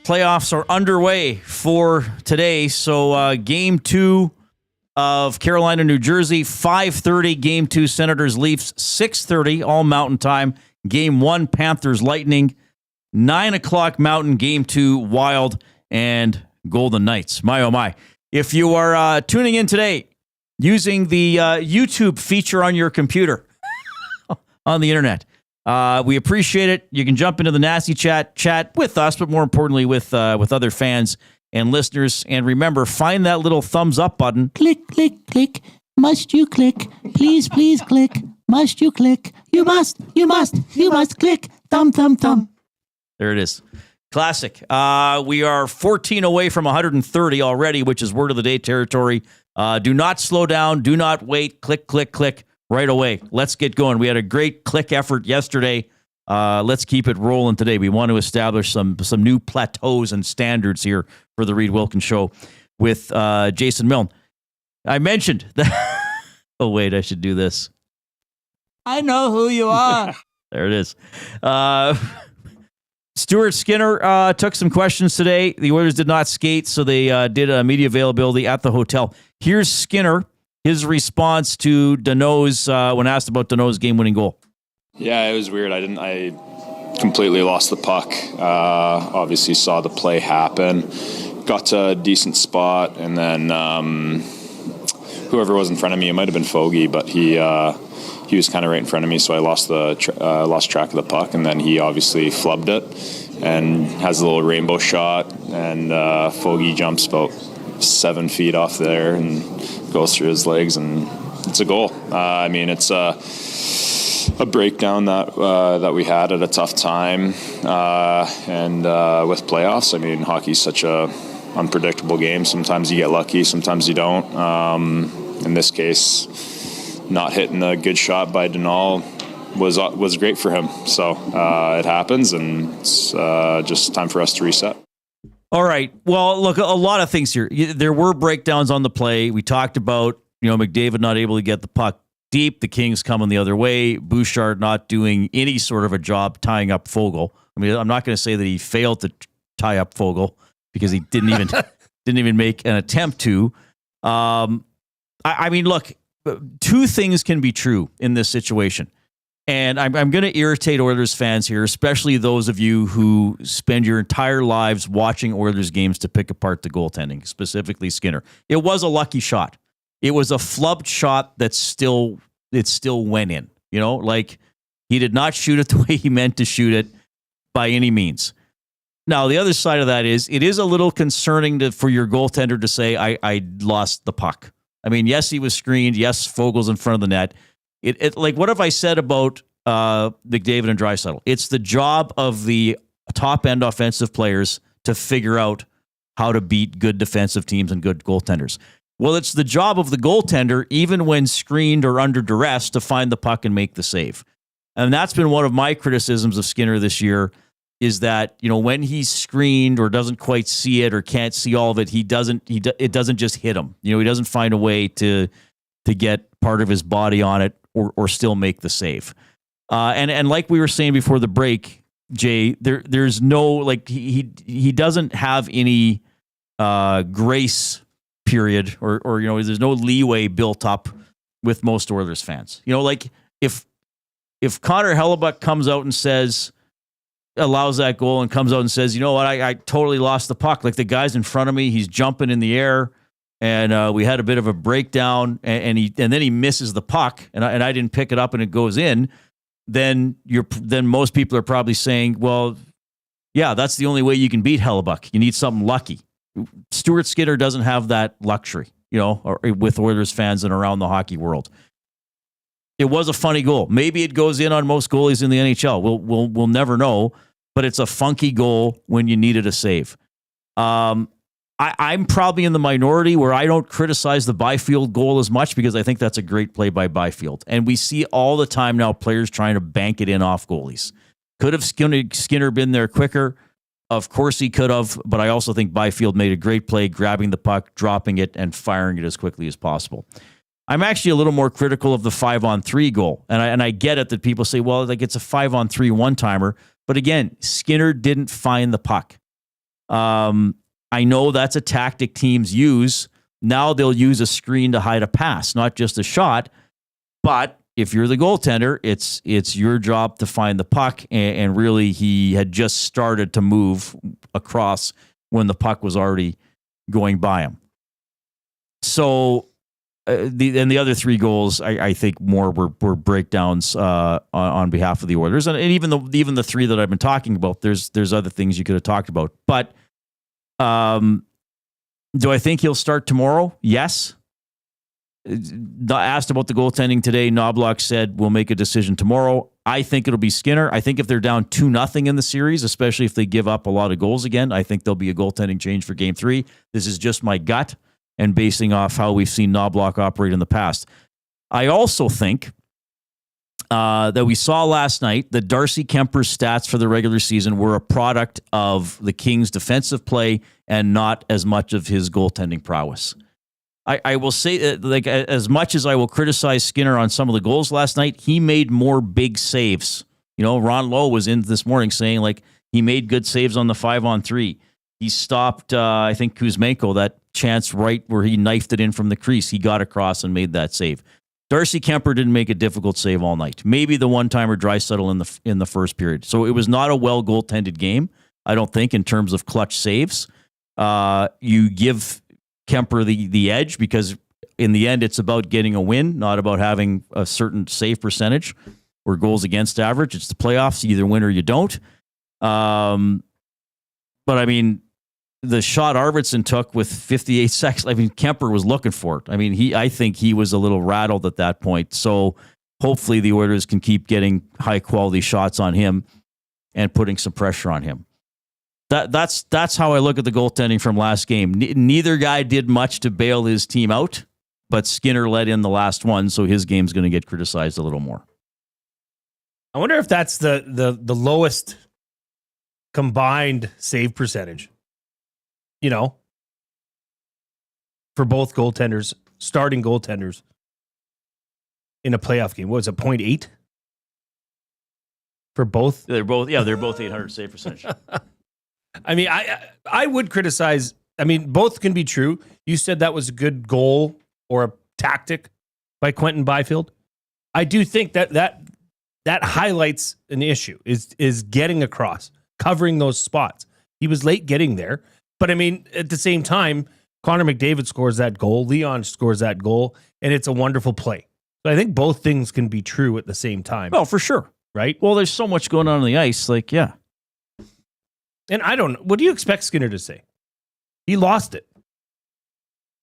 playoffs are underway for today. So game 2 of Carolina, New Jersey, 5:30. Game 2, Senators, Leafs, 6:30, all Mountain Time. Game 1, Panthers, Lightning, 9 o'clock Mountain. Game 2, Wild and Golden Knights. My, oh my. If you are tuning in today, using the YouTube feature on your computer on the internet. We appreciate it. You can jump into the nasty chat with us, but more importantly with other fans and listeners. And remember, find that little thumbs up button. Click, click, click. Must you click? Please, please click. Must you click? You must click. Thumb, thumb, thumb. There it is. Classic. We are 14 away from 130 already, which is word of the day territory. Do not slow down. Do not wait. Click, click, click right away. Let's get going. We had a great click effort yesterday. Let's keep it rolling today. We want to establish some new plateaus and standards here for the Reid Wilkins Show with Jason Milne. I mentioned that. Oh, wait, I should do this. I know who you are. There it is. Stuart Skinner took some questions today. The Oilers did not skate, so they did a media availability at the hotel. Here's Skinner, his response to Danault's when asked about Danault's game-winning goal. Yeah, it was weird. I completely lost the puck. Obviously saw the play happen. Got to a decent spot, and then whoever was in front of me, it might have been Fogey, but he was kind of right in front of me, so I lost track of the puck, and then he obviously flubbed it and has a little rainbow shot, and Fogey jumps about 7 feet off there and goes through his legs, and it's a goal. I mean, it's a breakdown that we had at a tough time, and with playoffs, I mean, hockey's such a unpredictable game. Sometimes you get lucky, sometimes you don't. In this case, not hitting a good shot by Danault was great for him. So it happens, and it's just time for us to reset. All right. Well, look, a lot of things here. There were breakdowns on the play. We talked about, McDavid not able to get the puck deep. The Kings coming the other way. Bouchard not doing any sort of a job tying up Foegele. I mean, I'm not going to say that he failed to tie up Foegele because he didn't even make an attempt to. I mean, look, two things can be true in this situation. And I'm going to irritate Oilers fans here, especially those of you who spend your entire lives watching Oilers games to pick apart the goaltending, specifically Skinner. It was a lucky shot. It was a flubbed shot that still went in. Like he did not shoot it the way he meant to shoot it by any means. Now, the other side of that is it is a little concerning for your goaltender to say, I lost the puck. I mean, yes, he was screened. Yes, Fogel's in front of the net. It like, what have I said about McDavid and Draisaitl? It's the job of the top-end offensive players to figure out how to beat good defensive teams and good goaltenders. Well, it's the job of the goaltender, even when screened or under duress, to find the puck and make the save. And that's been one of my criticisms of Skinner this year, is that, when he's screened or doesn't quite see it or can't see all of it, it doesn't just hit him. He doesn't find a way to get part of his body on it or still make the save. And like we were saying before the break, Jay, there's no, like, he doesn't have any grace period or there's no leeway built up with most Oilers fans. Like if Connor Hellebuck comes out and allows that goal and comes out and says, you know what, I totally lost the puck. Like, the guy's in front of me, he's jumping in the air, and we had a bit of a breakdown, and then he misses the puck, and I didn't pick it up, and it goes in. then most people are probably saying, well, yeah, that's the only way you can beat Hellebuck. You need something lucky. Stuart Skinner doesn't have that luxury, or with Oilers fans and around the hockey world. It was a funny goal. Maybe it goes in on most goalies in the NHL. We'll never know, but it's a funky goal when you needed a save. I'm probably in the minority where I don't criticize the Byfield goal as much because I think that's a great play by Byfield. And we see all the time now players trying to bank it in off goalies. Could have Skinner been there quicker? Of course he could have, but I also think Byfield made a great play, grabbing the puck, dropping it, and firing it as quickly as possible. I'm actually a little more critical of the 5-on-3 goal. And I get it that people say, well, like it's a 5-on-3 one-timer. But again, Skinner didn't find the puck. I know that's a tactic teams use. Now they'll use a screen to hide a pass, not just a shot. But if you're the goaltender, it's your job to find the puck. And really, he had just started to move across when the puck was already going by him. So the other three goals, I think more were breakdowns on behalf of the Oilers, and even the three that I've been talking about. There's other things you could have talked about, but do I think he'll start tomorrow? Yes. Asked about the goaltending today, Knoblock said we'll make a decision tomorrow. I think it'll be Skinner. I think if they're down 2-0 in the series, especially if they give up a lot of goals again, I think there'll be a goaltending change for Game 3. This is just my gut and basing off how we've seen Knoblock operate in the past. I also think that we saw last night that Darcy Kemper's stats for the regular season were a product of the Kings' defensive play and not as much of his goaltending prowess. I will say, like, as much as I will criticize Skinner on some of the goals last night, he made more big saves. Ron Lowe was in this morning saying, like, he made good saves on the 5-on-3. He stopped, I think, Kuzmenko, that chance right where he knifed it in from the crease. He got across and made that save. Darcy Kemper didn't make a difficult save all night. Maybe the one-timer Draisaitl in the first period. So it was not a well-goaltended game, I don't think, in terms of clutch saves. You give Kemper the edge because in the end it's about getting a win, not about having a certain save percentage or goals against average. It's the playoffs. You either win or you don't. But I mean, the shot Arvidsson took with 58 seconds, I mean, Kemper was looking for it. I mean, I think he was a little rattled at that point. So hopefully the Oilers can keep getting high quality shots on him and putting some pressure on him. That's how I look at the goaltending from last game. Neither guy did much to bail his team out, but Skinner let in the last one, so his game's going to get criticized a little more. I wonder if that's the lowest combined save percentage, for both goaltenders, starting goaltenders in a playoff game. What was it, 0.8? For both? They're both 800 save percentage. I mean, I would criticize. I mean, both can be true. You said that was a good goal or a tactic by Quentin Byfield. I do think that highlights an issue is getting across, covering those spots. He was late getting there, but I mean, at the same time, Connor McDavid scores that goal, Leon scores that goal, and it's a wonderful play. So I think both things can be true at the same time. Well, for sure, right? Well, there's so much going on the ice, like yeah. And I don't know. What do you expect Skinner to say? He lost it.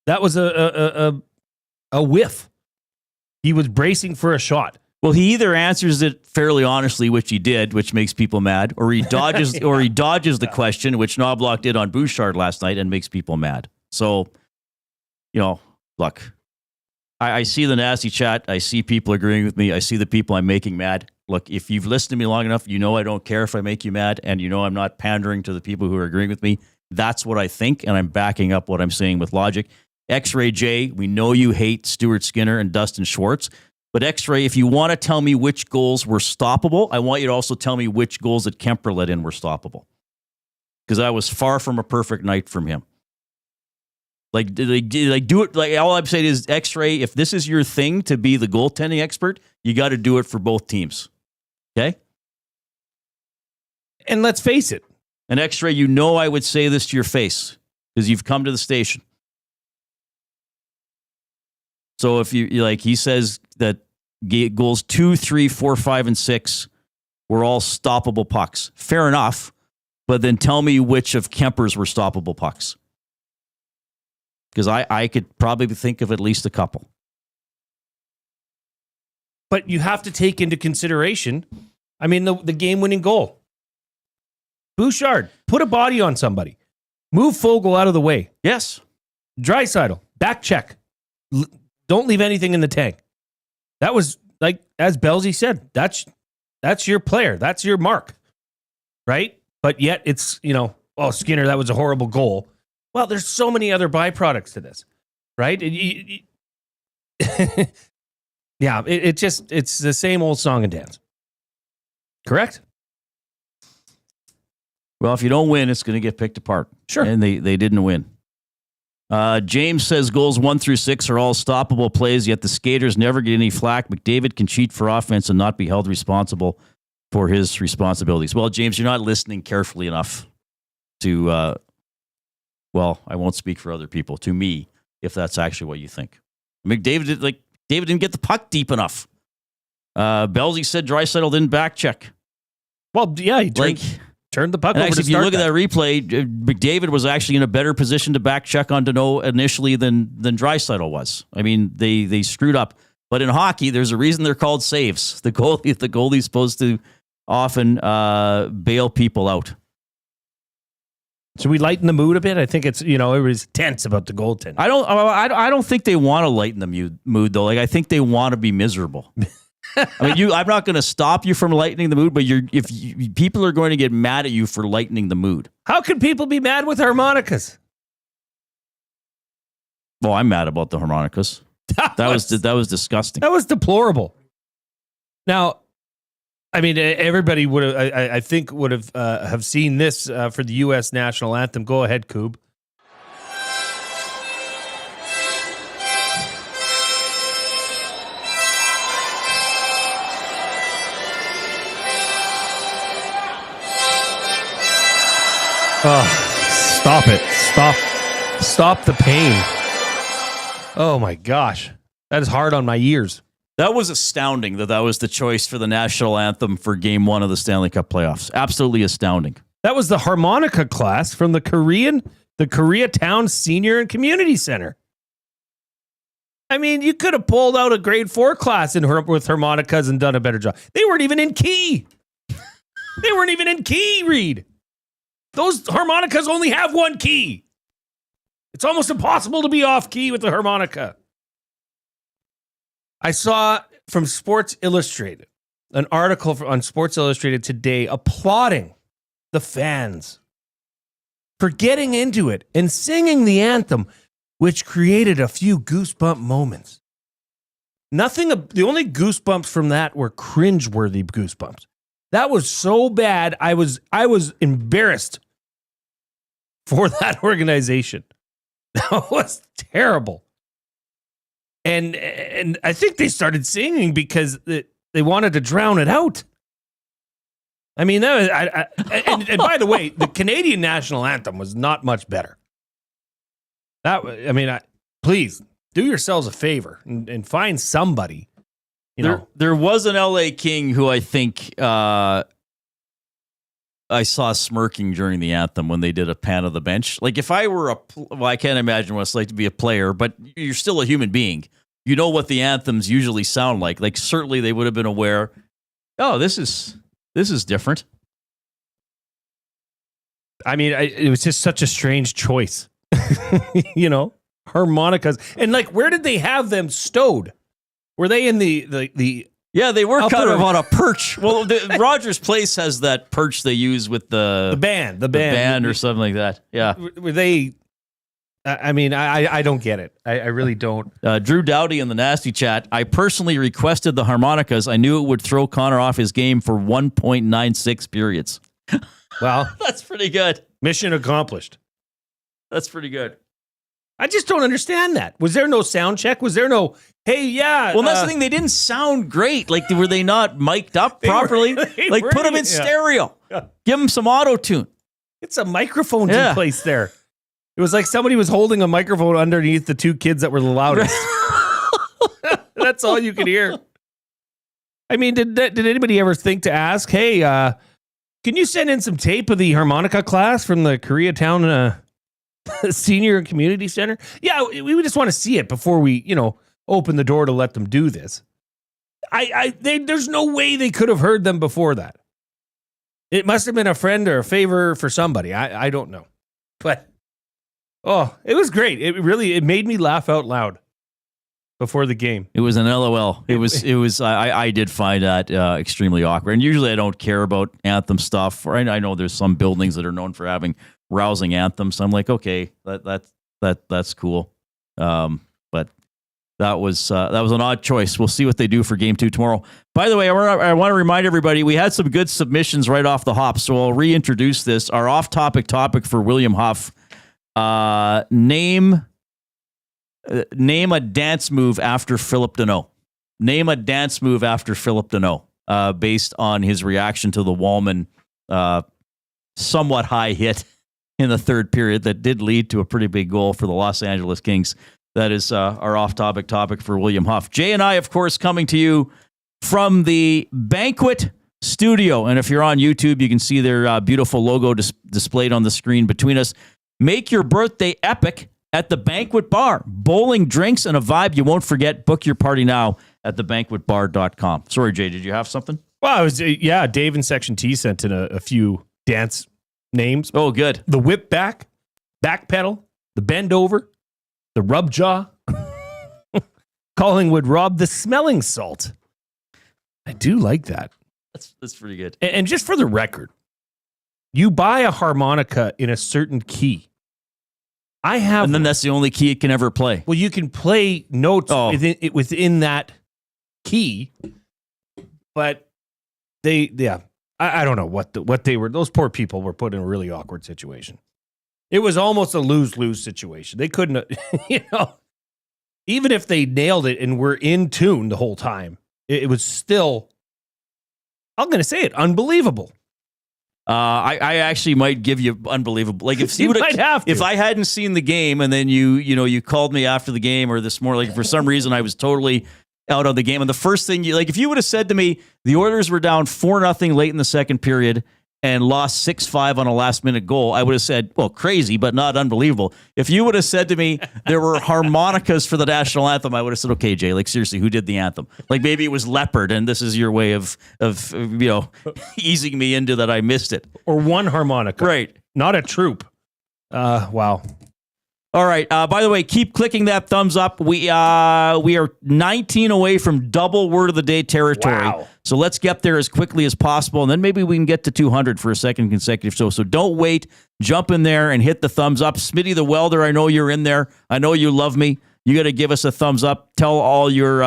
That was a whiff. He was bracing for a shot. Well, he either answers it fairly honestly, which he did, which makes people mad, or he dodges the question, which Knoblock did on Bouchard last night, and makes people mad. So, look, I see the nasty chat. I see people agreeing with me. I see the people I'm making mad. Look, if you've listened to me long enough, I don't care if I make you mad, and I'm not pandering to the people who are agreeing with me. That's what I think, and I'm backing up what I'm saying with logic. X-Ray J, we know you hate Stuart Skinner and Dustin Schwartz, but X-Ray, if you want to tell me which goals were stoppable, I want you to also tell me which goals that Kemper let in were stoppable. Because that was far from a perfect night from him. Like do it. Like all I'm saying is, X-Ray, if this is your thing to be the goaltending expert, you got to do it for both teams. Okay? And let's face it. And X-Ray, I would say this to your face because you've come to the station. So if he says that goals 2, 3, 4, 5, and 6 were all stoppable pucks. Fair enough, but then tell me which of Kemper's were stoppable pucks. Because I could probably think of at least a couple. But you have to take into consideration, I mean, the game-winning goal. Bouchard, put a body on somebody. Move Fogle out of the way. Yes. Draisaitl, back check. Don't leave anything in the tank. That was, like, as Belsey said, that's your player. That's your mark. Right? But yet it's, oh, Skinner, that was a horrible goal. Well, there's so many other byproducts to this. Right? Yeah, it's the same old song and dance. Correct? Well, if you don't win, it's going to get picked apart. Sure. And they didn't win. James says goals 1 through 6 are all stoppable plays, yet the skaters never get any flack. McDavid can cheat for offense and not be held responsible for his responsibilities. Well, James, you're not listening carefully enough to, I won't speak for other people, to me, if that's actually what you think. David didn't get the puck deep enough. Belsey said Draisaitl didn't back check. Well, yeah, he turned the puck over. Actually, if you look at that replay, McDavid was actually in a better position to back check on Deneau initially than Draisaitl was. I mean, they screwed up. But in hockey, there's a reason they're called saves. The goalie's supposed to often bail people out. Should we lighten the mood a bit? I think it's, it was tense about the goaltending. I don't think they want to lighten the mood though. Like, I think they want to be miserable. I mean, I'm not going to stop you from lightening the mood, but people are going to get mad at you for lightening the mood. How can people be mad with harmonicas? Well, I'm mad about the harmonicas. That was disgusting. That was deplorable. Now, I mean, everybody would have, I think, would have seen this for the U.S. national anthem. Go ahead, Coob. Oh, stop it. Stop the pain. Oh my gosh. That is hard on my ears. That was astounding that was the choice for the national anthem for Game 1 of the Stanley Cup playoffs. Absolutely astounding. That was the harmonica class from the Koreatown Senior and Community Center. I mean, you could have pulled out a grade 4 class with harmonicas and done a better job. They weren't even in key. Reid. Those harmonicas only have one key. It's almost impossible to be off key with the harmonica. I saw from Sports Illustrated, an article on Sports Illustrated today applauding the fans for getting into it and singing the anthem, which created a few goosebump moments. The only goosebumps from that were cringeworthy goosebumps. That was so bad, I was embarrassed for that organization. That was terrible. And I think they started singing because they wanted to drown it out. I mean, that was, and by the way, the Canadian national anthem was not much better. Please do yourselves a favor and find somebody. There was an LA King who I think I saw smirking during the anthem when they did a pan of the bench. Like, if I were I can't imagine what it's like to be a player, but you're still a human being. You know what the anthems usually sound like. Like, certainly they would have been aware, oh, this is different. I mean, it was just such a strange choice. Harmonicas. And like, where did they have them stowed? Were they in the Yeah, they were kind of on a perch. Well, Rogers Place has that perch they use with the band or something like that. Yeah. Were they? I mean, I don't get it. I really don't. Drew Dowdy in the nasty chat. I personally requested the harmonicas. I knew it would throw Connor off his game for 1.96 periods. Well, that's pretty good. Mission accomplished. That's pretty good. I just don't understand that. Was there no sound check? Was there no, hey, yeah. Well, that's the thing. They didn't sound great. Like, were they not mic'd up properly? Put them in stereo. Yeah. Give them some auto-tune. It's a microphone in place there. It was like somebody was holding a microphone underneath the two kids that were the loudest. That's all you could hear. I mean, did anybody ever think to ask, hey, can you send in some tape of the harmonica class from the Koreatown Senior and Community Center? Yeah, we just want to see it before we, open the door to let them do this. There's no way they could have heard them before that. It must have been a friend or a favor for somebody. I don't know. But, it was great. It made me laugh out loud before the game. It was an LOL. It was. I did find that extremely awkward. And usually I don't care about anthem stuff. I know there's some buildings that are known for having rousing anthems. So I'm like, okay, that's cool. But that was an odd choice. We'll see what they do for game 2 tomorrow. By the way, I want to remind everybody we had some good submissions right off the hop. So I'll reintroduce this. Our off-topic topic for William Huff. Name a dance move after Philip Deneau. Name a dance move after Philip Deneau, based on his reaction to the Wallman somewhat high hit in the third period that did lead to a pretty big goal for the Los Angeles Kings. That is our off-topic topic for William Huff. Jay and I, of course, coming to you from the Banquet Studio. And if you're on YouTube, you can see their beautiful logo displayed on the screen between us. Make your birthday epic at the Banquet Bar. Bowling, drinks, and a vibe you won't forget. Book your party now at thebanquetbar.com. Sorry, Jay, did you have something? Well, Dave in Section T sent in a few dance names. Oh, good. The whip back pedal, the bend over, the rub jaw. Collingwood Rob, the smelling salt. I do like that. That's pretty good. And just for the record, you buy a harmonica in a certain key. And then that's the only key it can ever play. Well, you can play notes within that key, but I don't know what they were. Those poor people were put in a really awkward situation. It was almost a lose-lose situation. They couldn't, even if they nailed it and were in tune the whole time, it was still, I'm going to say it, unbelievable. I actually might give you unbelievable. Like if you might have to. If I hadn't seen the game and then you called me after the game or this morning, like for some reason I was totally out of the game. And the first thing if you would have said to me, the Oilers were down 4-0 late in the second period and lost 6-5 on a last minute goal, I would have said, well, crazy, but not unbelievable. If you would have said to me there were harmonicas for the national anthem, I would have said, okay, Jay, like seriously, who did the anthem? Like maybe it was Leopard, and this is your way of easing me into that I missed it. Or one harmonica. Right. Not a troop. Wow. All right. By the way, keep clicking that thumbs up. We are 19 away from double word of the day territory. Wow. So let's get there as quickly as possible, and then maybe we can get to 200 for a second consecutive show. So don't wait. Jump in there and hit the thumbs up. Smitty the Welder, I know you're in there. I know you love me. You got to give us a thumbs up. Tell all your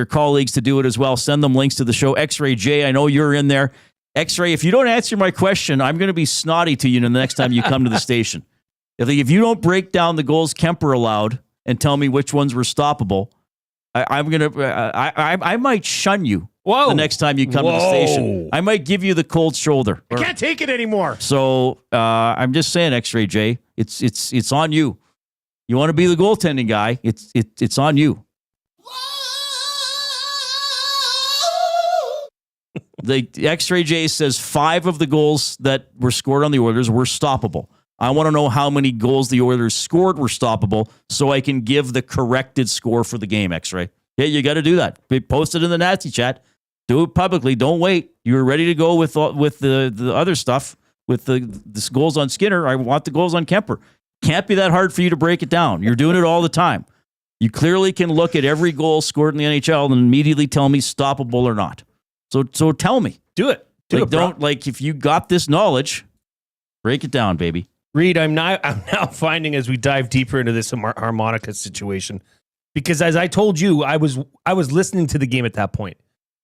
colleagues to do it as well. Send them links to the show. X-Ray J, I know you're in there. X-Ray, if you don't answer my question, I'm going to be snotty to you the next time you come to the station. If you don't break down the goals Kemper allowed and tell me which ones were stoppable, I might shun you. Whoa. The next time you come to the station. I might give you the cold shoulder. I can't take it anymore. So I'm just saying, X-Ray J, it's on you. You want to be the goaltending guy? It's on you. The X-Ray J says 5 of the goals that were scored on the Oilers were stoppable. I want to know how many goals the Oilers scored were stoppable so I can give the corrected score for the game, X-Ray. Yeah, you got to do that. Post it in the Nazi chat. Do it publicly. Don't wait. You're ready to go with the other stuff, with the goals on Skinner. I want the goals on Kemper. Can't be that hard for you to break it down. You're doing it all the time. You clearly can look at every goal scored in the NHL and immediately tell me stoppable or not. So tell me. Do it. If you got this knowledge, break it down, baby. Reid, I'm now finding as we dive deeper into this harmonica situation, because as I told you, I was listening to the game at that point.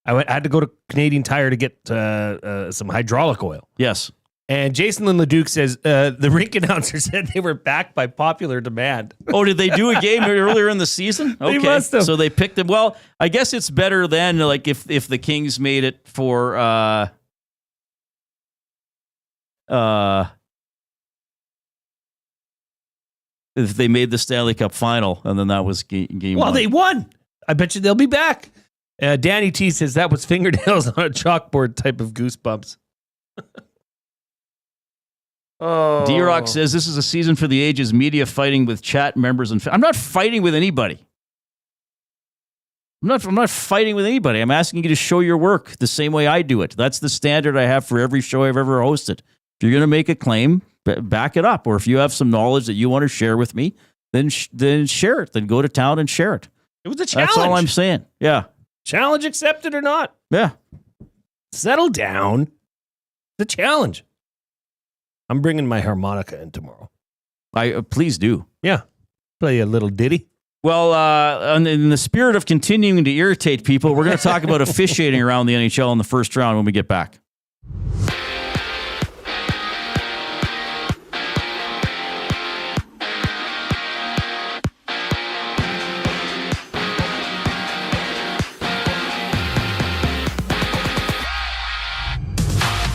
I had to go to Canadian Tire to get some hydraulic oil. Yes. And Jason Lynn Leduc says the rink announcer said they were back by popular demand. Oh, did they do a game earlier in the season? Okay. They must have. So they picked them. Well, I guess it's better than like if the Kings made it for if they made the Stanley Cup final, and then that was game well, one. They won. I bet you they'll be back. Danny T says that was fingernails on a chalkboard type of goosebumps. Oh. D-Rock says this is a season for the ages, media fighting with chat members. I'm not fighting with anybody. I'm not fighting with anybody. I'm asking you to show your work the same way I do it. That's the standard I have for every show I've ever hosted. If you're going to make a claim, back it up. Or if you have some knowledge that you want to share with me, then share it. Then go to town and share it. It was a challenge. That's all I'm saying. Yeah. Challenge accepted or not. Yeah. Settle down. It's a challenge. I'm bringing my harmonica in tomorrow. Please do. Yeah. Play a little ditty. Well, in the spirit of continuing to irritate people, we're going to talk about officiating around the NHL in the first round when we get back.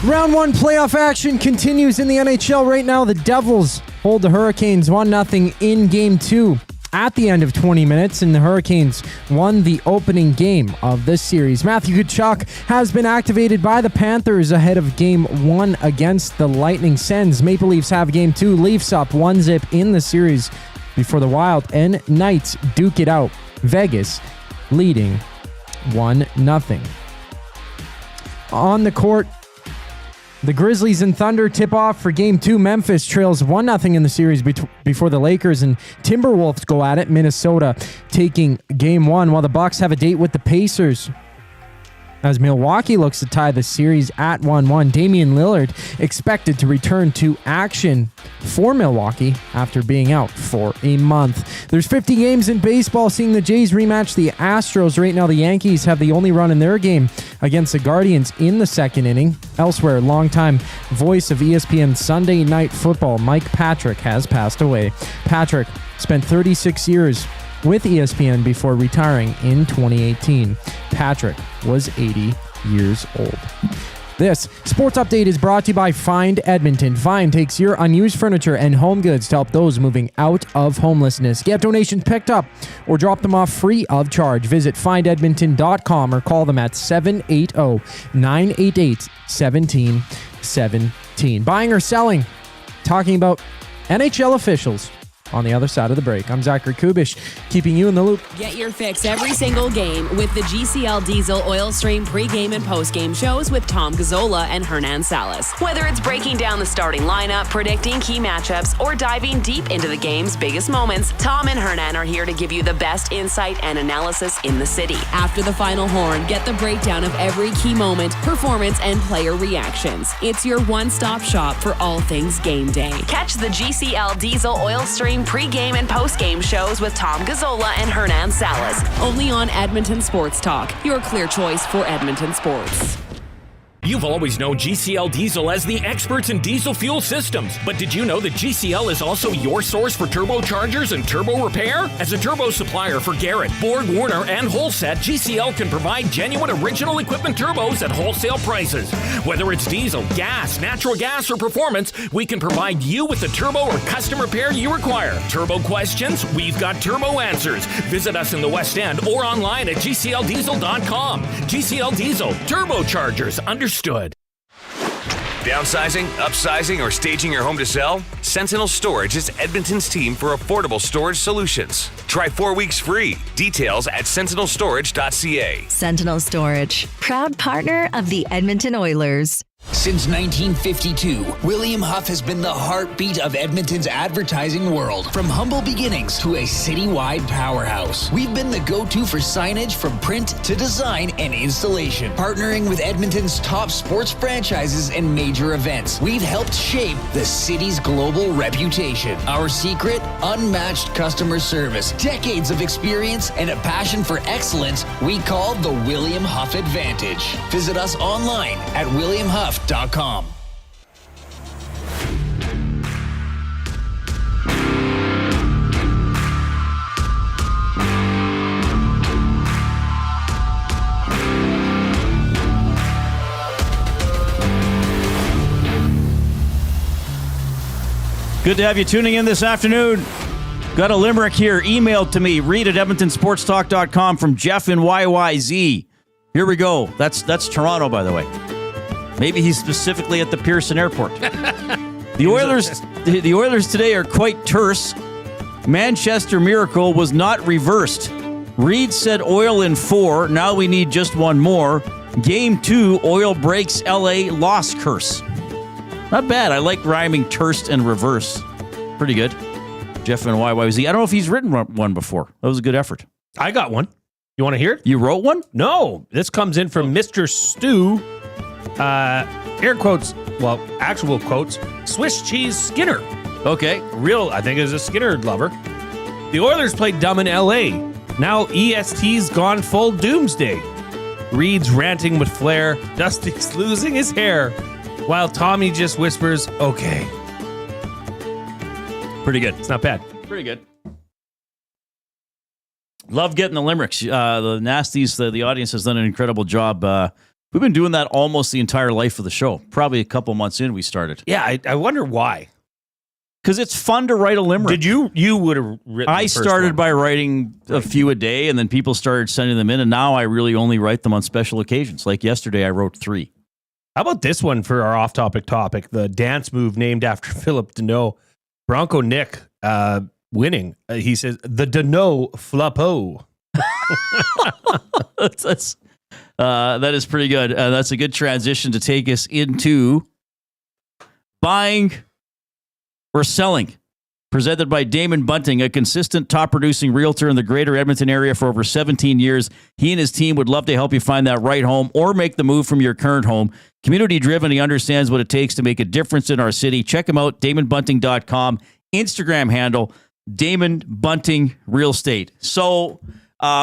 Round 1 playoff action continues in the NHL right now. The Devils hold the Hurricanes 1-0 in Game 2 at the end of 20 minutes, and the Hurricanes won the opening game of this series. Matthew Tkachuk has been activated by the Panthers ahead of Game 1 against the Lightning. Sens. Maple Leafs have Game 2. Leafs up 1-0 in the series before the Wild and Knights duke it out. Vegas leading 1-0. On the court, the Grizzlies and Thunder tip off for Game 2. Memphis trails 1-0 in the series before the Lakers and Timberwolves go at it. Minnesota taking Game 1, while the Bucks have a date with the Pacers as Milwaukee looks to tie the series at 1-1. Damian Lillard expected to return to action for Milwaukee after being out for a month. There's 50 games in baseball, seeing the Jays rematch the Astros. Right now, the Yankees have the only run in their game against the Guardians in the second inning. Elsewhere, longtime voice of ESPN Sunday Night Football, Mike Patrick, has passed away. Patrick spent 36 years with ESPN before retiring in 2018. Patrick was 80 years old. This sports update is brought to you by Find Edmonton. Find takes your unused furniture and home goods to help those moving out of homelessness. Get donations picked up or drop them off free of charge. Visit findedmonton.com or call them at 780-988-1717. Buying or selling? Talking about NHL officials on the other side of the break. I'm Zachary Kubish, keeping you in the loop. Get your fix every single game with the GCL Diesel Oil Stream pregame and postgame shows with Tom Gazzola and Hernan Salas. Whether it's breaking down the starting lineup, predicting key matchups, or diving deep into the game's biggest moments, Tom and Hernan are here to give you the best insight and analysis in the city. After the final horn, get the breakdown of every key moment, performance, and player reactions. It's your one-stop shop for all things game day. Catch the GCL Diesel Oil Stream pregame and postgame shows with Tom Gazzola and Hernan Salas. Only on Edmonton Sports Talk, your clear choice for Edmonton sports. You've always known GCL Diesel as the experts in diesel fuel systems, but did you know that GCL is also your source for turbochargers and turbo repair? As a turbo supplier for Garrett, Borg Warner, and Holset, GCL can provide genuine original equipment turbos at wholesale prices. Whether it's diesel, gas, natural gas, or performance, we can provide you with the turbo or custom repair you require. Turbo questions? We've got turbo answers. Visit us in the West End or online at gcldiesel.com. GCL Diesel, turbochargers, understood. Downsizing, upsizing, or staging your home to sell? Sentinel Storage is Edmonton's team for affordable storage solutions. Try 4 weeks free. Details at sentinelstorage.ca. Sentinel Storage, proud partner of the Edmonton Oilers. Since 1952, William Huff has been the heartbeat of Edmonton's advertising world. From humble beginnings to a citywide powerhouse, we've been the go-to for signage from print to design and installation. Partnering with Edmonton's top sports franchises and major events, we've helped shape the city's global reputation. Our secret? Unmatched customer service, decades of experience, and a passion for excellence we call the William Huff Advantage. Visit us online at williamhuff.com. Good to have you tuning in this afternoon. Got a limerick here emailed to me, read at edmontonsportstalk.com from Jeff in YYZ. Here we go. That's Toronto, by the way. Maybe he's specifically at the Pearson Airport. The Oilers today are quite terse. Manchester Miracle was not reversed. Reid said Oil in 4. Now we need just one more. Game 2, Oil breaks LA loss curse. Not bad. I like rhyming terse and reverse. Pretty good. Jeff and YYZ. I don't know if he's written one before. That was a good effort. I got one. You want to hear it? You wrote one? No. This comes in from Mr. Stu. Air quotes, well, actual quotes, Swiss cheese Skinner. Okay. Real, I think, is a Skinner lover. The Oilers played dumb in LA. Now EST's gone full doomsday. Reid's ranting with flair. Dusty's losing his hair. While Tommy just whispers, okay. Pretty good. It's not bad. Pretty good. Love getting the limericks. The Nasties, the audience has done an incredible job. We've been doing that almost the entire life of the show. Probably a couple months in we started. Yeah, I wonder why. Because it's fun to write a limerick. Did you would have written I started by writing a few a day, and then people started sending them in, and now I really only write them on special occasions. Like yesterday, I wrote 3. How about this one for our off-topic topic? The dance move named after Philip Deneau. Bronco Nick winning. He says, the Deneau Floppo. That is pretty good. That's a good transition to take us into buying or selling. Presented by Damon Bunting, a consistent top-producing realtor in the greater Edmonton area for over 17 years. He and his team would love to help you find that right home or make the move from your current home. Community-driven, he understands what it takes to make a difference in our city. Check him out, DamonBunting.com. Instagram handle, Damon Bunting Real Estate. So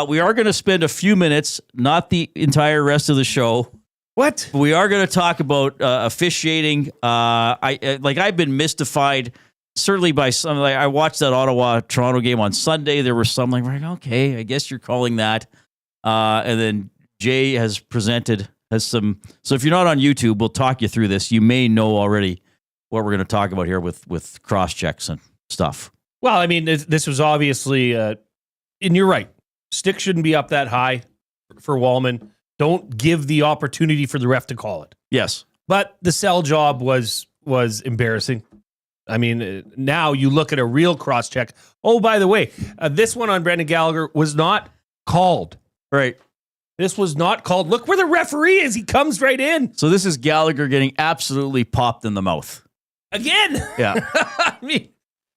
we are going to spend a few minutes, not the entire rest of the show. What? We are going to talk about officiating. I've been mystified. Certainly by some, I watched that Ottawa-Toronto game on Sunday. There were some okay, I guess you're calling that. And then Jay has some. So if you're not on YouTube, we'll talk you through this. You may know already what we're going to talk about here with cross-checks and stuff. Well, I mean, this was obviously, and you're right. Stick shouldn't be up that high for Wallman. Don't give the opportunity for the ref to call it. Yes. But the sell job was embarrassing. I mean, now you look at a real cross-check. Oh, by the way, this one on Brendan Gallagher was not called. Right. This was not called. Look where the referee is. He comes right in. So this is Gallagher getting absolutely popped in the mouth. Again. Yeah. I mean,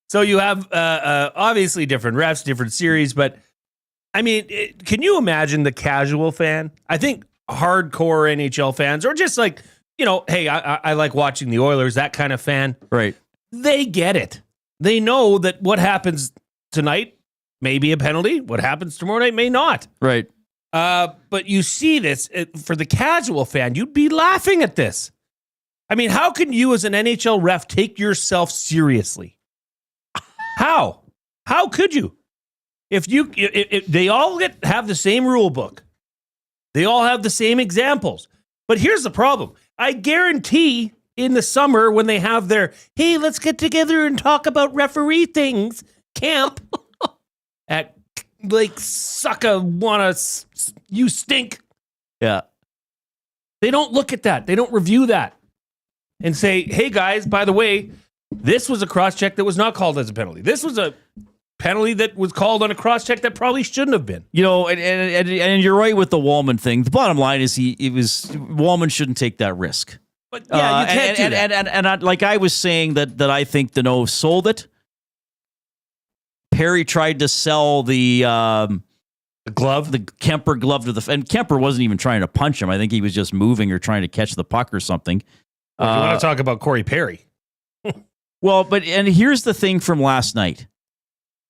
so you have obviously different refs, different series, but I mean, can you imagine the casual fan? I think hardcore NHL fans, or just like, hey, I like watching the Oilers, that kind of fan. Right. They get it. They know that what happens tonight may be a penalty. What happens tomorrow night may not. Right. But you see this, for the casual fan, you'd be laughing at this. I mean, how can you as an NHL ref take yourself seriously? How? How could you? If they all have the same rule book, they all have the same examples. But here's the problem. I guarantee in the summer when they have their, hey, let's get together and talk about referee things camp at Lake Suckawanna, you stink. Yeah. They don't look at that. They don't review that and say, hey, guys, by the way, this was a cross-check that was not called as a penalty. This was a penalty that was called on a cross-check that probably shouldn't have been. And you're right with the Wallman thing. The bottom line is Wallman shouldn't take that risk. But yeah, you can't do that. And like I was saying that I think Deneau sold it. Perry tried to sell the glove, the Kemper glove and Kemper wasn't even trying to punch him. I think he was just moving or trying to catch the puck or something. If you want to talk about Corey Perry. Well, and here's the thing from last night.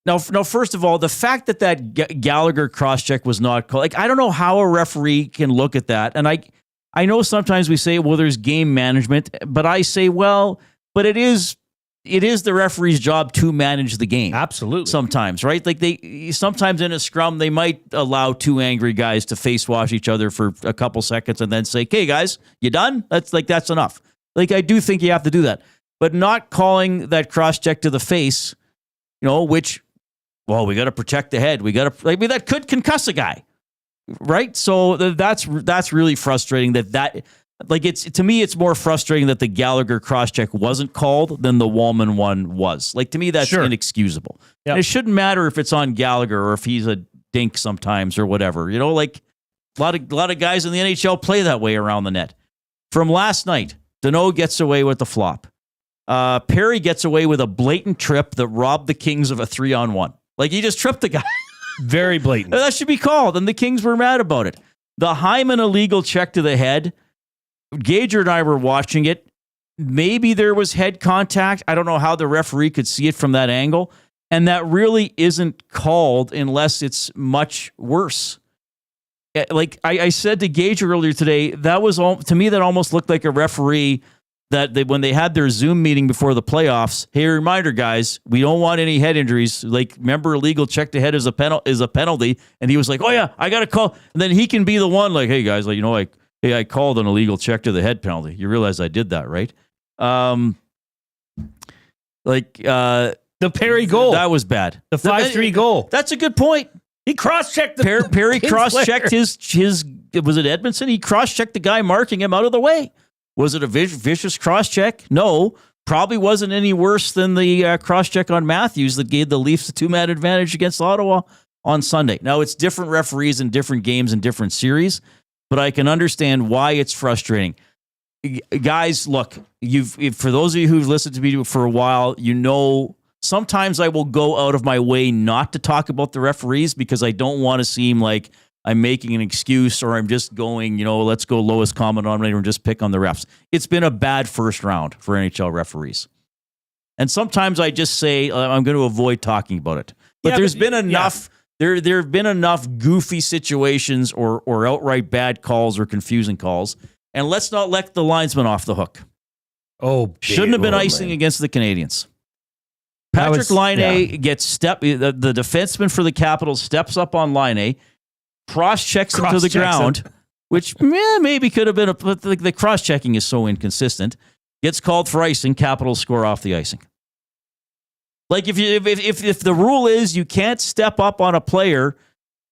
Now, first of all, the fact that Gallagher cross-check was not called, I don't know how a referee can look at that. And I know sometimes we say, well, there's game management, but I say, well, but it is the referee's job to manage the game. Absolutely. Sometimes, right? Like sometimes in a scrum, they might allow 2 angry guys to face wash each other for a couple seconds and then say, okay, guys, you done? That's enough. I do think you have to do that, but not calling that cross-check to the face, which, well, we got to protect the head. We got to, that could concuss a guy. right? So that's really frustrating that like to me, it's more frustrating that the Gallagher cross-check wasn't called than the Walman one was. Like, to me, that's inexcusable. Yep. And it shouldn't matter if it's on Gallagher or if he's a dink sometimes or whatever. You know, like a lot of guys in the NHL play that way around the net. From last night, Danault gets away with the flop. Perry gets away with a blatant trip that robbed the Kings of a 3-on-1. Like, he just tripped the guy. Very blatant. That should be called, and the Kings were mad about it. The Hyman illegal check to the head. Gager and I were watching it. Maybe there was head contact. I don't know how the referee could see it from that angle. And that really isn't called unless it's much worse. Like I said to Gager earlier today, that was to me, that almost looked like a referee that when they had their Zoom meeting before the playoffs. Hey, reminder, guys, we don't want any head injuries. Like, remember, illegal check to head is a penalty. And he was like, oh yeah, I got to call. And then he can be the one like, hey guys, like, you know, like, hey, I called an illegal check to the head penalty. You realize I did that, right? The Perry goal. That was bad. The 5-3 goal. That's a good point. He cross-checked the Perry cross-checked his was it Edmondson? He cross-checked the guy marking him out of the way. Was it a vicious cross-check? No. Probably wasn't any worse than the cross-check on Matthews that gave the Leafs a 2-man advantage against Ottawa on Sunday. Now, it's different referees in different games and different series, but I can understand why it's frustrating. Guys, look, for those of you who've listened to me for a while, you know, sometimes I will go out of my way not to talk about the referees because I don't want to seem like I'm making an excuse or I'm just going, you know, let's go lowest common denominator and just pick on the refs. It's been a bad first round for NHL referees. And sometimes I just say I'm going to avoid talking about it. But there's been enough... Yeah. There have been enough goofy situations or outright bad calls or confusing calls. And let's not let the linesman off the hook. Shouldn't have been icing against the Canadians. Patrick Laine gets the defenseman for the Capitals steps up on Laine, cross-checks him to the ground, which maybe could have been, but the cross-checking is so inconsistent. Gets called for icing, Capitals score off the icing. Like, if the rule is you can't step up on an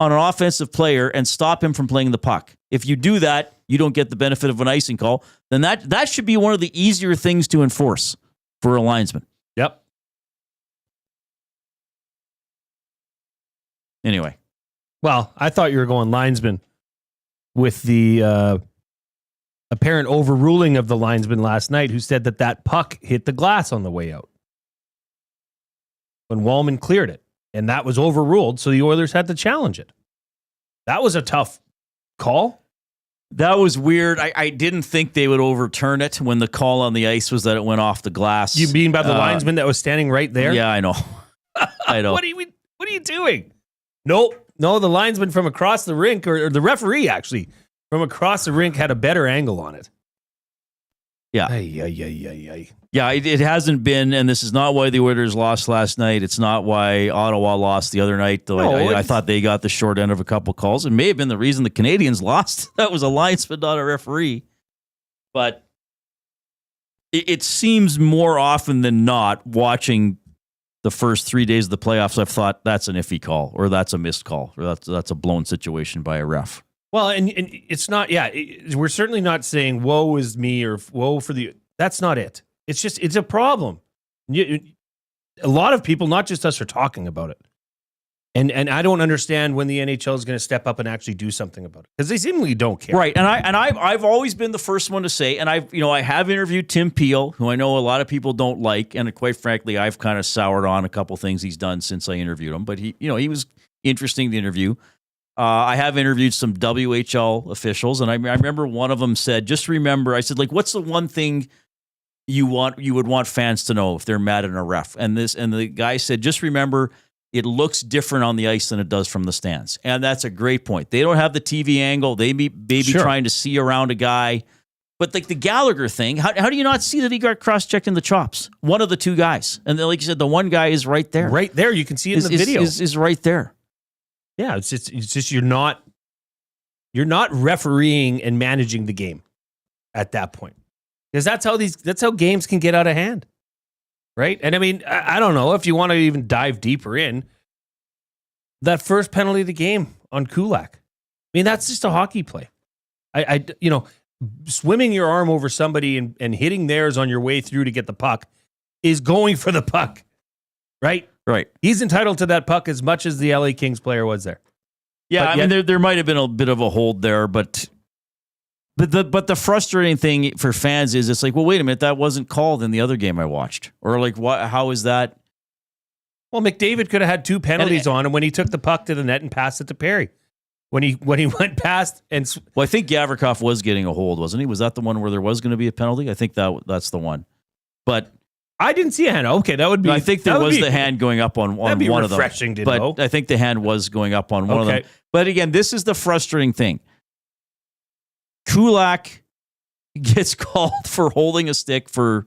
offensive player and stop him from playing the puck. If you do that, you don't get the benefit of an icing call. Then that should be one of the easier things to enforce for a linesman. Yep. Anyway. Well, I thought you were going linesman with the apparent overruling of the linesman last night, who said that puck hit the glass on the way out when Walman cleared it, and that was overruled, so the Oilers had to challenge it. That was a tough call. That was weird. I didn't think they would overturn it when the call on the ice was that it went off the glass. You mean by the linesman that was standing right there? Yeah, I know. I know. What are you doing? No, the linesman from across the rink, or the referee actually from across the rink, had a better angle on it. Yeah. Yeah, it hasn't been, and this is not why the Oilers lost last night. It's not why Ottawa lost the other night, though. I thought they got the short end of a couple calls. It may have been the reason the Canadians lost. That was a linesman, not a referee. But it seems more often than not, watching the first 3 days of the playoffs, I've thought that's an iffy call, or that's a missed call, or that's a blown situation by a ref. Well, and it's not, we're certainly not saying woe is me or woe for the, that's not it. It's just, it's a problem. A lot of people, not just us, are talking about it. And I don't understand when the NHL is going to step up and actually do something about it, because they seemingly don't care. Right. And I've always been the first one to say, and I have interviewed Tim Peel, who I know a lot of people don't like, and quite frankly, I've kind of soured on a couple things he's done since I interviewed him, but he was interesting to interview. I have interviewed some WHL officials, and I remember one of them said, just remember, I said, like, what's the one thing you would want fans to know if they're mad at a ref? And the guy said, just remember, it looks different on the ice than it does from the stands. And that's a great point. They don't have the TV angle. They may be trying to see around a guy. But like the Gallagher thing, how do you not see that he got cross-checked in the chops? One of the two guys. And then, like you said, the one guy is right there. Right there. You can see it in the video. Is right there. Yeah, it's just you're not refereeing and managing the game at that point. Because that's how games can get out of hand. Right? And I mean, I don't know if you want to even dive deeper in that first penalty of the game on Kulak. mean, that's just a hockey play. Swimming your arm over somebody and hitting theirs on your way through to get the puck is going for the puck, right? Right. He's entitled to that puck as much as the LA Kings player was there. Yeah, I mean, there might have been a bit of a hold there, but the frustrating thing for fans is it's like, well, wait a minute, that wasn't called in the other game I watched. Or like, what? How is that? Well, McDavid could have had 2 penalties on him when he took the puck to the net and passed it to Perry. When he went past and... Well, I think Gavrikov was getting a hold, wasn't he? Was that the one where there was going to be a penalty? I think that's the one. But... I didn't see a hand. Okay, that would be... I think there was the hand going up on one of them. That'd be refreshing to know. But I think the hand was going up on one of them. But again, this is the frustrating thing. Kulak gets called for holding a stick for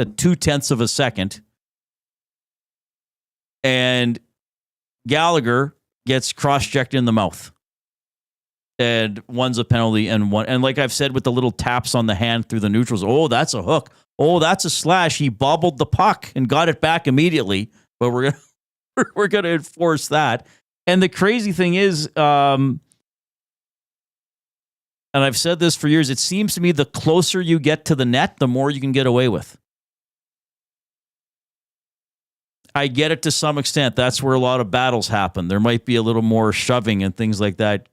0.2 of a second. And Gallagher gets cross-checked in the mouth. And one's a penalty and like I've said with the little taps on the hand through the neutrals, oh, that's a hook. Oh, that's a slash. He bobbled the puck and got it back immediately. But we're gonna enforce that. And the crazy thing is, and I've said this for years, it seems to me the closer you get to the net, the more you can get away with. I get it to some extent. That's where a lot of battles happen. There might be a little more shoving and things like that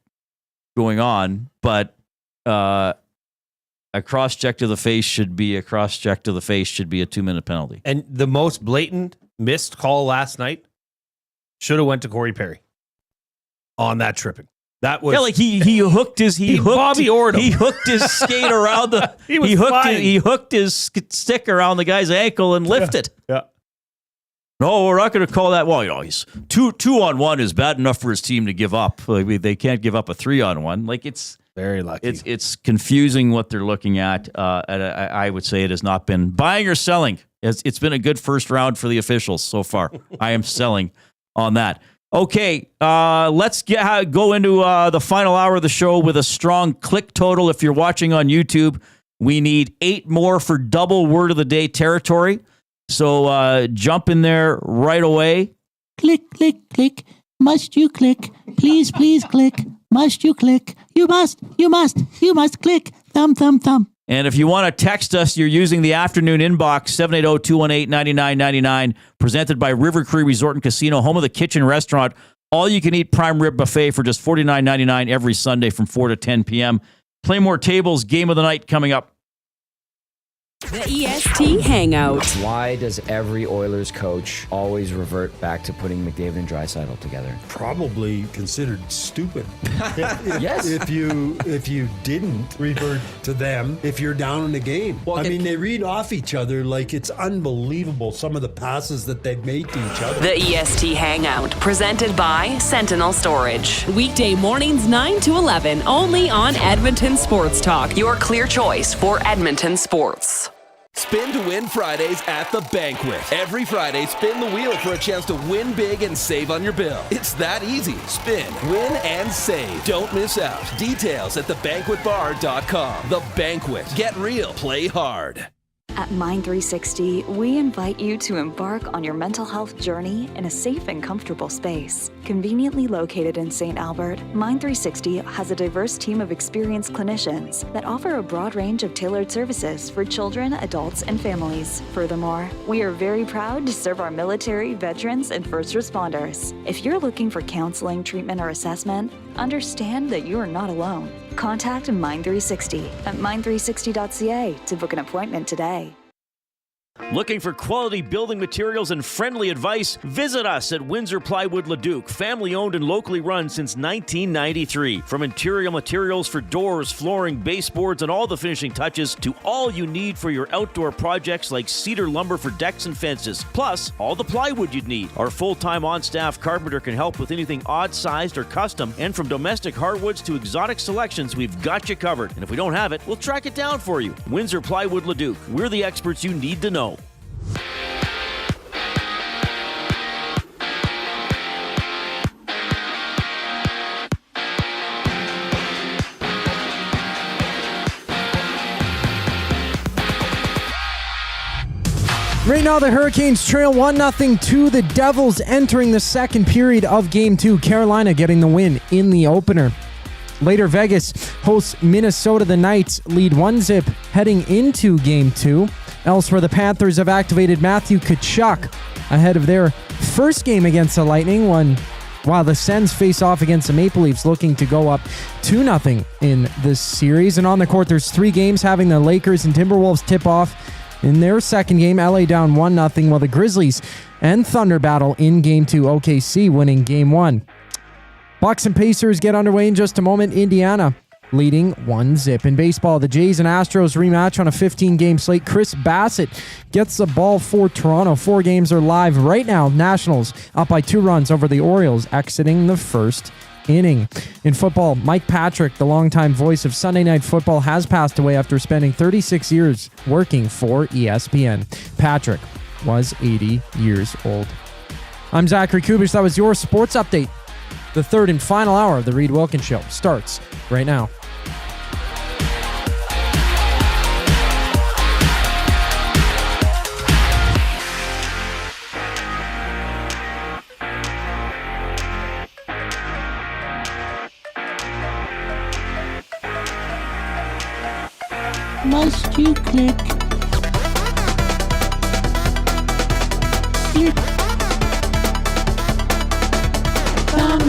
going on, but a cross-check to the face should be a 2-minute penalty. And the most blatant missed call last night should have went to Corey Perry on that tripping. That was he hooked his Bobby Orr him. He hooked his skate around the he hooked his stick around the guy's ankle and lifted. Yeah. No, we're not going to call that. Well, he's 2-on-1 is bad enough for his team to give up. Like, they can't give up a 3-on-1. Like, it's very lucky. It's confusing what they're looking at. And I would say it has not been buying or selling. It's been a good first round for the officials so far. I am selling on that. Okay, let's go into the final hour of the show with a strong click total. If you're watching on YouTube, we need 8 more for double word of the day territory. So jump in there right away. Click, click, click. Must you click? Please, please click. Must you click? You must click. Thumb, thumb, thumb. And if you want to text us, you're using the afternoon inbox, 780-218-9999, presented by River Cree Resort and Casino, home of the Kitchen Restaurant. All-you-can-eat prime rib buffet for just $49.99 every Sunday from 4 to 10 p.m. Play more tables, game of the night coming up. The EST Hangout. Why does every Oilers coach always revert back to putting McDavid and Draisaitl together? Probably considered stupid. Yes. If you didn't revert to them, if you're down in the game. Well, I mean, they read off each other like it's unbelievable, some of the passes that they've made to each other. The EST Hangout, presented by Sentinel Storage. Weekday mornings 9 to 11, only on Edmonton Sports Talk. Your clear choice for Edmonton sports. Spin to win Fridays at the Banquet. Every Friday, spin the wheel for a chance to win big and save on your bill. It's that easy. Spin, win, and save. Don't miss out. Details at thebanquetbar.com. The Banquet. Get real. Play hard. At Mind 360, we invite you to embark on your mental health journey in a safe and comfortable space. Conveniently located in St. Albert, Mind 360 has a diverse team of experienced clinicians that offer a broad range of tailored services for children, adults, and families. Furthermore, we are very proud to serve our military, veterans, and first responders. If you're looking for counseling, treatment, or assessment, understand that you are not alone. Contact Mind 360 at mind360.ca to book an appointment today. Looking for quality building materials and friendly advice? Visit us at Windsor Plywood Leduc, family owned and locally run since 1993. From interior materials for doors, flooring, baseboards, and all the finishing touches to all you need for your outdoor projects like cedar lumber for decks and fences, plus all the plywood you'd need. Our full-time on-staff carpenter can help with anything odd-sized or custom, and from domestic hardwoods to exotic selections, we've got you covered. And if we don't have it, we'll track it down for you. Windsor Plywood Leduc. We're the experts you need to know. Right now, the Hurricanes trail 1-0 to the Devils entering the second period of Game 2. Carolina getting the win in the opener. Later, Vegas hosts Minnesota. The Knights lead 1-0 heading into Game 2. Elsewhere, the Panthers have activated Matthew Tkachuk ahead of their first game against the Lightning, while the Sens face off against the Maple Leafs, looking to go up 2-0 in this series. And on the court, there's 3 games, having the Lakers and Timberwolves tip off in their second game. LA down 1-0, while the Grizzlies and Thunder battle in Game 2. OKC winning Game 1. Bucks and Pacers get underway in just a moment. Indiana leading 1-0. In baseball, the Jays and Astros rematch on a 15-game slate. Chris Bassett gets the ball for Toronto. 4 games are live right now. Nationals up by 2 runs over the Orioles, exiting the first inning. In football, Mike Patrick, the longtime voice of Sunday Night Football, has passed away after spending 36 years working for ESPN. Patrick was 80 years old. I'm Zachary Kubish. That was your sports update. The third and final hour of the Reid Wilkins Show starts right now. Must you click? Click. Thumb.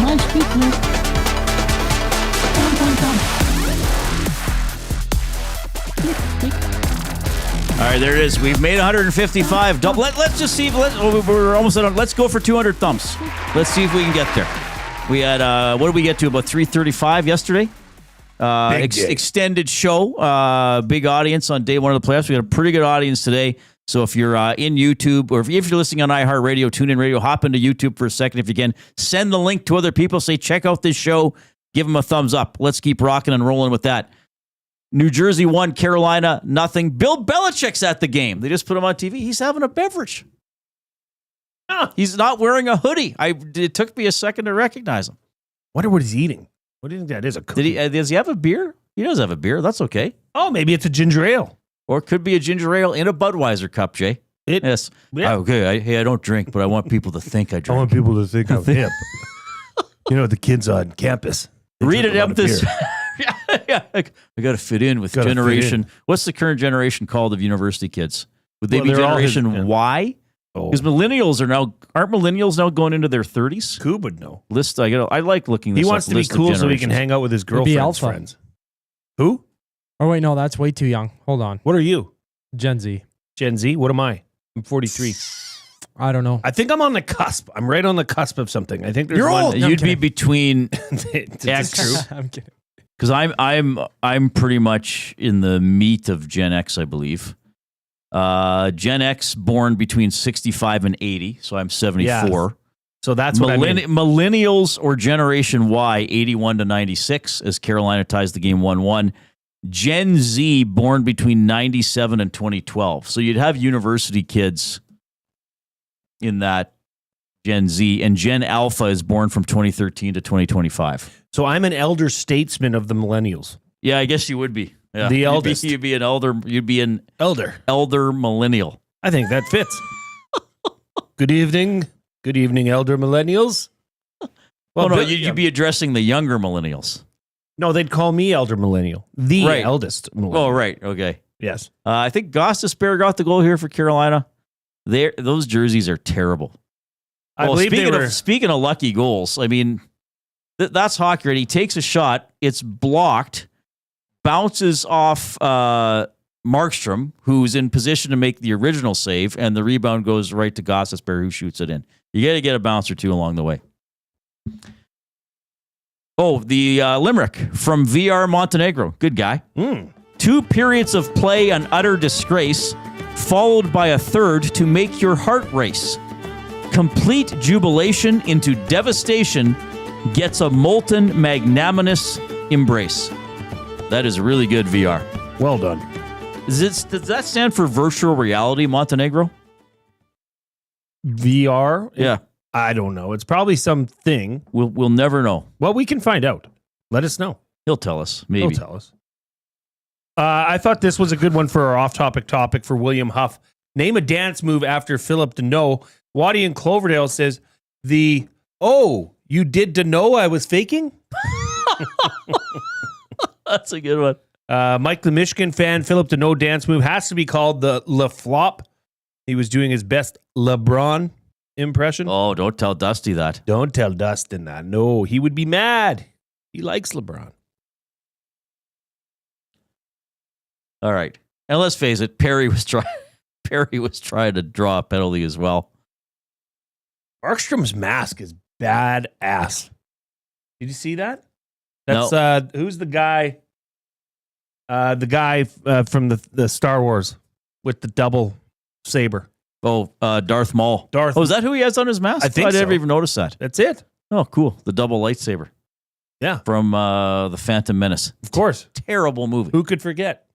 Must you click? Thumb, thumb, thumb. Click, click. All right, there it is. We've made 155. Let's just see. We're almost at. Let's go for 200 thumbs. Let's see if we can get there. We had what did we get to? About 335 yesterday. Extended show. Big audience on day 1 of the playoffs. We got a pretty good audience today. So if you're in YouTube, or if you're listening on iHeartRadio, TuneIn Radio, hop into YouTube for a second if you can. Send the link to other people. Say, check out this show. Give them a thumbs up. Let's keep rocking and rolling with that. New Jersey 1, Carolina 0. Bill Belichick's at the game. They just put him on TV. He's having a beverage. He's not wearing a hoodie. It took me a second to recognize him. Wonder what he's eating. What do you think that is? A cookie? Does he have a beer? He does have a beer. That's okay. Oh, maybe it's a ginger ale. Or it could be a ginger ale in a Budweiser cup, Jay. Yes. Yeah. Okay. I don't drink, but I want people to think I drink. I want people to think I'm hip. You know, the kids on campus. Read it up this. Yeah. I got to fit in with generation. What's the current generation called of university kids? Would they be Generation Y? Because millennials aren't millennials now going into their 30s? Who would know? I like looking this up. He wants to be cool so he can hang out with his girlfriend's friends. Who? Oh, wait, no, that's way too young. Hold on. What are you? Gen Z. Gen Z? What am I? I'm 43. I don't know. I think I'm on the cusp. I'm right on the cusp of something. I think there's You're one. old. You'd be between X. True. I'm kidding. Because I'm pretty much in the meat of Gen X, I believe. Gen X born between 65 and 80, so I'm 74. Yeah. So that's what I mean. Millennials or Generation Y, 81 to 96, as Carolina ties the game 1-1. Gen Z born between 97 and 2012. So you'd have university kids in that Gen Z, and Gen Alpha is born from 2013 to 2025. So I'm an elder statesman of the millennials. Yeah, I guess you would be. Yeah. The eldest. You'd be an elder. You'd be an elder millennial. I think that fits. Good evening, elder millennials. Well, no, you'd be addressing the younger millennials. No, they'd call me elder millennial, the eldest millennial. Oh, right. Okay. Yes. I think Gostisbehere got the goal here for Carolina. Those jerseys are terrible. I believe speaking of lucky goals, I mean, that's hockey. Right? He takes a shot. It's blocked. Bounces off Markstrom, who's in position to make the original save, and the rebound goes right to Gostisbehere, who shoots it in. You got to get a bounce or two along the way. Oh, the limerick from VR Montenegro. Good guy. 2 periods of play an utter disgrace, followed by a third to make your heart race. Complete jubilation into devastation gets a molten magnanimous embrace. That is really good VR. Well done. Does that stand for virtual reality, Montenegro? VR? Yeah. I don't know. It's probably something. We'll never know. Well, we can find out. Let us know. He'll tell us. Maybe. He'll tell us. I thought this was a good one for our off-topic topic for William Huff. Name a dance move after Philip Deneau. Waddy in Cloverdale says, You did to know I was faking? That's a good one. Mike the Michigan fan, Philip the no dance move has to be called the Le Flop. He was doing his best LeBron impression. Oh, don't tell Dusty that. Don't tell Dustin that. No, he would be mad. He likes LeBron. All right. And let's face it, Perry was trying to draw a penalty as well. Markstrom's mask is badass. Did you see that? That's who's the guy? The guy from the Star Wars with the double saber. Oh, Darth Maul. Oh, is that who he has on his mask? I think never so. even noticed that. That's it. Oh, cool. The double lightsaber. Yeah. From the Phantom Menace. Of course. Terrible movie. Who could forget?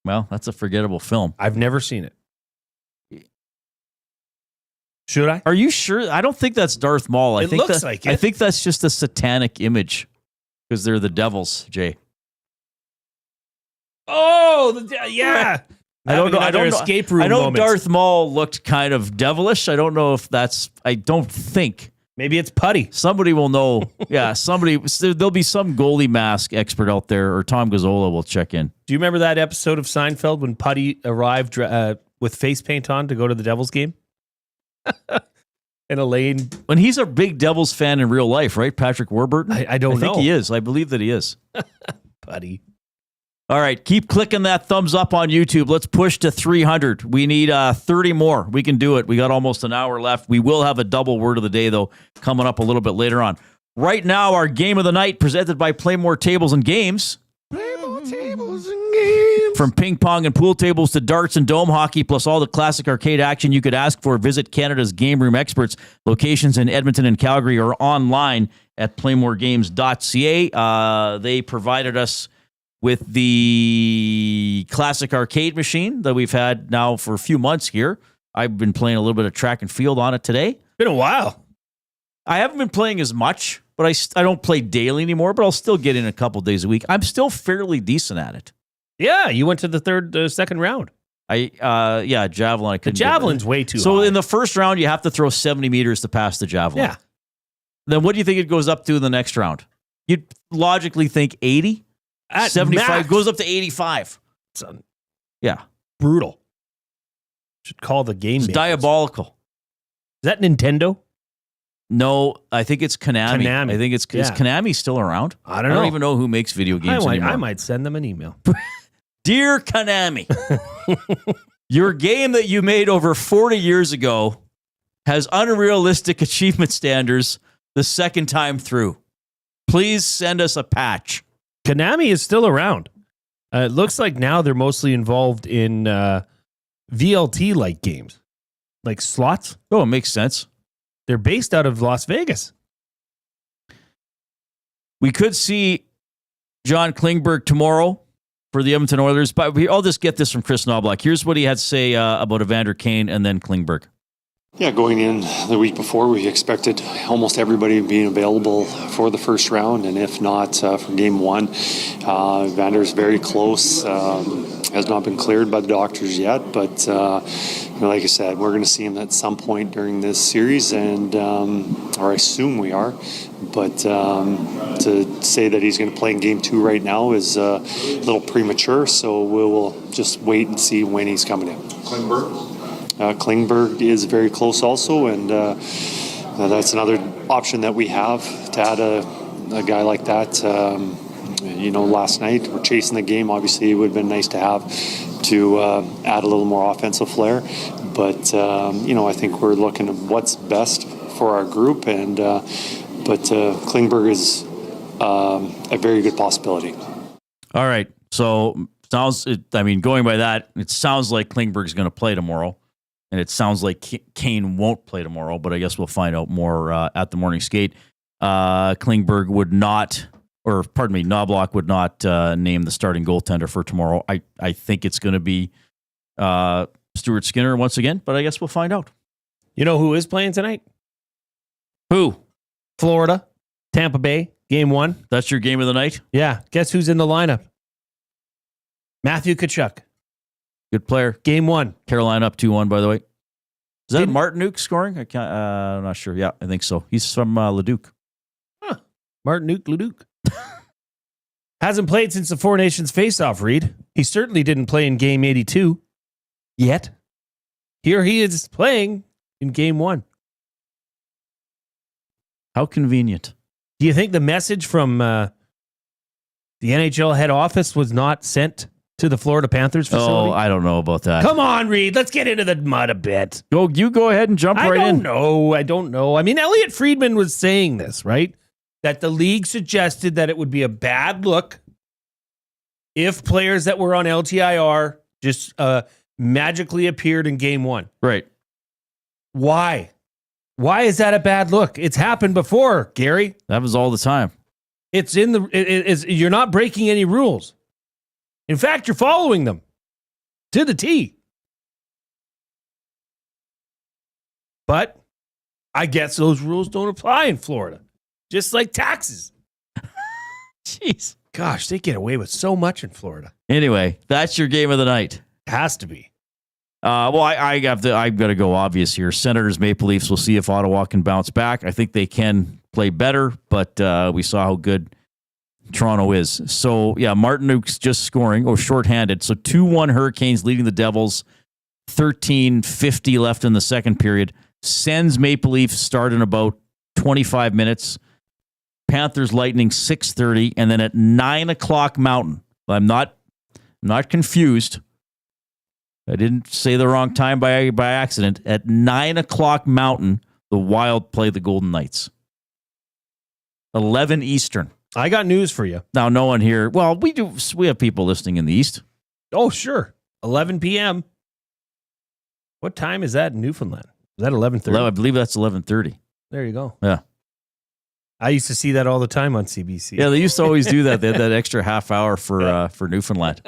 Well, that's a forgettable film. I've never seen it. Should I? Are you sure? I don't think that's Darth Maul. It looks like it. I think that's just a satanic image because they're the devils, Jay. Oh, yeah. I don't know. Escape room I know moments. Darth Maul looked kind of devilish. I don't know if that's. I don't think. Maybe it's putty. Somebody will know. Yeah, somebody. There'll be some goalie mask expert out there, or Tom Gazzola will check in. Do you remember that episode of Seinfeld when Putty arrived with face paint on to go to the Devils game? And Elaine, when he's a big Devils fan in real life, right? Patrick Warburton. I don't know. I think he is. I believe that he is. Putty. All right, keep clicking that thumbs up on YouTube. Let's push to 300. We need 30 more. We can do it. We got almost an hour left. We will have a double word of the day, though, coming up a little bit later on. Right now, our game of the night presented by Play More Tables and Games. Play more tables and games. From ping pong and pool tables to darts and dome hockey, plus all the classic arcade action you could ask for, visit Canada's Game Room Experts. Locations in Edmonton and Calgary are online at playmoregames.ca. They provided us with the classic arcade machine that we've had now for a few months here. I've been playing a little bit of track and field on it today. Been a while. I haven't been playing as much, but I don't play daily anymore, but I'll still get in a couple days a week. I'm still fairly decent at it. Yeah, you went to the second round. Javelin. The javelin's way too So high. in the first round, you have to throw 70 meters to pass the javelin. Yeah. Then what do you think it goes up to in the next round? You'd logically think 80? At 75 max. goes up to 85. Yeah. Brutal. Should call the game. It's diabolical. Is that Nintendo? No, I think it's Konami. Konami. I think is Yeah. Konami still around? I don't know. even know who makes video games anymore. I might send them an email. Dear Konami, your game that you made over 40 years ago has unrealistic achievement standards the second time through. Please send us a patch. Konami is still around. It looks like now they're mostly involved in VLT-like games, like slots. Oh, it makes sense. They're based out of Las Vegas. We could see John Klingberg tomorrow for the Edmonton Oilers, but I'll just get this from Chris Knoblock. Here's what he had to say about Evander Kane and then Klingberg. Yeah, going in the week before, we expected almost everybody being available for the first round, and if not, for game one. Vander's very close, has not been cleared by the doctors yet, but like I said, we're going to see him at some point during this series, and or I assume we are. But to say that he's going to play in game two right now is a little premature, so we will just wait and see when he's coming in. Klingberg is very close also, and that's another option that we have to add a guy like that. Last night we're chasing the game. Obviously, it would have been nice to have to add a little more offensive flair. But, I think we're looking at what's best for our group, and but Klingberg is a very good possibility. All right. So, going by that, it sounds like Klingberg's going to play tomorrow. And it sounds like Kane won't play tomorrow, but I guess we'll find out more at the morning skate. Klingberg would not, Knoblock would not name the starting goaltender for tomorrow. I think it's going to be Stuart Skinner once again, but I guess we'll find out. You know who is playing tonight? Who? Florida, Tampa Bay, game one. That's your game of the night? Yeah. Guess who's in the lineup? Matthew Tkachuk. Good player. Game one. Carolina up 2-1, by the way. Is that Martinuk scoring? I'm not sure. Yeah, I think so. He's from Leduc. Martin Nuke Leduc. Hasn't played since the Four Nations face-off, Reid. He certainly didn't play in Game 82 yet. Here he is playing in Game 1. How convenient. Do you think the message from the NHL head office was not sent to the Florida Panthers facility? Oh, I don't know about that. Come on, Reid. Let's get into the mud a bit. You go ahead and jump right in. I don't know. I mean, Elliot Friedman was saying this, right? That the league suggested that it would be a bad look if players that were on LTIR just magically appeared in Game 1. Right. Why? Why is that a bad look? It's happened before, Gary. That was all the time. It's in the. You're not breaking any rules. In fact, you're following them to the T. But I guess those rules don't apply in Florida, just like taxes. Jeez, gosh, they get away with so much in Florida. Anyway, that's your game of the night. Has to be. Well, I've got to go obvious here. Senators, Maple Leafs. We'll see if Ottawa can bounce back. I think they can play better, but we saw how good Toronto is. So, yeah, Martinuke's just scoring, shorthanded. So 2-1 Hurricanes leading the Devils. 13:50 left in the second period. Sens Maple Leafs start in about 25 minutes. Panthers Lightning 6:30, and then at 9 o'clock Mountain. I'm not confused. I didn't say the wrong time by accident. At 9 o'clock Mountain, the Wild play the Golden Knights. 11 Eastern. I got news for you. Now, no one here. Well, we have people listening in the East. Oh, sure. 11 p.m. What time is that in Newfoundland? Is that 11:30? I believe that's 11:30. There you go. Yeah. I used to see that all the time on CBC. Yeah, they used to always do that. They had that extra half hour for Newfoundland.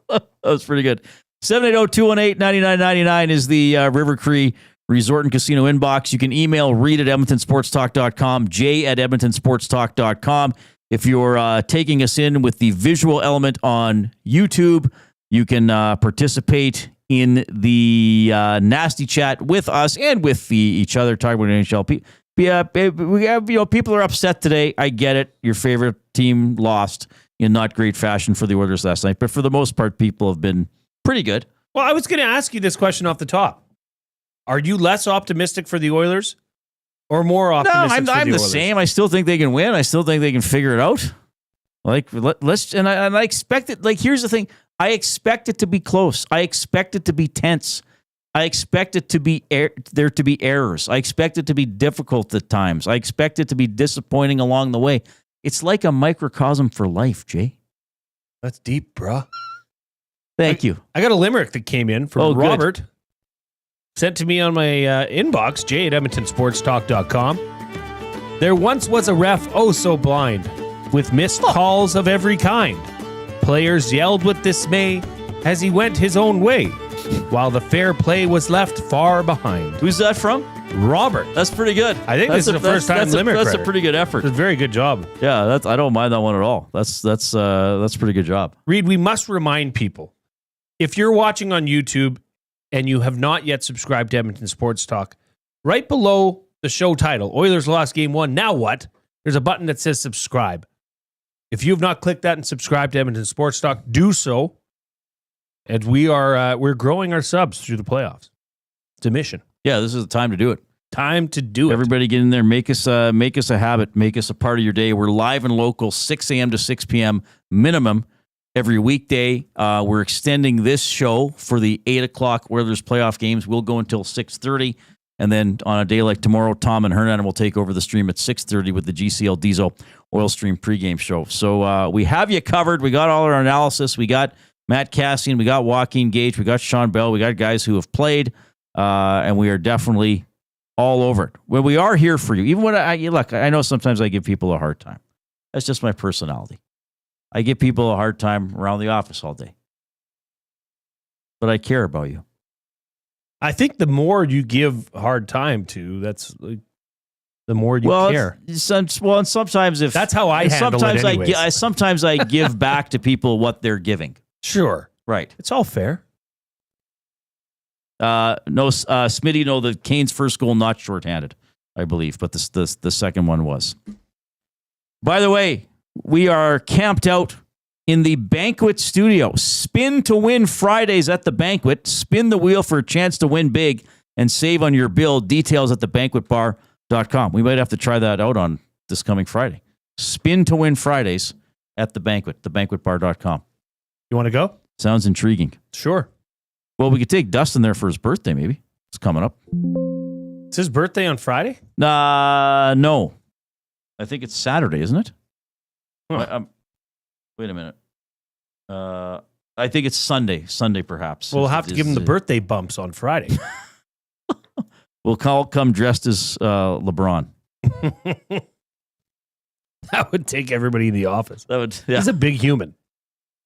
That was pretty good. 780-218-9999 is the River Cree Resort and Casino inbox. You can email Reid at EdmontonSportsTalk.com, Jay at EdmontonSportsTalk.com. If you're taking us in with the visual element on YouTube, you can participate in the nasty chat with us and with each other, talking about NHL. People are upset today. I get it. Your favorite team lost in not great fashion for the Oilers last night, but for the most part, people have been pretty good. Well, I was going to ask you this question off the top. Are you less optimistic for the Oilers or more optimistic No, I'm the same. I still think they can win. I still think they can figure it out. I expect it. Like, here's the thing. I expect it to be close. I expect it to be tense. I expect it to be there to be errors. I expect it to be difficult at times. I expect it to be disappointing along the way. It's like a microcosm for life, Jay. That's deep, bruh. Thank you. I got a limerick that came in from Robert. Good. Sent to me on my inbox, Jay at EdmontonSportsTalk.com. There once was a ref so blind, with missed calls of every kind. Players yelled with dismay as he went his own way, while the fair play was left far behind. Who's that from? Robert. That's pretty good. I think this is the first time limerick. That's a pretty good effort. It's a very good job. Yeah, I don't mind that one at all. That's a pretty good job. Reid, we must remind people, if you're watching on YouTube and you have not yet subscribed to Edmonton Sports Talk, right below the show title, Oilers lost Game 1, now what? There's a button that says subscribe. If you have not clicked that and subscribed to Edmonton Sports Talk, do so. And we're growing our subs through the playoffs. It's a mission. Yeah, this is the time to do it. Time to do it. Everybody get in there. Make us a habit. Make us a part of your day. We're live and local, 6 a.m. to 6 p.m. minimum every weekday. We're extending this show for the 8 o'clock Oilers playoff games. We'll go until 6:30. And then on a day like tomorrow, Tom and Hernan will take over the stream at 6:30 with the GCL Diesel Oil Stream pregame show. So we have you covered. We got all our analysis. We got Matt Cassian. We got Joaquin Gage. We got Shawn Belle. We got guys who have played. And we are definitely all over it. Well, we are here for you. Even when I know sometimes I give people a hard time. That's just my personality. I give people a hard time around the office all day. But I care about you. I think the more you give hard time to, that's like, the more you care. And sometimes if that's how I handle it anyways. Sometimes I give back to people what they're giving. Sure. Right. It's all fair. Smitty, no, the Canes' first goal not shorthanded, I believe, but the second one was. By the way, we are camped out in the banquet studio. Spin to win Fridays at the banquet. Spin the wheel for a chance to win big and save on your bill. Details at thebanquetbar.com. We might have to try that out on this coming Friday. Spin to win Fridays at the banquet, thebanquetbar.com. You want to go? Sounds intriguing. Sure. Well, we could take Dustin there for his birthday, maybe. It's coming up. It's his birthday on Friday? No. I think it's Saturday, isn't it? Huh. Wait a minute. I think it's Sunday. Sunday, perhaps. We'll have to give him the birthday bumps on Friday. We'll come dressed as LeBron. That would take everybody in the office. That would. Yeah. He's a big human.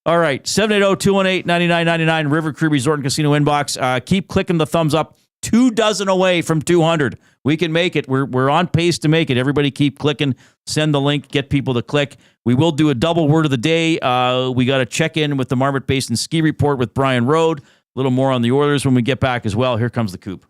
All right. 780-218-9999. River Cree Resort and Casino inbox. Keep clicking the thumbs up. 2 dozen away from 200. We can make it. We're on pace to make it. Everybody keep clicking. Send the link. Get people to click. We will do a double word of the day. We got to check in with the Marmot Basin Ski Report with Brian Rode. A little more on the Oilers when we get back as well. Here comes the Coop.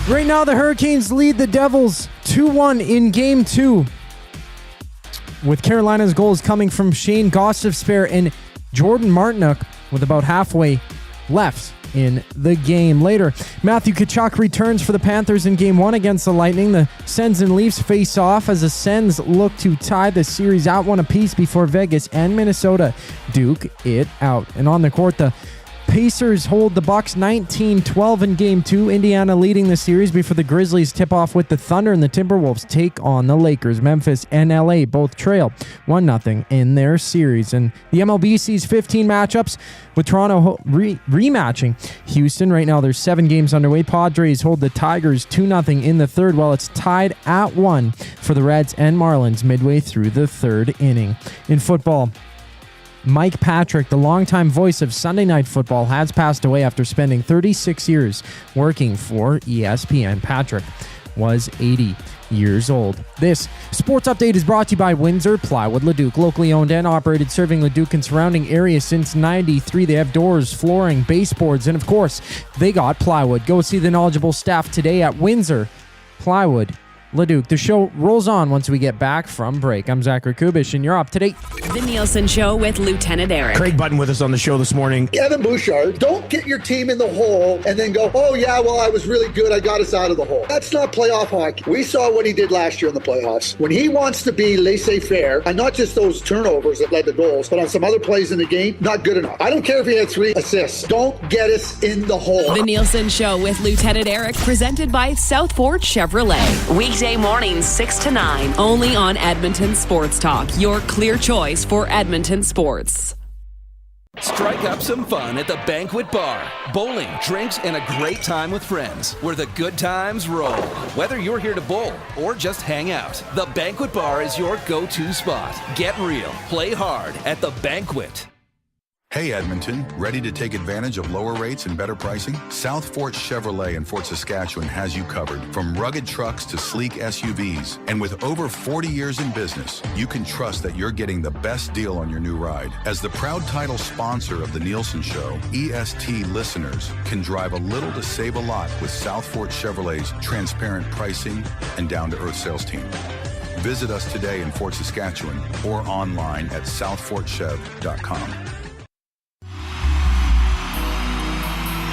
Right now, the Hurricanes lead the Devils 2-1 in Game 2. With Carolina's goals coming from Shane Gostisbehere and Jordan Martinook with about halfway left in the game. Later, Matthew Tkachuk returns for the Panthers in Game 1 against the Lightning. The Sens and Leafs face off as the Sens look to tie the series at 1 apiece before Vegas and Minnesota duke it out. And on the court, the Pacers hold the Bucks 19-12 in Game 2. Indiana leading the series before the Grizzlies tip off with the Thunder, and the Timberwolves take on the Lakers. Memphis and LA both trail 1-0 in their series. And the MLB sees 15 matchups with Toronto rematching Houston. Right now there's 7 games underway. Padres hold the Tigers 2-0 in the third, while it's tied at 1 for the Reds and Marlins midway through the third inning. In football, Mike Patrick, the longtime voice of Sunday Night Football, has passed away after spending 36 years working for ESPN. Patrick was 80 years old. This sports update is brought to you by Windsor Plywood Leduc, locally owned and operated, serving Leduc and surrounding areas since '93. They have doors, flooring, baseboards, and of course, they got plywood. Go see the knowledgeable staff today at Windsor Plywood Leduc. The show rolls on once we get back from break. I'm Zachary Kubish, and you're up to date. The Nielsen Show with Lieutenant Eric. Craig Button with us on the show this morning. Evan Bouchard, don't get your team in the hole and then go, oh yeah, well, I was really good. I got us out of the hole. That's not playoff hockey. We saw what he did last year in the playoffs. When he wants to be laissez-faire, and not just those turnovers that led to goals, but on some other plays in the game, not good enough. I don't care if he had 3 assists. Don't get us in the hole. The Nielsen Show with Lieutenant Eric, presented by South Fort Chevrolet. Weekday mornings 6 to 9, only on Edmonton Sports Talk, your clear choice for Edmonton sports. Strike up some fun at the Banquet Bar. Bowling, drinks, and a great time with friends where the good times roll. Whether you're here to bowl or just hang out, the Banquet Bar is your go-to spot. Get real, play hard at the Banquet. Hey Edmonton, ready to take advantage of lower rates and better pricing? South Fort Chevrolet in Fort Saskatchewan has you covered. From rugged trucks to sleek SUVs. And with over 40 years in business, you can trust that you're getting the best deal on your new ride. As the proud title sponsor of the Nielsen Show, EST listeners can drive a little to save a lot with South Fort Chevrolet's transparent pricing and down-to-earth sales team. Visit us today in Fort Saskatchewan or online at southfortchev.com.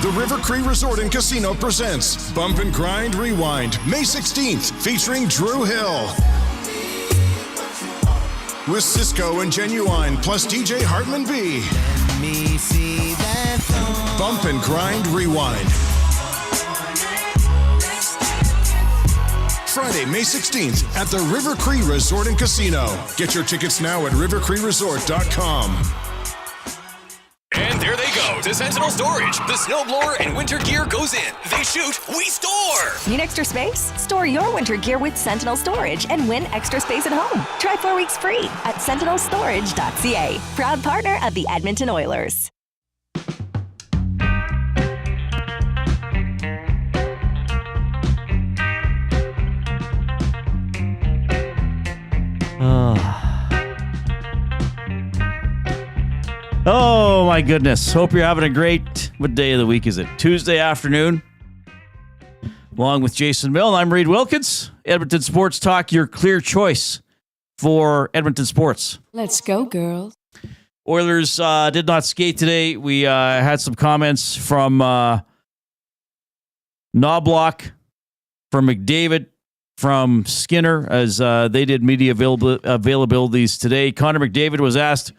The River Cree Resort and Casino presents Bump and Grind Rewind, May 16th, featuring Drew Hill. With Cisco and Genuine, plus DJ Hartman B. Bump and Grind Rewind. Friday, May 16th at the River Cree Resort and Casino. Get your tickets now at rivercreeresort.com. And there they go to Sentinel Storage. The snowblower and winter gear goes in. They shoot, we store. Need extra space? Store your winter gear with Sentinel Storage and win extra space at home. Try 4 weeks free at sentinelstorage.ca. Proud partner of the Edmonton Oilers. Oh, my goodness. Hope you're having a great... What day of the week is it? Tuesday afternoon. Along with Jason Milne, I'm Reid Wilkins. Edmonton Sports Talk, your clear choice for Edmonton sports. Let's go, girls. Oilers did not skate today. We had some comments from Knoblock, from McDavid, from Skinner, as they did media availabilities today. Connor McDavid was asked,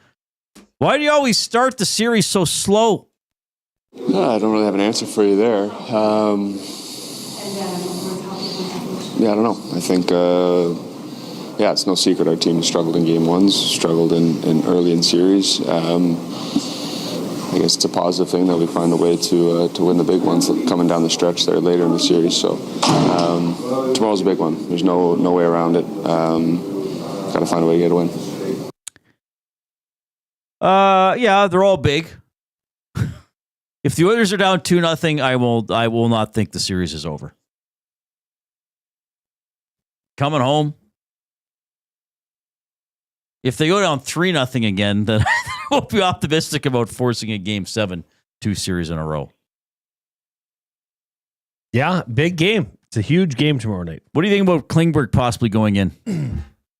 why do you always start the series so slow? I don't really have an answer for you there. I don't know. I think, it's no secret our team struggled in game ones, struggled in early in series. I guess it's a positive thing that we find a way to win the big ones coming down the stretch there later in the series. So tomorrow's a big one. There's no way around it. Got to find a way to get a win. They're all big. If the Oilers are down 2-0, I will not think the series is over. Coming home. If they go down 3-0 again, then I won't be optimistic about forcing a Game 7 2 series in a row. Yeah, big game. It's a huge game tomorrow night. What do you think about Klingberg possibly going in?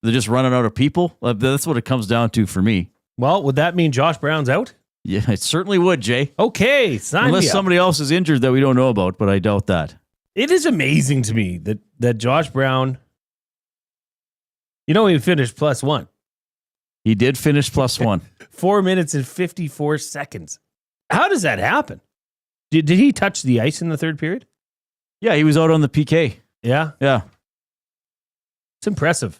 They're just running out of people? That's what it comes down to for me. Well, would that mean Josh Brown's out? Yeah, it certainly would, Jay. Okay, sign Unless me up. somebody else is injured that we don't know about, but I doubt that. It is amazing to me that Josh Brown, he finished +1. He did finish +1. 4 minutes and 54 seconds. How does that happen? Did he touch the ice in the third period? Yeah, he was out on the PK. Yeah? Yeah. It's impressive.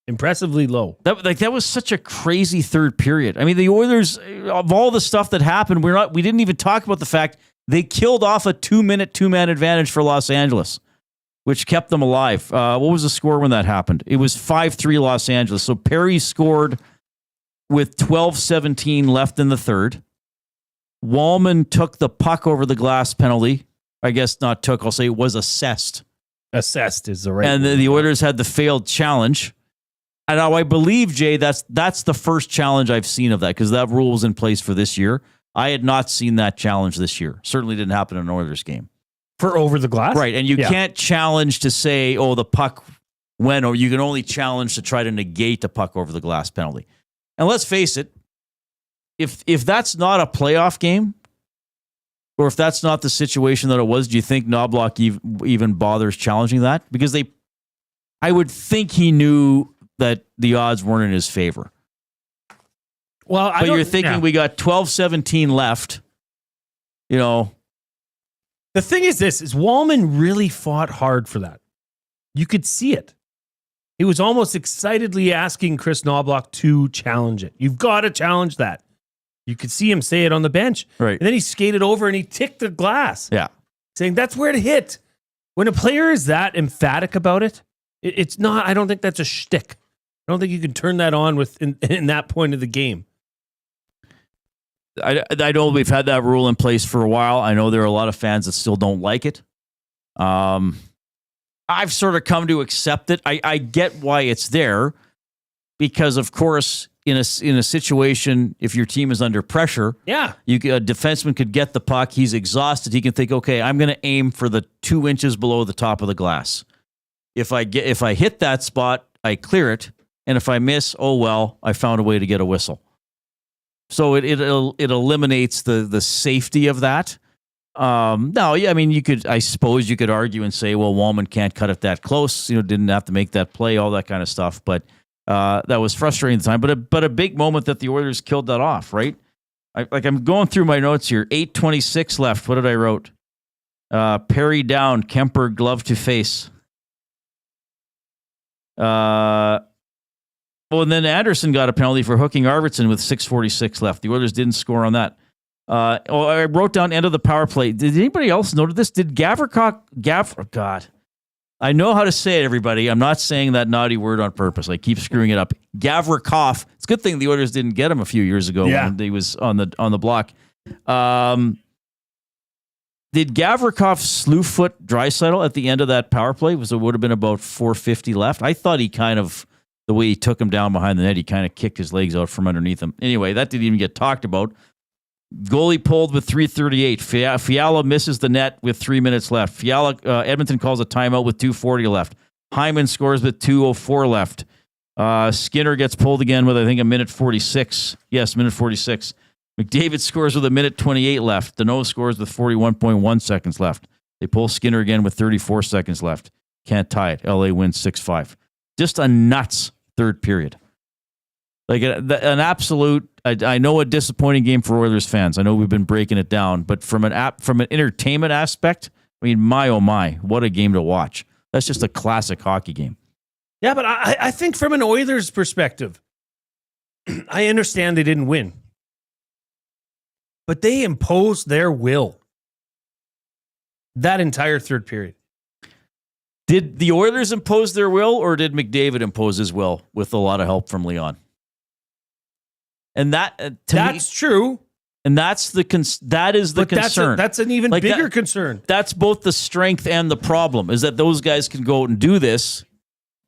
Impressively low. That was such a crazy third period. I mean, the Oilers, of all the stuff that happened, we didn't even talk about the fact they killed off a 2-minute two-man advantage for Los Angeles, which kept them alive. What was the score when that happened? It was 5-3 Los Angeles. So Perry scored with 12:17 left in the third. Wallman took the puck over the glass penalty. I guess not took. I'll say it was assessed. Assessed is the right And word. the Oilers had the failed challenge. And now I believe, Jay, that's the first challenge I've seen of that because that rule was in place for this year. I had not seen that challenge this year. Certainly didn't happen in an Oilers game. For over the glass? Right, and you can't challenge to say, the puck went, or you can only challenge to try to negate a puck over the glass penalty. And let's face it, if that's not a playoff game, or if that's not the situation that it was, do you think Knoblock even bothers challenging that? Because I would think he knew that the odds weren't in his favor. Well, but you're thinking we got 12:17 left, The thing is Wallman really fought hard for that. You could see it. He was almost excitedly asking Chris Knoblock to challenge it. You've got to challenge that. You could see him say it on the bench. Right. And then he skated over and he ticked the glass. Yeah. Saying that's where it hit. When a player is that emphatic about it, it's not, I don't think that's a shtick. I don't think you can turn that on in that point of the game. I know we've had that rule in place for a while. I know there are a lot of fans that still don't like it. I've sort of come to accept it. I get why it's there because, of course, in a situation, if your team is under pressure, a defenseman could get the puck. He's exhausted. He can think, okay, I'm going to aim for the 2 inches below the top of the glass. If I hit that spot, I clear it, and if I miss, I found a way to get a whistle. So it eliminates the safety of that. I suppose you could argue and say, well, Wallman can't cut it that close. Didn't have to make that play, all that kind of stuff. But that was frustrating at the time. But a big moment that the Oilers killed that off, right? I'm going through my notes here. 8:26 left. What did I wrote? Perry down. Kemper glove to face. And then Anderson got a penalty for hooking Arvidsson with 6:46 left. The Oilers didn't score on that. I wrote down end of the power play. Did anybody else notice this? Did God, I know how to say it, everybody. I'm not saying that naughty word on purpose. I keep screwing it up. Gavrikov. It's a good thing the Oilers didn't get him a few years ago when he was on the block. Did Gavrikov slew foot Draisaitl at the end of that power play? It would have been about 4:50 left. I thought he kind of the way he took him down behind the net. He kind of kicked his legs out from underneath him. Anyway, that didn't even get talked about. Goalie pulled with 3:38. Fiala misses the net with 3 minutes left. Edmonton calls a timeout with 2:40 left. Hyman scores with 2:04 left. Skinner gets pulled again with, I think, a minute 46. Yes, minute 46. McDavid scores with a minute 28 left. Deneau scores with 41.1 seconds left. They pull Skinner again with 34 seconds left. Can't tie it. LA wins 6-5. Just a nuts third period. Like an absolute, I know, a disappointing game for Oilers fans. I know we've been breaking it down, but from an entertainment aspect, I mean, my oh my, what a game to watch. That's just a classic hockey game. Yeah, but I think from an Oilers perspective, I understand they didn't win. But they imposed their will that entire third period. Did the Oilers impose their will, or did McDavid impose his will with a lot of help from Leon? And that's true. And that's that is the concern. That's an even bigger concern. That's both the strength and the problem, is that those guys can go out and do this.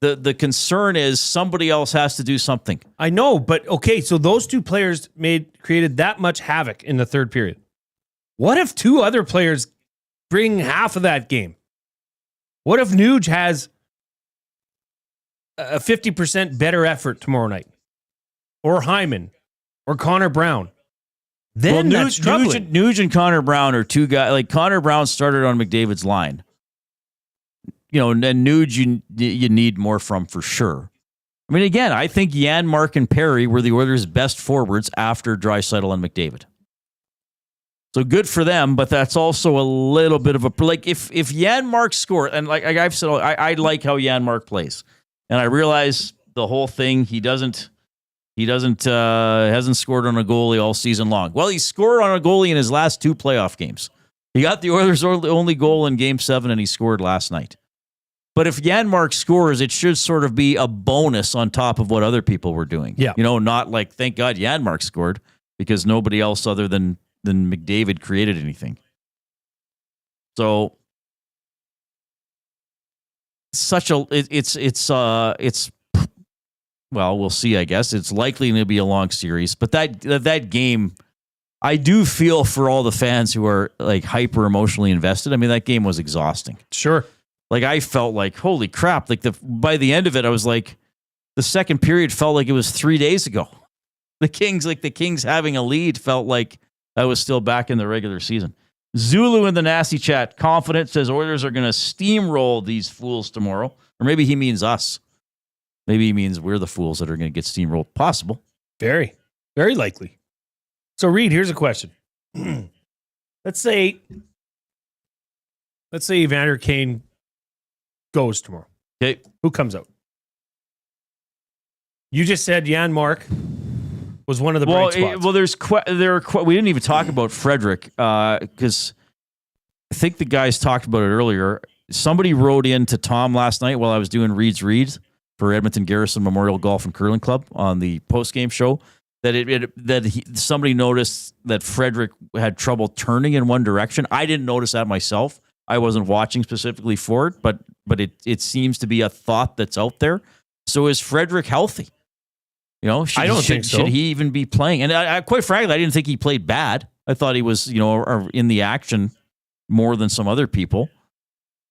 The concern is somebody else has to do something. I know, but okay, so those two players created that much havoc in the third period. What if two other players bring half of that game? What if Nuge has a 50% better effort tomorrow night? Or Hyman? Or Connor Brown? Then that's troubling. Nuge and Connor Brown are two guys. Like, Connor Brown started on McDavid's line. You know, and Nuge you need more from for sure. I mean, again, I think Janmark and Perry were the Oilers' best forwards after Draisaitl and McDavid. So good for them, but that's also a little bit of a, like, if Janmark scored, and like I've said, I like how Janmark plays, and I realize the whole thing, he hasn't scored on a goalie all season long. Well, he scored on a goalie in his last two playoff games. He got the Oilers' only goal in Game 7, and he scored last night. But if Janmark scores, it should sort of be a bonus on top of what other people were doing. Yeah. You know, not like, thank God Janmark scored, because nobody else other than McDavid created anything. So it's well, we'll see, I guess. It's likely to be a long series, but that game, I do feel for all the fans who are like hyper emotionally invested. I mean, that game was exhausting. Sure. Like, I felt like, holy crap. Like, by the end of it, I was like, the second period felt like it was 3 days ago. The Kings having a lead felt like I was still back in the regular season. Zulu in the nasty chat, confident, says Oilers are going to steamroll these fools tomorrow. Or maybe he means us. Maybe he means we're the fools that are going to get steamrolled. Possible. Very, very likely. So, Reid, here's a question. Let's say Evander Kane goes tomorrow. Okay. Who comes out? You just said Janmark was one of the bright spots. Well, we didn't even talk about Frederick, because I think the guys talked about it earlier. Somebody wrote in to Tom last night while I was doing Reid's Reads for Edmonton Garrison Memorial Golf and Curling Club on the post-game show, that somebody noticed that Frederick had trouble turning in one direction. I didn't notice that myself. I wasn't watching specifically for it, but it seems to be a thought that's out there. So is Frederick healthy? You know, I don't think so. Should he even be playing? And I quite frankly, I didn't think he played bad. I thought he was, in the action more than some other people.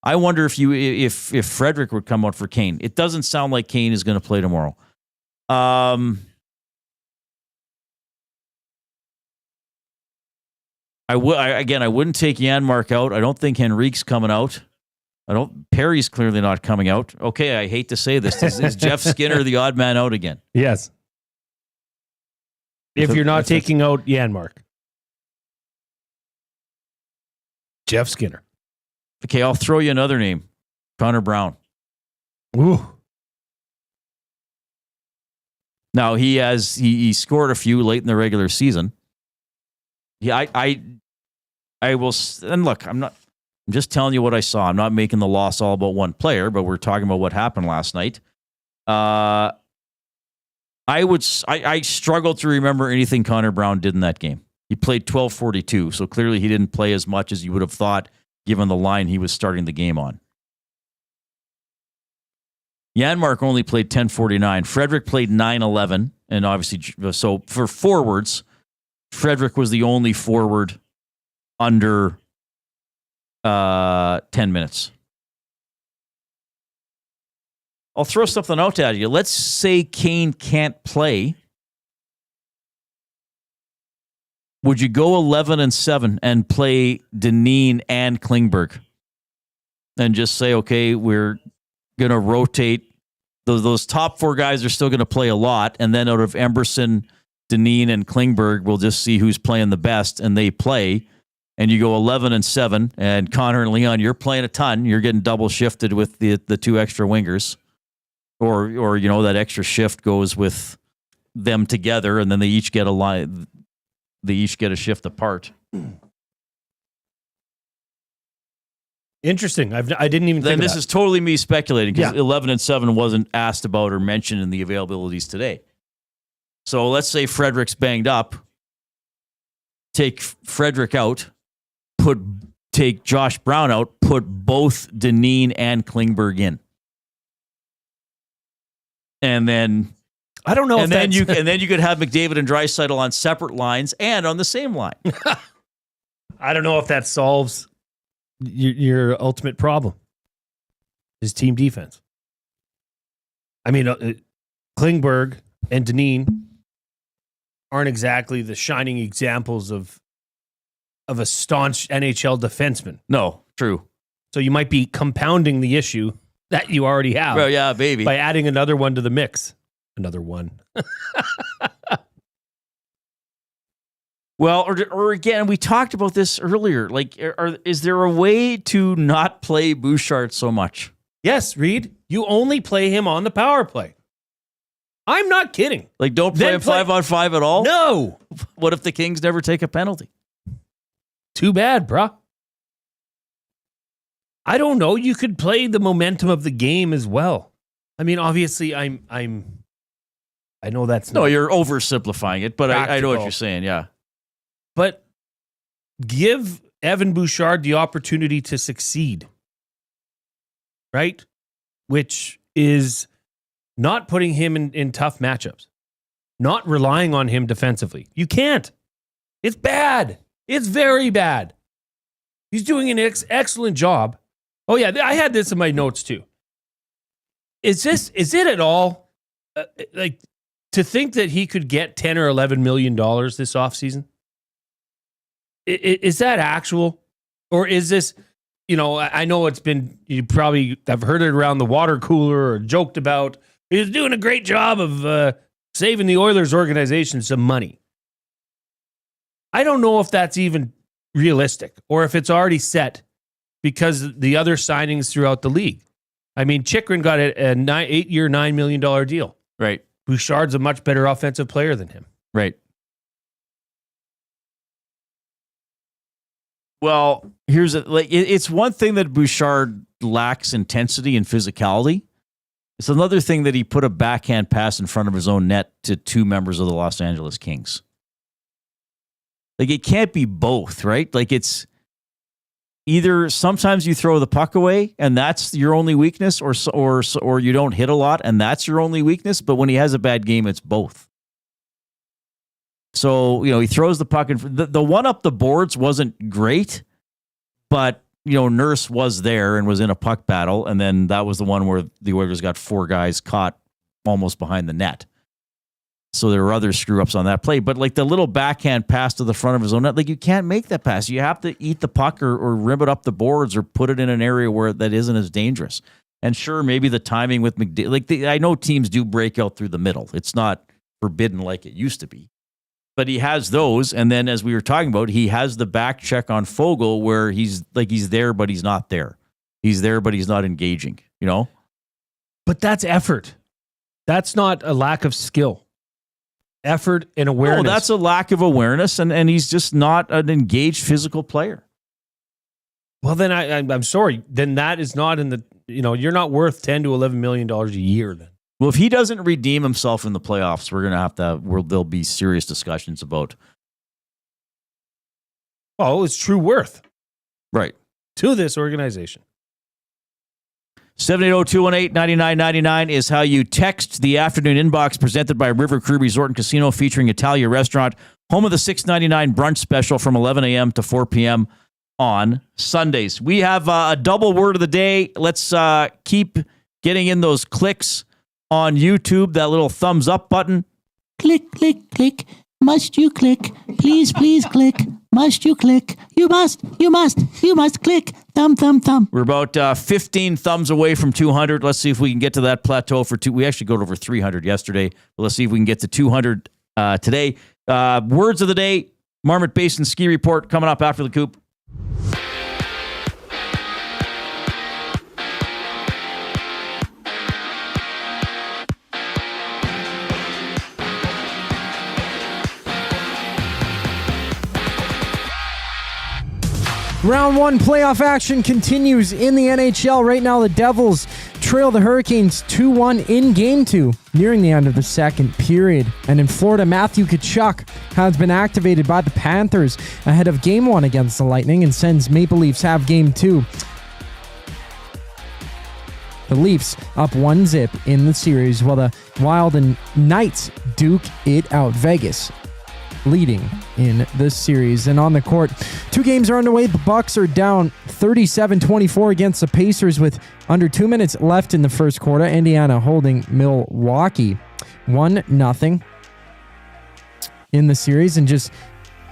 I wonder if Frederick would come out for Kane. It doesn't sound like Kane is going to play tomorrow. I wouldn't take Janmark out. I don't think Henrique's coming out. Perry's clearly not coming out. Okay, I hate to say this. Is Jeff Skinner the odd man out again? Yes. If you're not taking out Janmark. Jeff Skinner. Okay, I'll throw you another name. Connor Brown. Ooh. Now, he scored a few late in the regular season. Yeah, I will, and look, I'm just telling you what I saw. I'm not making the loss all about one player, but we're talking about what happened last night. I struggle to remember anything Connor Brown did in that game. He played 12:42, so clearly he didn't play as much as you would have thought given the line he was starting the game on. Janmark only played 10:49. Frederick played 9:11. And obviously, so for forwards, Frederick was the only forward under 10 minutes. I'll throw something out at you. Let's say Kane can't play. Would you go 11-7 and play Dineen and Klingberg? And just say, okay, we're going to rotate. Those top four guys are still going to play a lot. And then out of Emberson, Dineen, and Klingberg, we'll just see who's playing the best, and they play. And you go 11-7, and Connor and Leon, you're playing a ton. You're getting double shifted with the two extra wingers. Or you know, that extra shift goes with them together, and then they each get a line. They each get a shift apart. Interesting. I didn't even think Then of this that. is totally me speculating because Yeah. 11-7 wasn't asked about or mentioned in the availabilities today. So let's say Frederick's banged up. Take Frederick out. Take Josh Brown out. Put both Dineen and Klingberg in. And then I don't know. And then you could have McDavid and Draisaitl on separate lines and on the same line. I don't know if that solves your ultimate problem. Is team defense. I mean, Klingberg and Dineen aren't exactly the shining examples of a staunch NHL defenseman. No, true. So you might be compounding the issue that you already have. Well, yeah, baby. By adding another one to the mix. Another one. Well, or again, we talked about this earlier. Like, is there a way to not play Bouchard so much? Yes, Reid. You only play him on the power play. I'm not kidding. Like, don't play him 5-on-5 at all? No. What if the Kings never take a penalty? Too bad, bruh. I don't know. You could play the momentum of the game as well. I mean, obviously, I know that's No, not you're oversimplifying it, but I know what practical. you're saying, yeah. But give Evan Bouchard the opportunity to succeed, right? Which is not putting him in tough matchups, not relying on him defensively. You can't. It's bad. It's very bad. He's doing an excellent job. Oh, yeah, I had this in my notes too. Is it at all like to think that he could get $10 or $11 million this offseason? Is that actual? Or is this, you know, I know it's been, you probably have heard it around the water cooler or joked about. He's doing a great job of saving the Oilers organization some money. I don't know if that's even realistic or if it's already set because the other signings throughout the league. I mean, Chychrun got an 8-year, $9 million deal. Right. Bouchard's a much better offensive player than him. Right. Well, it's one thing that Bouchard lacks intensity and physicality. It's another thing that he put a backhand pass in front of his own net to two members of the Los Angeles Kings. Like, it can't be both, right? Like, it's either sometimes you throw the puck away and that's your only weakness, or you don't hit a lot and that's your only weakness. But when he has a bad game, it's both. So, you know, he throws the puck, and the one up the boards wasn't great, but, you know, Nurse was there and was in a puck battle. And then that was the one where the Oilers got four guys caught almost behind the net. So there were other screw ups on that play. But like the little backhand pass to the front of his own net, like you can't make that pass. You have to eat the puck or rib it up the boards or put it in an area where that isn't as dangerous. And sure, maybe the timing with McDavid, I know teams do break out through the middle. It's not forbidden like it used to be. But he has those, and then as we were talking about, he has the back check on Foegele where he's there, but he's not there. He's there, but he's not engaging, you know? But that's effort. That's not a lack of skill. Effort and awareness. No, that's a lack of awareness, and he's just not an engaged physical player. Well, then I'm sorry. Then that is not in the, you know, you're not worth $10 to $11 million a year then. Well, if he doesn't redeem himself in the playoffs, we're going to there'll be serious discussions about. Oh, it's true worth. Right. To this organization. 780-218-9999 is how you text the afternoon inbox, presented by River Cree Resort and Casino, featuring Italia Restaurant, home of the $6.99 brunch special from 11 a.m. to 4 p.m. on Sundays. We have a double word of the day. Let's keep getting in those clicks on YouTube, that little thumbs up button. Click, click, click. Must you click? Please, please click. Must you click? You must click. Thumb, thumb, thumb. We're about 15 thumbs away from 200. Let's see if we can get to that plateau for two. We actually got over 300 yesterday. But let's see if we can get to 200 today. Words of the day, Marmot Basin Ski Report coming up after the Coop. Round 1 playoff action continues in the NHL. Right now, the Devils trail the Hurricanes 2-1 in Game 2, nearing the end of the second period. And in Florida, Matthew Tkachuk has been activated by the Panthers ahead of Game 1 against the Lightning, and sends Maple Leafs have Game 2. The Leafs up 1-0 in the series, while the Wild and Knights duke it out. Vegas leading in this series. And on the court, 2 games are underway. The Bucks are down 37-24 against the Pacers with under 2 minutes left in the first quarter. Indiana holding Milwaukee 1-0 in the series. And just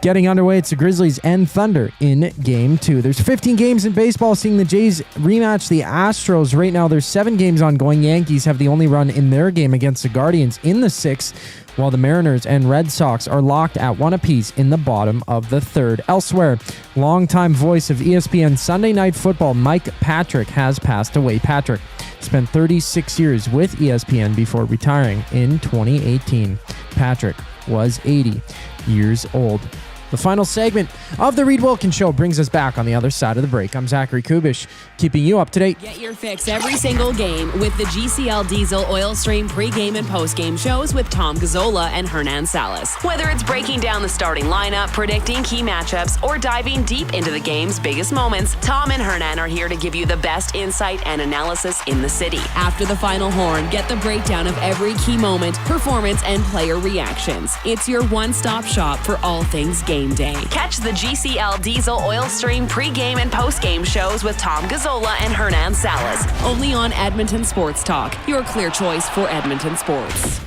getting underway, it's the Grizzlies and Thunder in Game 2. There's 15 games in baseball, seeing the Jays rematch the Astros. Right now, there's 7 games ongoing. Yankees have the only run in their game against the Guardians in the 6th, while the Mariners and Red Sox are locked at 1 apiece in the bottom of the 3rd. Elsewhere, longtime voice of ESPN Sunday Night Football, Mike Patrick, has passed away. Patrick spent 36 years with ESPN before retiring in 2018. Patrick was 80 years old. The final segment of the Reid Wilkins Show brings us back on the other side of the break. I'm Zachary Kubish, keeping you up to date. Get your fix every single game with the GCL Diesel Oil Stream pregame and postgame shows with Tom Gazzola and Hernan Salas. Whether it's breaking down the starting lineup, predicting key matchups, or diving deep into the game's biggest moments, Tom and Hernan are here to give you the best insight and analysis in the city. After the final horn, get the breakdown of every key moment, performance, and player reactions. It's your one-stop shop for all things game day. Catch the GCL Diesel Oil Stream pregame and postgame shows with Tom Gazzola and Hernan Salas. Only on Edmonton Sports Talk, your clear choice for Edmonton sports.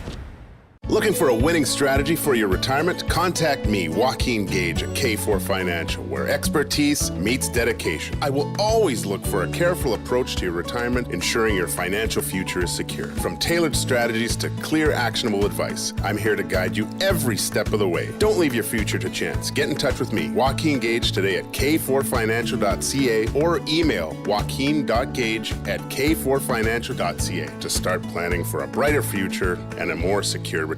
Looking for a winning strategy for your retirement? Contact me, Joaquin Gage at K4 Financial, where expertise meets dedication. I will always look for a careful approach to your retirement, ensuring your financial future is secure. From tailored strategies to clear, actionable advice, I'm here to guide you every step of the way. Don't leave your future to chance. Get in touch with me, Joaquin Gage, today at k4financial.ca or email joaquin.gage@k4financial.ca to start planning for a brighter future and a more secure retirement.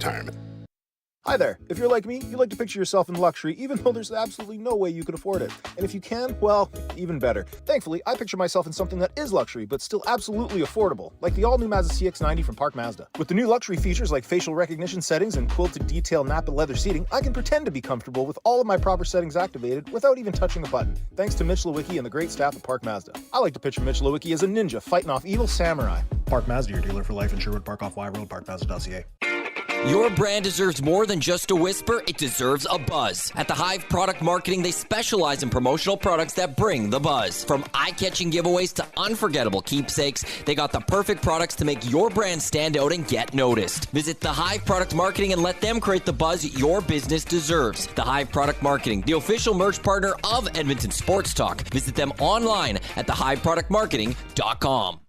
Hi there. If you're like me, you like to picture yourself in luxury, even though there's absolutely no way you could afford it. And if you can, well, even better. Thankfully, I picture myself in something that is luxury, but still absolutely affordable, like the all-new Mazda CX-90 from Park Mazda. With the new luxury features like facial recognition settings and quilted detail Napa leather seating, I can pretend to be comfortable with all of my proper settings activated without even touching a button, thanks to Mitch Lewicki and the great staff at Park Mazda. I like to picture Mitch Lewicki as a ninja fighting off evil samurai. Park Mazda, your dealer for life in Sherwood Park off Y Road, parkmazda.ca. Your brand deserves more than just a whisper, it deserves a buzz. At the Hive Product Marketing, they specialize in promotional products that bring the buzz. From eye-catching giveaways to unforgettable keepsakes, they got the perfect products to make your brand stand out and get noticed. Visit the Hive Product Marketing and let them create the buzz your business deserves. The Hive Product Marketing, the official merch partner of Edmonton Sports Talk. Visit them online at thehiveproductmarketing.com.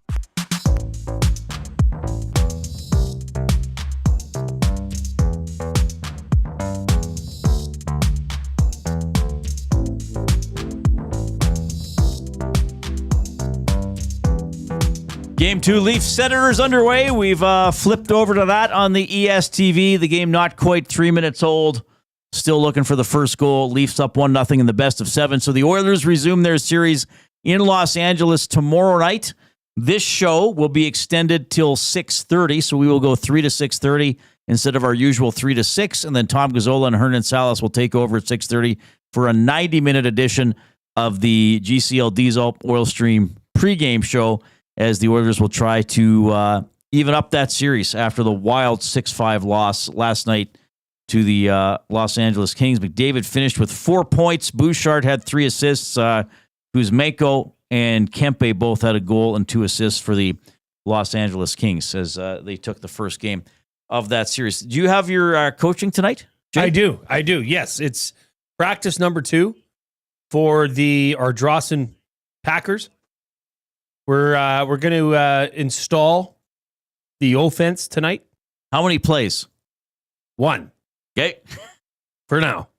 Game 2, Leafs Senators underway. We've flipped over to that on the ESTV. The game not quite 3 minutes old. Still looking for the first goal. Leafs up 1-0 in the best of 7. So the Oilers resume their series in Los Angeles tomorrow night. This show will be extended till 6:30, so we will go 3 to 6:30 instead of our usual 3 to 6. And then Tom Gazzola and Hernan Salas will take over at 6:30 for a 90-minute edition of the GCL Diesel Oil Stream pregame show. as the Oilers will try to even up that series after the wild 6-5 loss last night to the Los Angeles Kings. McDavid finished with 4 points. Bouchard had 3 assists. Kuzmenko and Kempe both had a goal and 2 assists for the Los Angeles Kings as they took the first game of that series. Do you have your coaching tonight, Jay? I do. Yes, it's practice number 2 for the Ardrossan Packers. We're going to install the offense tonight. How many plays? 1. Okay. For now.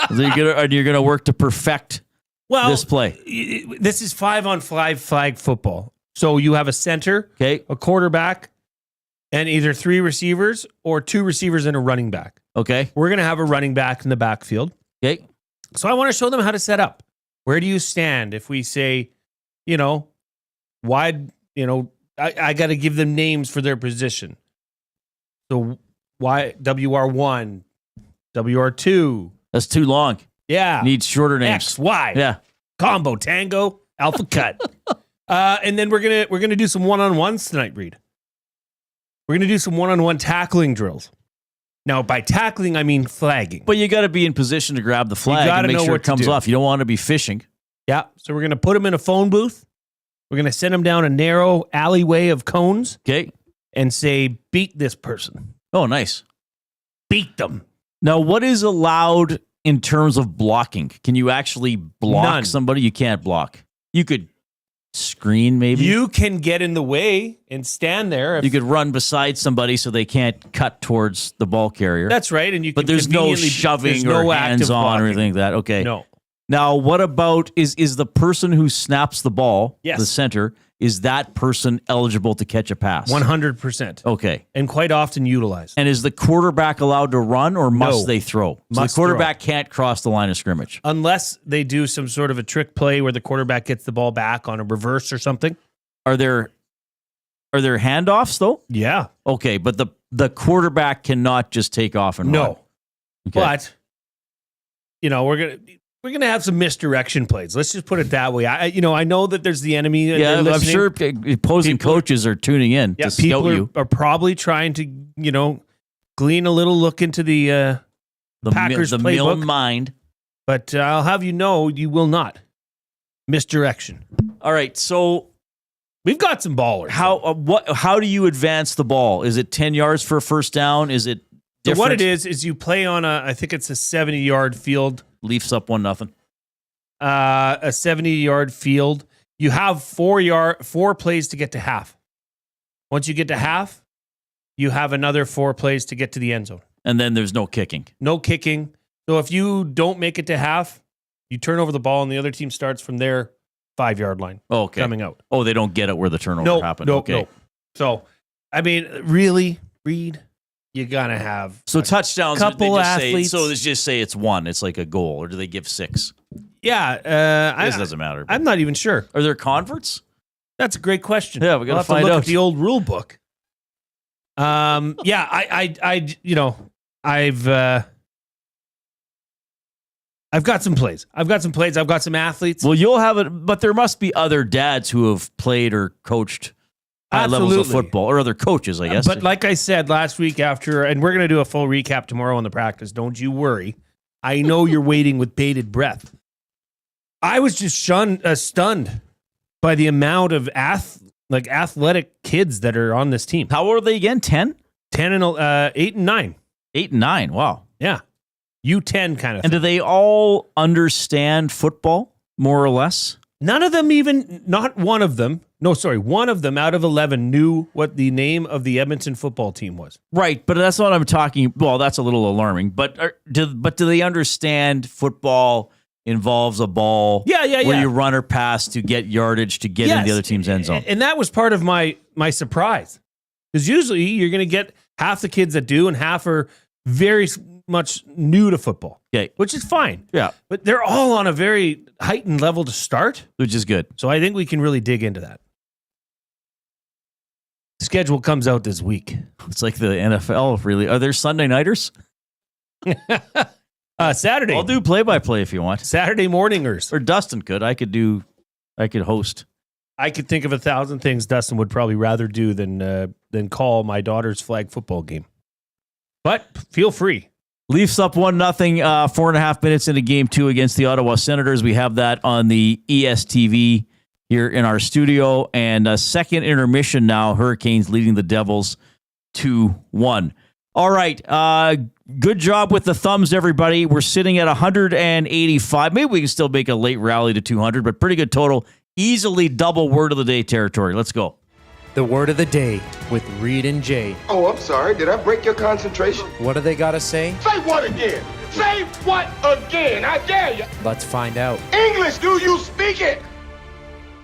You're gonna work to perfect this play. This is 5-on-5 flag football. So you have a center, okay, a quarterback, and either 3 receivers or 2 receivers and a running back. Okay. We're going to have a running back in the backfield. Okay. So I want to show them how to set up. Where do you stand? If we say, wide, I got to give them names for their position. So WR1, WR2. That's too long. Yeah. Needs shorter names. X, Y. Yeah. Combo, tango, alpha cut. And then we're gonna do some one-on-ones tonight, Reid. We're gonna do some one-on-one tackling drills. Now, by tackling, I mean flagging. But you got to be in position to grab the flag and make sure it comes off. You don't want to be fishing. Yeah. So we're gonna put them in a phone booth. We're gonna send them down a narrow alleyway of cones. Okay. And say, beat this person. Oh, nice. Beat them. Now, what is allowed in terms of blocking? Can you actually block somebody? You can't block. You could screen, maybe. You can get in the way and stand there. You could run beside somebody so they can't cut towards the ball carrier. That's right. And but there's no shoving or hands-on or anything like that. Okay. No. Now, what about is the person who snaps the ball, yes, the center, is that person eligible to catch a pass? 100%. Okay. And quite often utilized. And is the quarterback allowed to run or must they throw? So the quarterback can't cross the line of scrimmage. Unless they do some sort of a trick play where the quarterback gets the ball back on a reverse or something. Are there handoffs though? Yeah. Okay, but the quarterback cannot just take off and run. No. Okay. But we're gonna have some misdirection plays. Let's just put it that way. I know that there's the enemy. Yeah, I'm sure opposing coaches are tuning in to scout you. Are probably trying to glean a little look into the Packers the playbook. Milne mind. But I'll have you know, you will not misdirection. All right, so we've got some ballers. How do you advance the ball? Is it 10 yards for a first down? Is it different? So what it is you play on I think it's a 70-yard field. Leafs up 1-0. A 70-yard field. You have 4 plays to get to half. Once you get to half, you have another 4 plays to get to the end zone. And then there's no kicking. No kicking. So if you don't make it to half, you turn over the ball and the other team starts from their 5-yard line. Oh, okay. Coming out. Oh, they don't get it where the turnover happened. Okay. No. So, I mean, really, Reid, you gotta have touchdowns. Couple athletes. They just say it's 1. It's like a goal, or do they give 6? Yeah, this doesn't matter. I'm not even sure. Are there converts? That's a great question. Yeah, we gotta we'll have find to look out at the old rule book. I've got some plays. I've got some athletes. Well, you'll have it, but there must be other dads who have played or coached high levels of football, or other coaches, I guess. But like I said last week after, and we're going to do a full recap tomorrow on the practice. Don't you worry. I know you're waiting with bated breath. I was just stunned by the amount of athletic kids that are on this team. How old are they again? 10? 10 and 8 and 9. 8 and 9. Wow. Yeah. U10 kind of thing. And do they all understand football, more or less? None of them one of them out of 11 knew what the name of the Edmonton football team was. Right, but that's what I'm talking. Well, that's a little alarming. But do they understand football involves a ball? Where you run or pass to get yardage to get in the other team's end zone. And that was part of my surprise, because usually you're going to get half the kids that do, and half are very much new to football. Okay, which is fine. Yeah, but they're all on a very heightened level to start, which is good. So I think we can really dig into that. Schedule comes out this week. It's like the NFL, really. Are there Sunday nighters? Saturday. I'll do play-by-play if you want. Saturday morningers. Or Dustin could. I could host. I could think of 1,000 things Dustin would probably rather do than call my daughter's flag football game. But feel free. Leafs up 1-0, 4.5 minutes into game 2 against the Ottawa Senators. We have that on the ESTV here in our studio. And a second intermission now. Hurricanes leading the Devils 2-1. All right. Good job with the thumbs, everybody. We're sitting at 185. Maybe we can still make a late rally to 200, but pretty good total. Easily double word of the day territory. Let's go. The word of the day with Reid and Jay. Oh, I'm sorry. Did I break your concentration? What do they got to say? Say what again? Say what again? I dare you. Let's find out. English, do you speak it?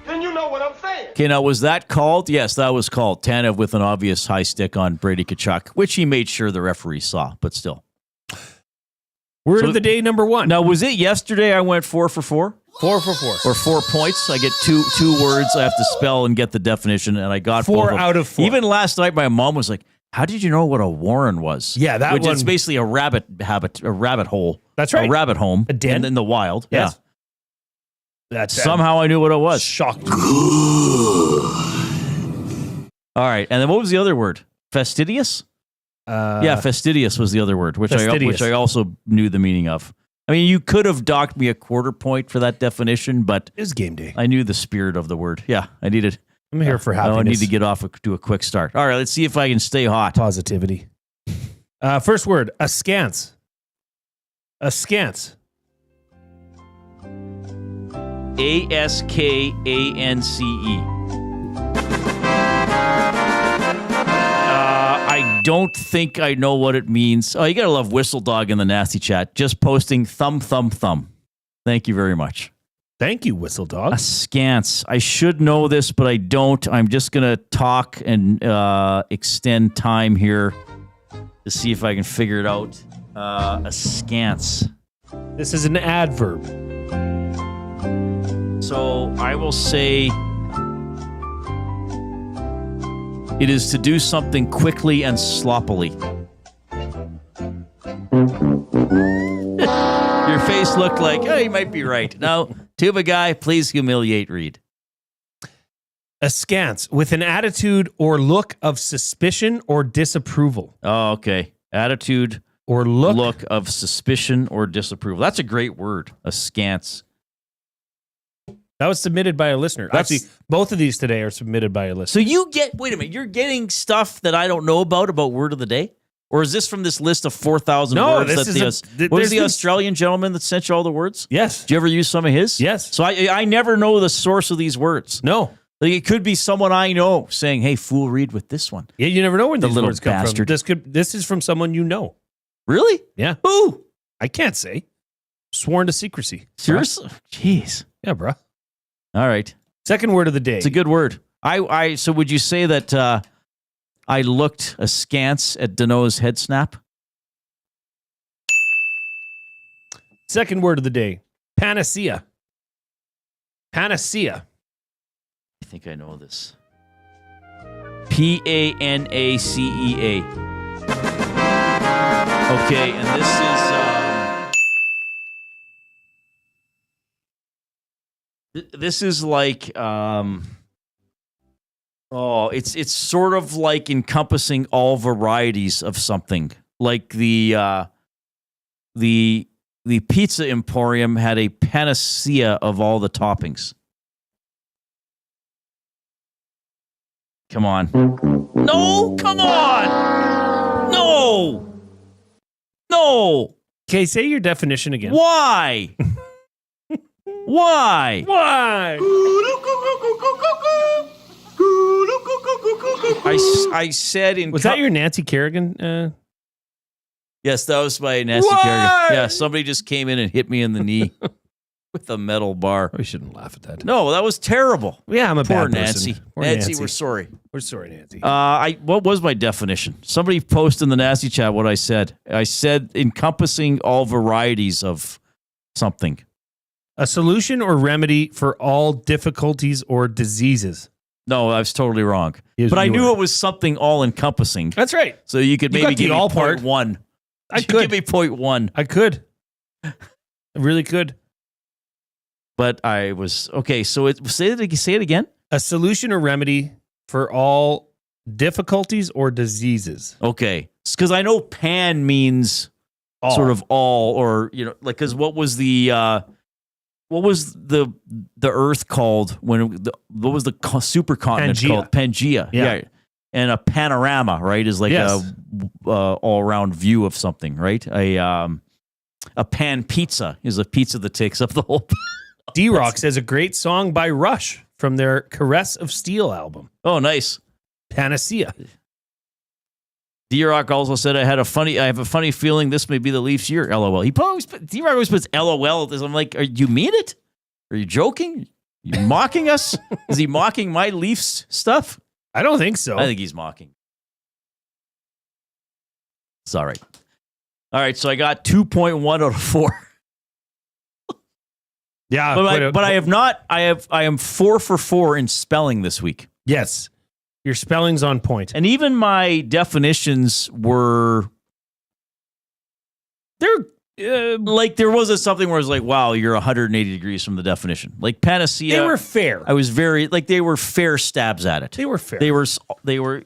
Then you know what I'm saying. Okay, now was that called? Yes, that was called. Tanev with an obvious high stick on Brady Tkachuk, which he made sure the referee saw, but still. Word of the day number 1. Now, was it yesterday I went 4 for 4? 4 for 4. Or 4 points. I get two words I have to spell and get the definition, and I got 4 out of 4. Even last night, my mom was like, "How did you know what a warren was?" Yeah, that which one. is basically a rabbit hole. That's right. A rabbit home. A den in the wild. Yes. Yeah. That's Somehow I knew what it was. Shocked. All right, and then what was the other word? Fastidious. Fastidious was the other word, which I also knew the meaning of. I mean, you could have docked me a quarter point for that definition, but it's game day. I knew the spirit of the word. Yeah, I needed. I'm here for happiness. I need to get off to a quick start. All right, let's see if I can stay hot. Positivity. First word, askance. Askance. Askance. I don't think I know what it means. Oh, you gotta love Whistle Dog in the nasty chat. Just posting thumb. Thank you very much. Thank you, Whistle Dog. Askance. I should know this, but I don't. I'm just gonna talk and extend time here to see if I can figure it out. Askance. This is an adverb. So I will say it is to do something quickly and sloppily. Your face looked like, oh, you might be right. No, tuba guy, please humiliate Reid. Askance, with an attitude or look of suspicion or disapproval. Oh, okay. Attitude or look of suspicion or disapproval. That's a great word, askance. That was submitted by a listener. Actually, both of these today are submitted by a listener. So wait a minute, you're getting stuff that I don't know about word of the day? Or is this from this list of 4,000 words? What was the Australian gentleman that sent you all the words? Yes. Did you ever use some of his? Yes. So I never know the source of these words. No. Like it could be someone I know saying, hey, fool, Reid with this one. Yeah, you never know where the these little words come bastard. from. This is from someone you know. Really? Yeah. Who? I can't say. Sworn to secrecy. Seriously? Jeez. Yeah, bro. All right. Second word of the day. It's a good word. So would you say that I looked askance at Dano's head snap? Second word of the day. Panacea. Panacea. I think I know this. Panacea. Okay, and this is this is like it's sort of like encompassing all varieties of something. Like the Pizza Emporium had a panacea of all the toppings. Come on. No, come on. No. Okay, say your definition again. Why? Why? I said in... Was that your Nancy Kerrigan? Yes, that was my Nancy Kerrigan. Yeah, somebody just came in and hit me in the knee with a metal bar. We shouldn't laugh at that. No, that was terrible. Yeah, I'm a Poor bad Nancy. person. Poor Nancy, we're sorry. We're sorry, Nancy. What was my definition? Somebody posted in the nasty chat what I said. I said encompassing all varieties of something. A solution or remedy for all difficulties or diseases. No, I was totally wrong. But I knew it was something all-encompassing. That's right. So you could maybe give me all part. 0.1. I could. Give me 0.1. I could. I really could. But I was... Okay, so say it again. A solution or remedy for all difficulties or diseases. Okay. Because I know pan means All. sort of all, or, like, because what was the Earth called when, what was the supercontinent Pangea. called? Pangea. Yeah. And a panorama, right, is like Yes. a all-around view of something, right? A pan pizza is a pizza that takes up the whole. D-Rock says a great song by Rush from their Caress of Steel album. Oh, nice. Panacea. D-Rock also said, I have a funny feeling this may be the Leafs' year, LOL. D-Rock always puts LOL at this. I'm like, you mean it? Are you joking? Are you mocking us? Is he mocking my Leafs stuff? I don't think so. I think he's mocking. It's all right. All right, so I got 2.1 out of 4. Yeah, but I am 4 for 4 in spelling this week. Yes. Your spelling's on point. And even my definitions were, like, there was something where I was like, wow, you're 180 degrees from the definition. Like panacea. They were fair. I was they were fair stabs at it. They were fair. They were they were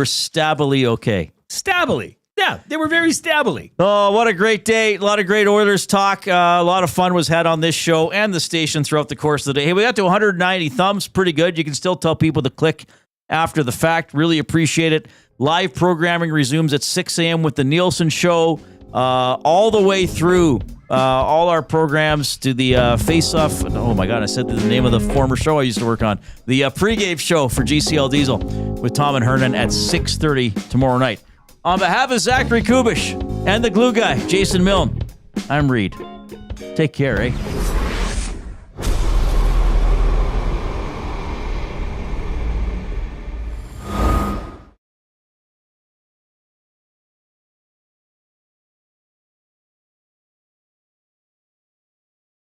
stabbily okay. Stabbily. Yeah, they were very stabbily. Oh, what a great day. A lot of great Oilers talk. A lot of fun was had on this show and the station throughout the course of the day. Hey, we got to 190 thumbs. Pretty good. You can still tell people to click after the fact. Really appreciate it. Live programming resumes at 6 a.m. with the Nielsen Show all the way through all our programs to the face-off. Oh, my God, I said the name of the former show I used to work on. The pregame show for GCL Diesel with Tom and Hernan at 6:30 tomorrow night. On behalf of Zachary Kubish and the glue guy, Jason Milne, I'm Reid. Take care, eh?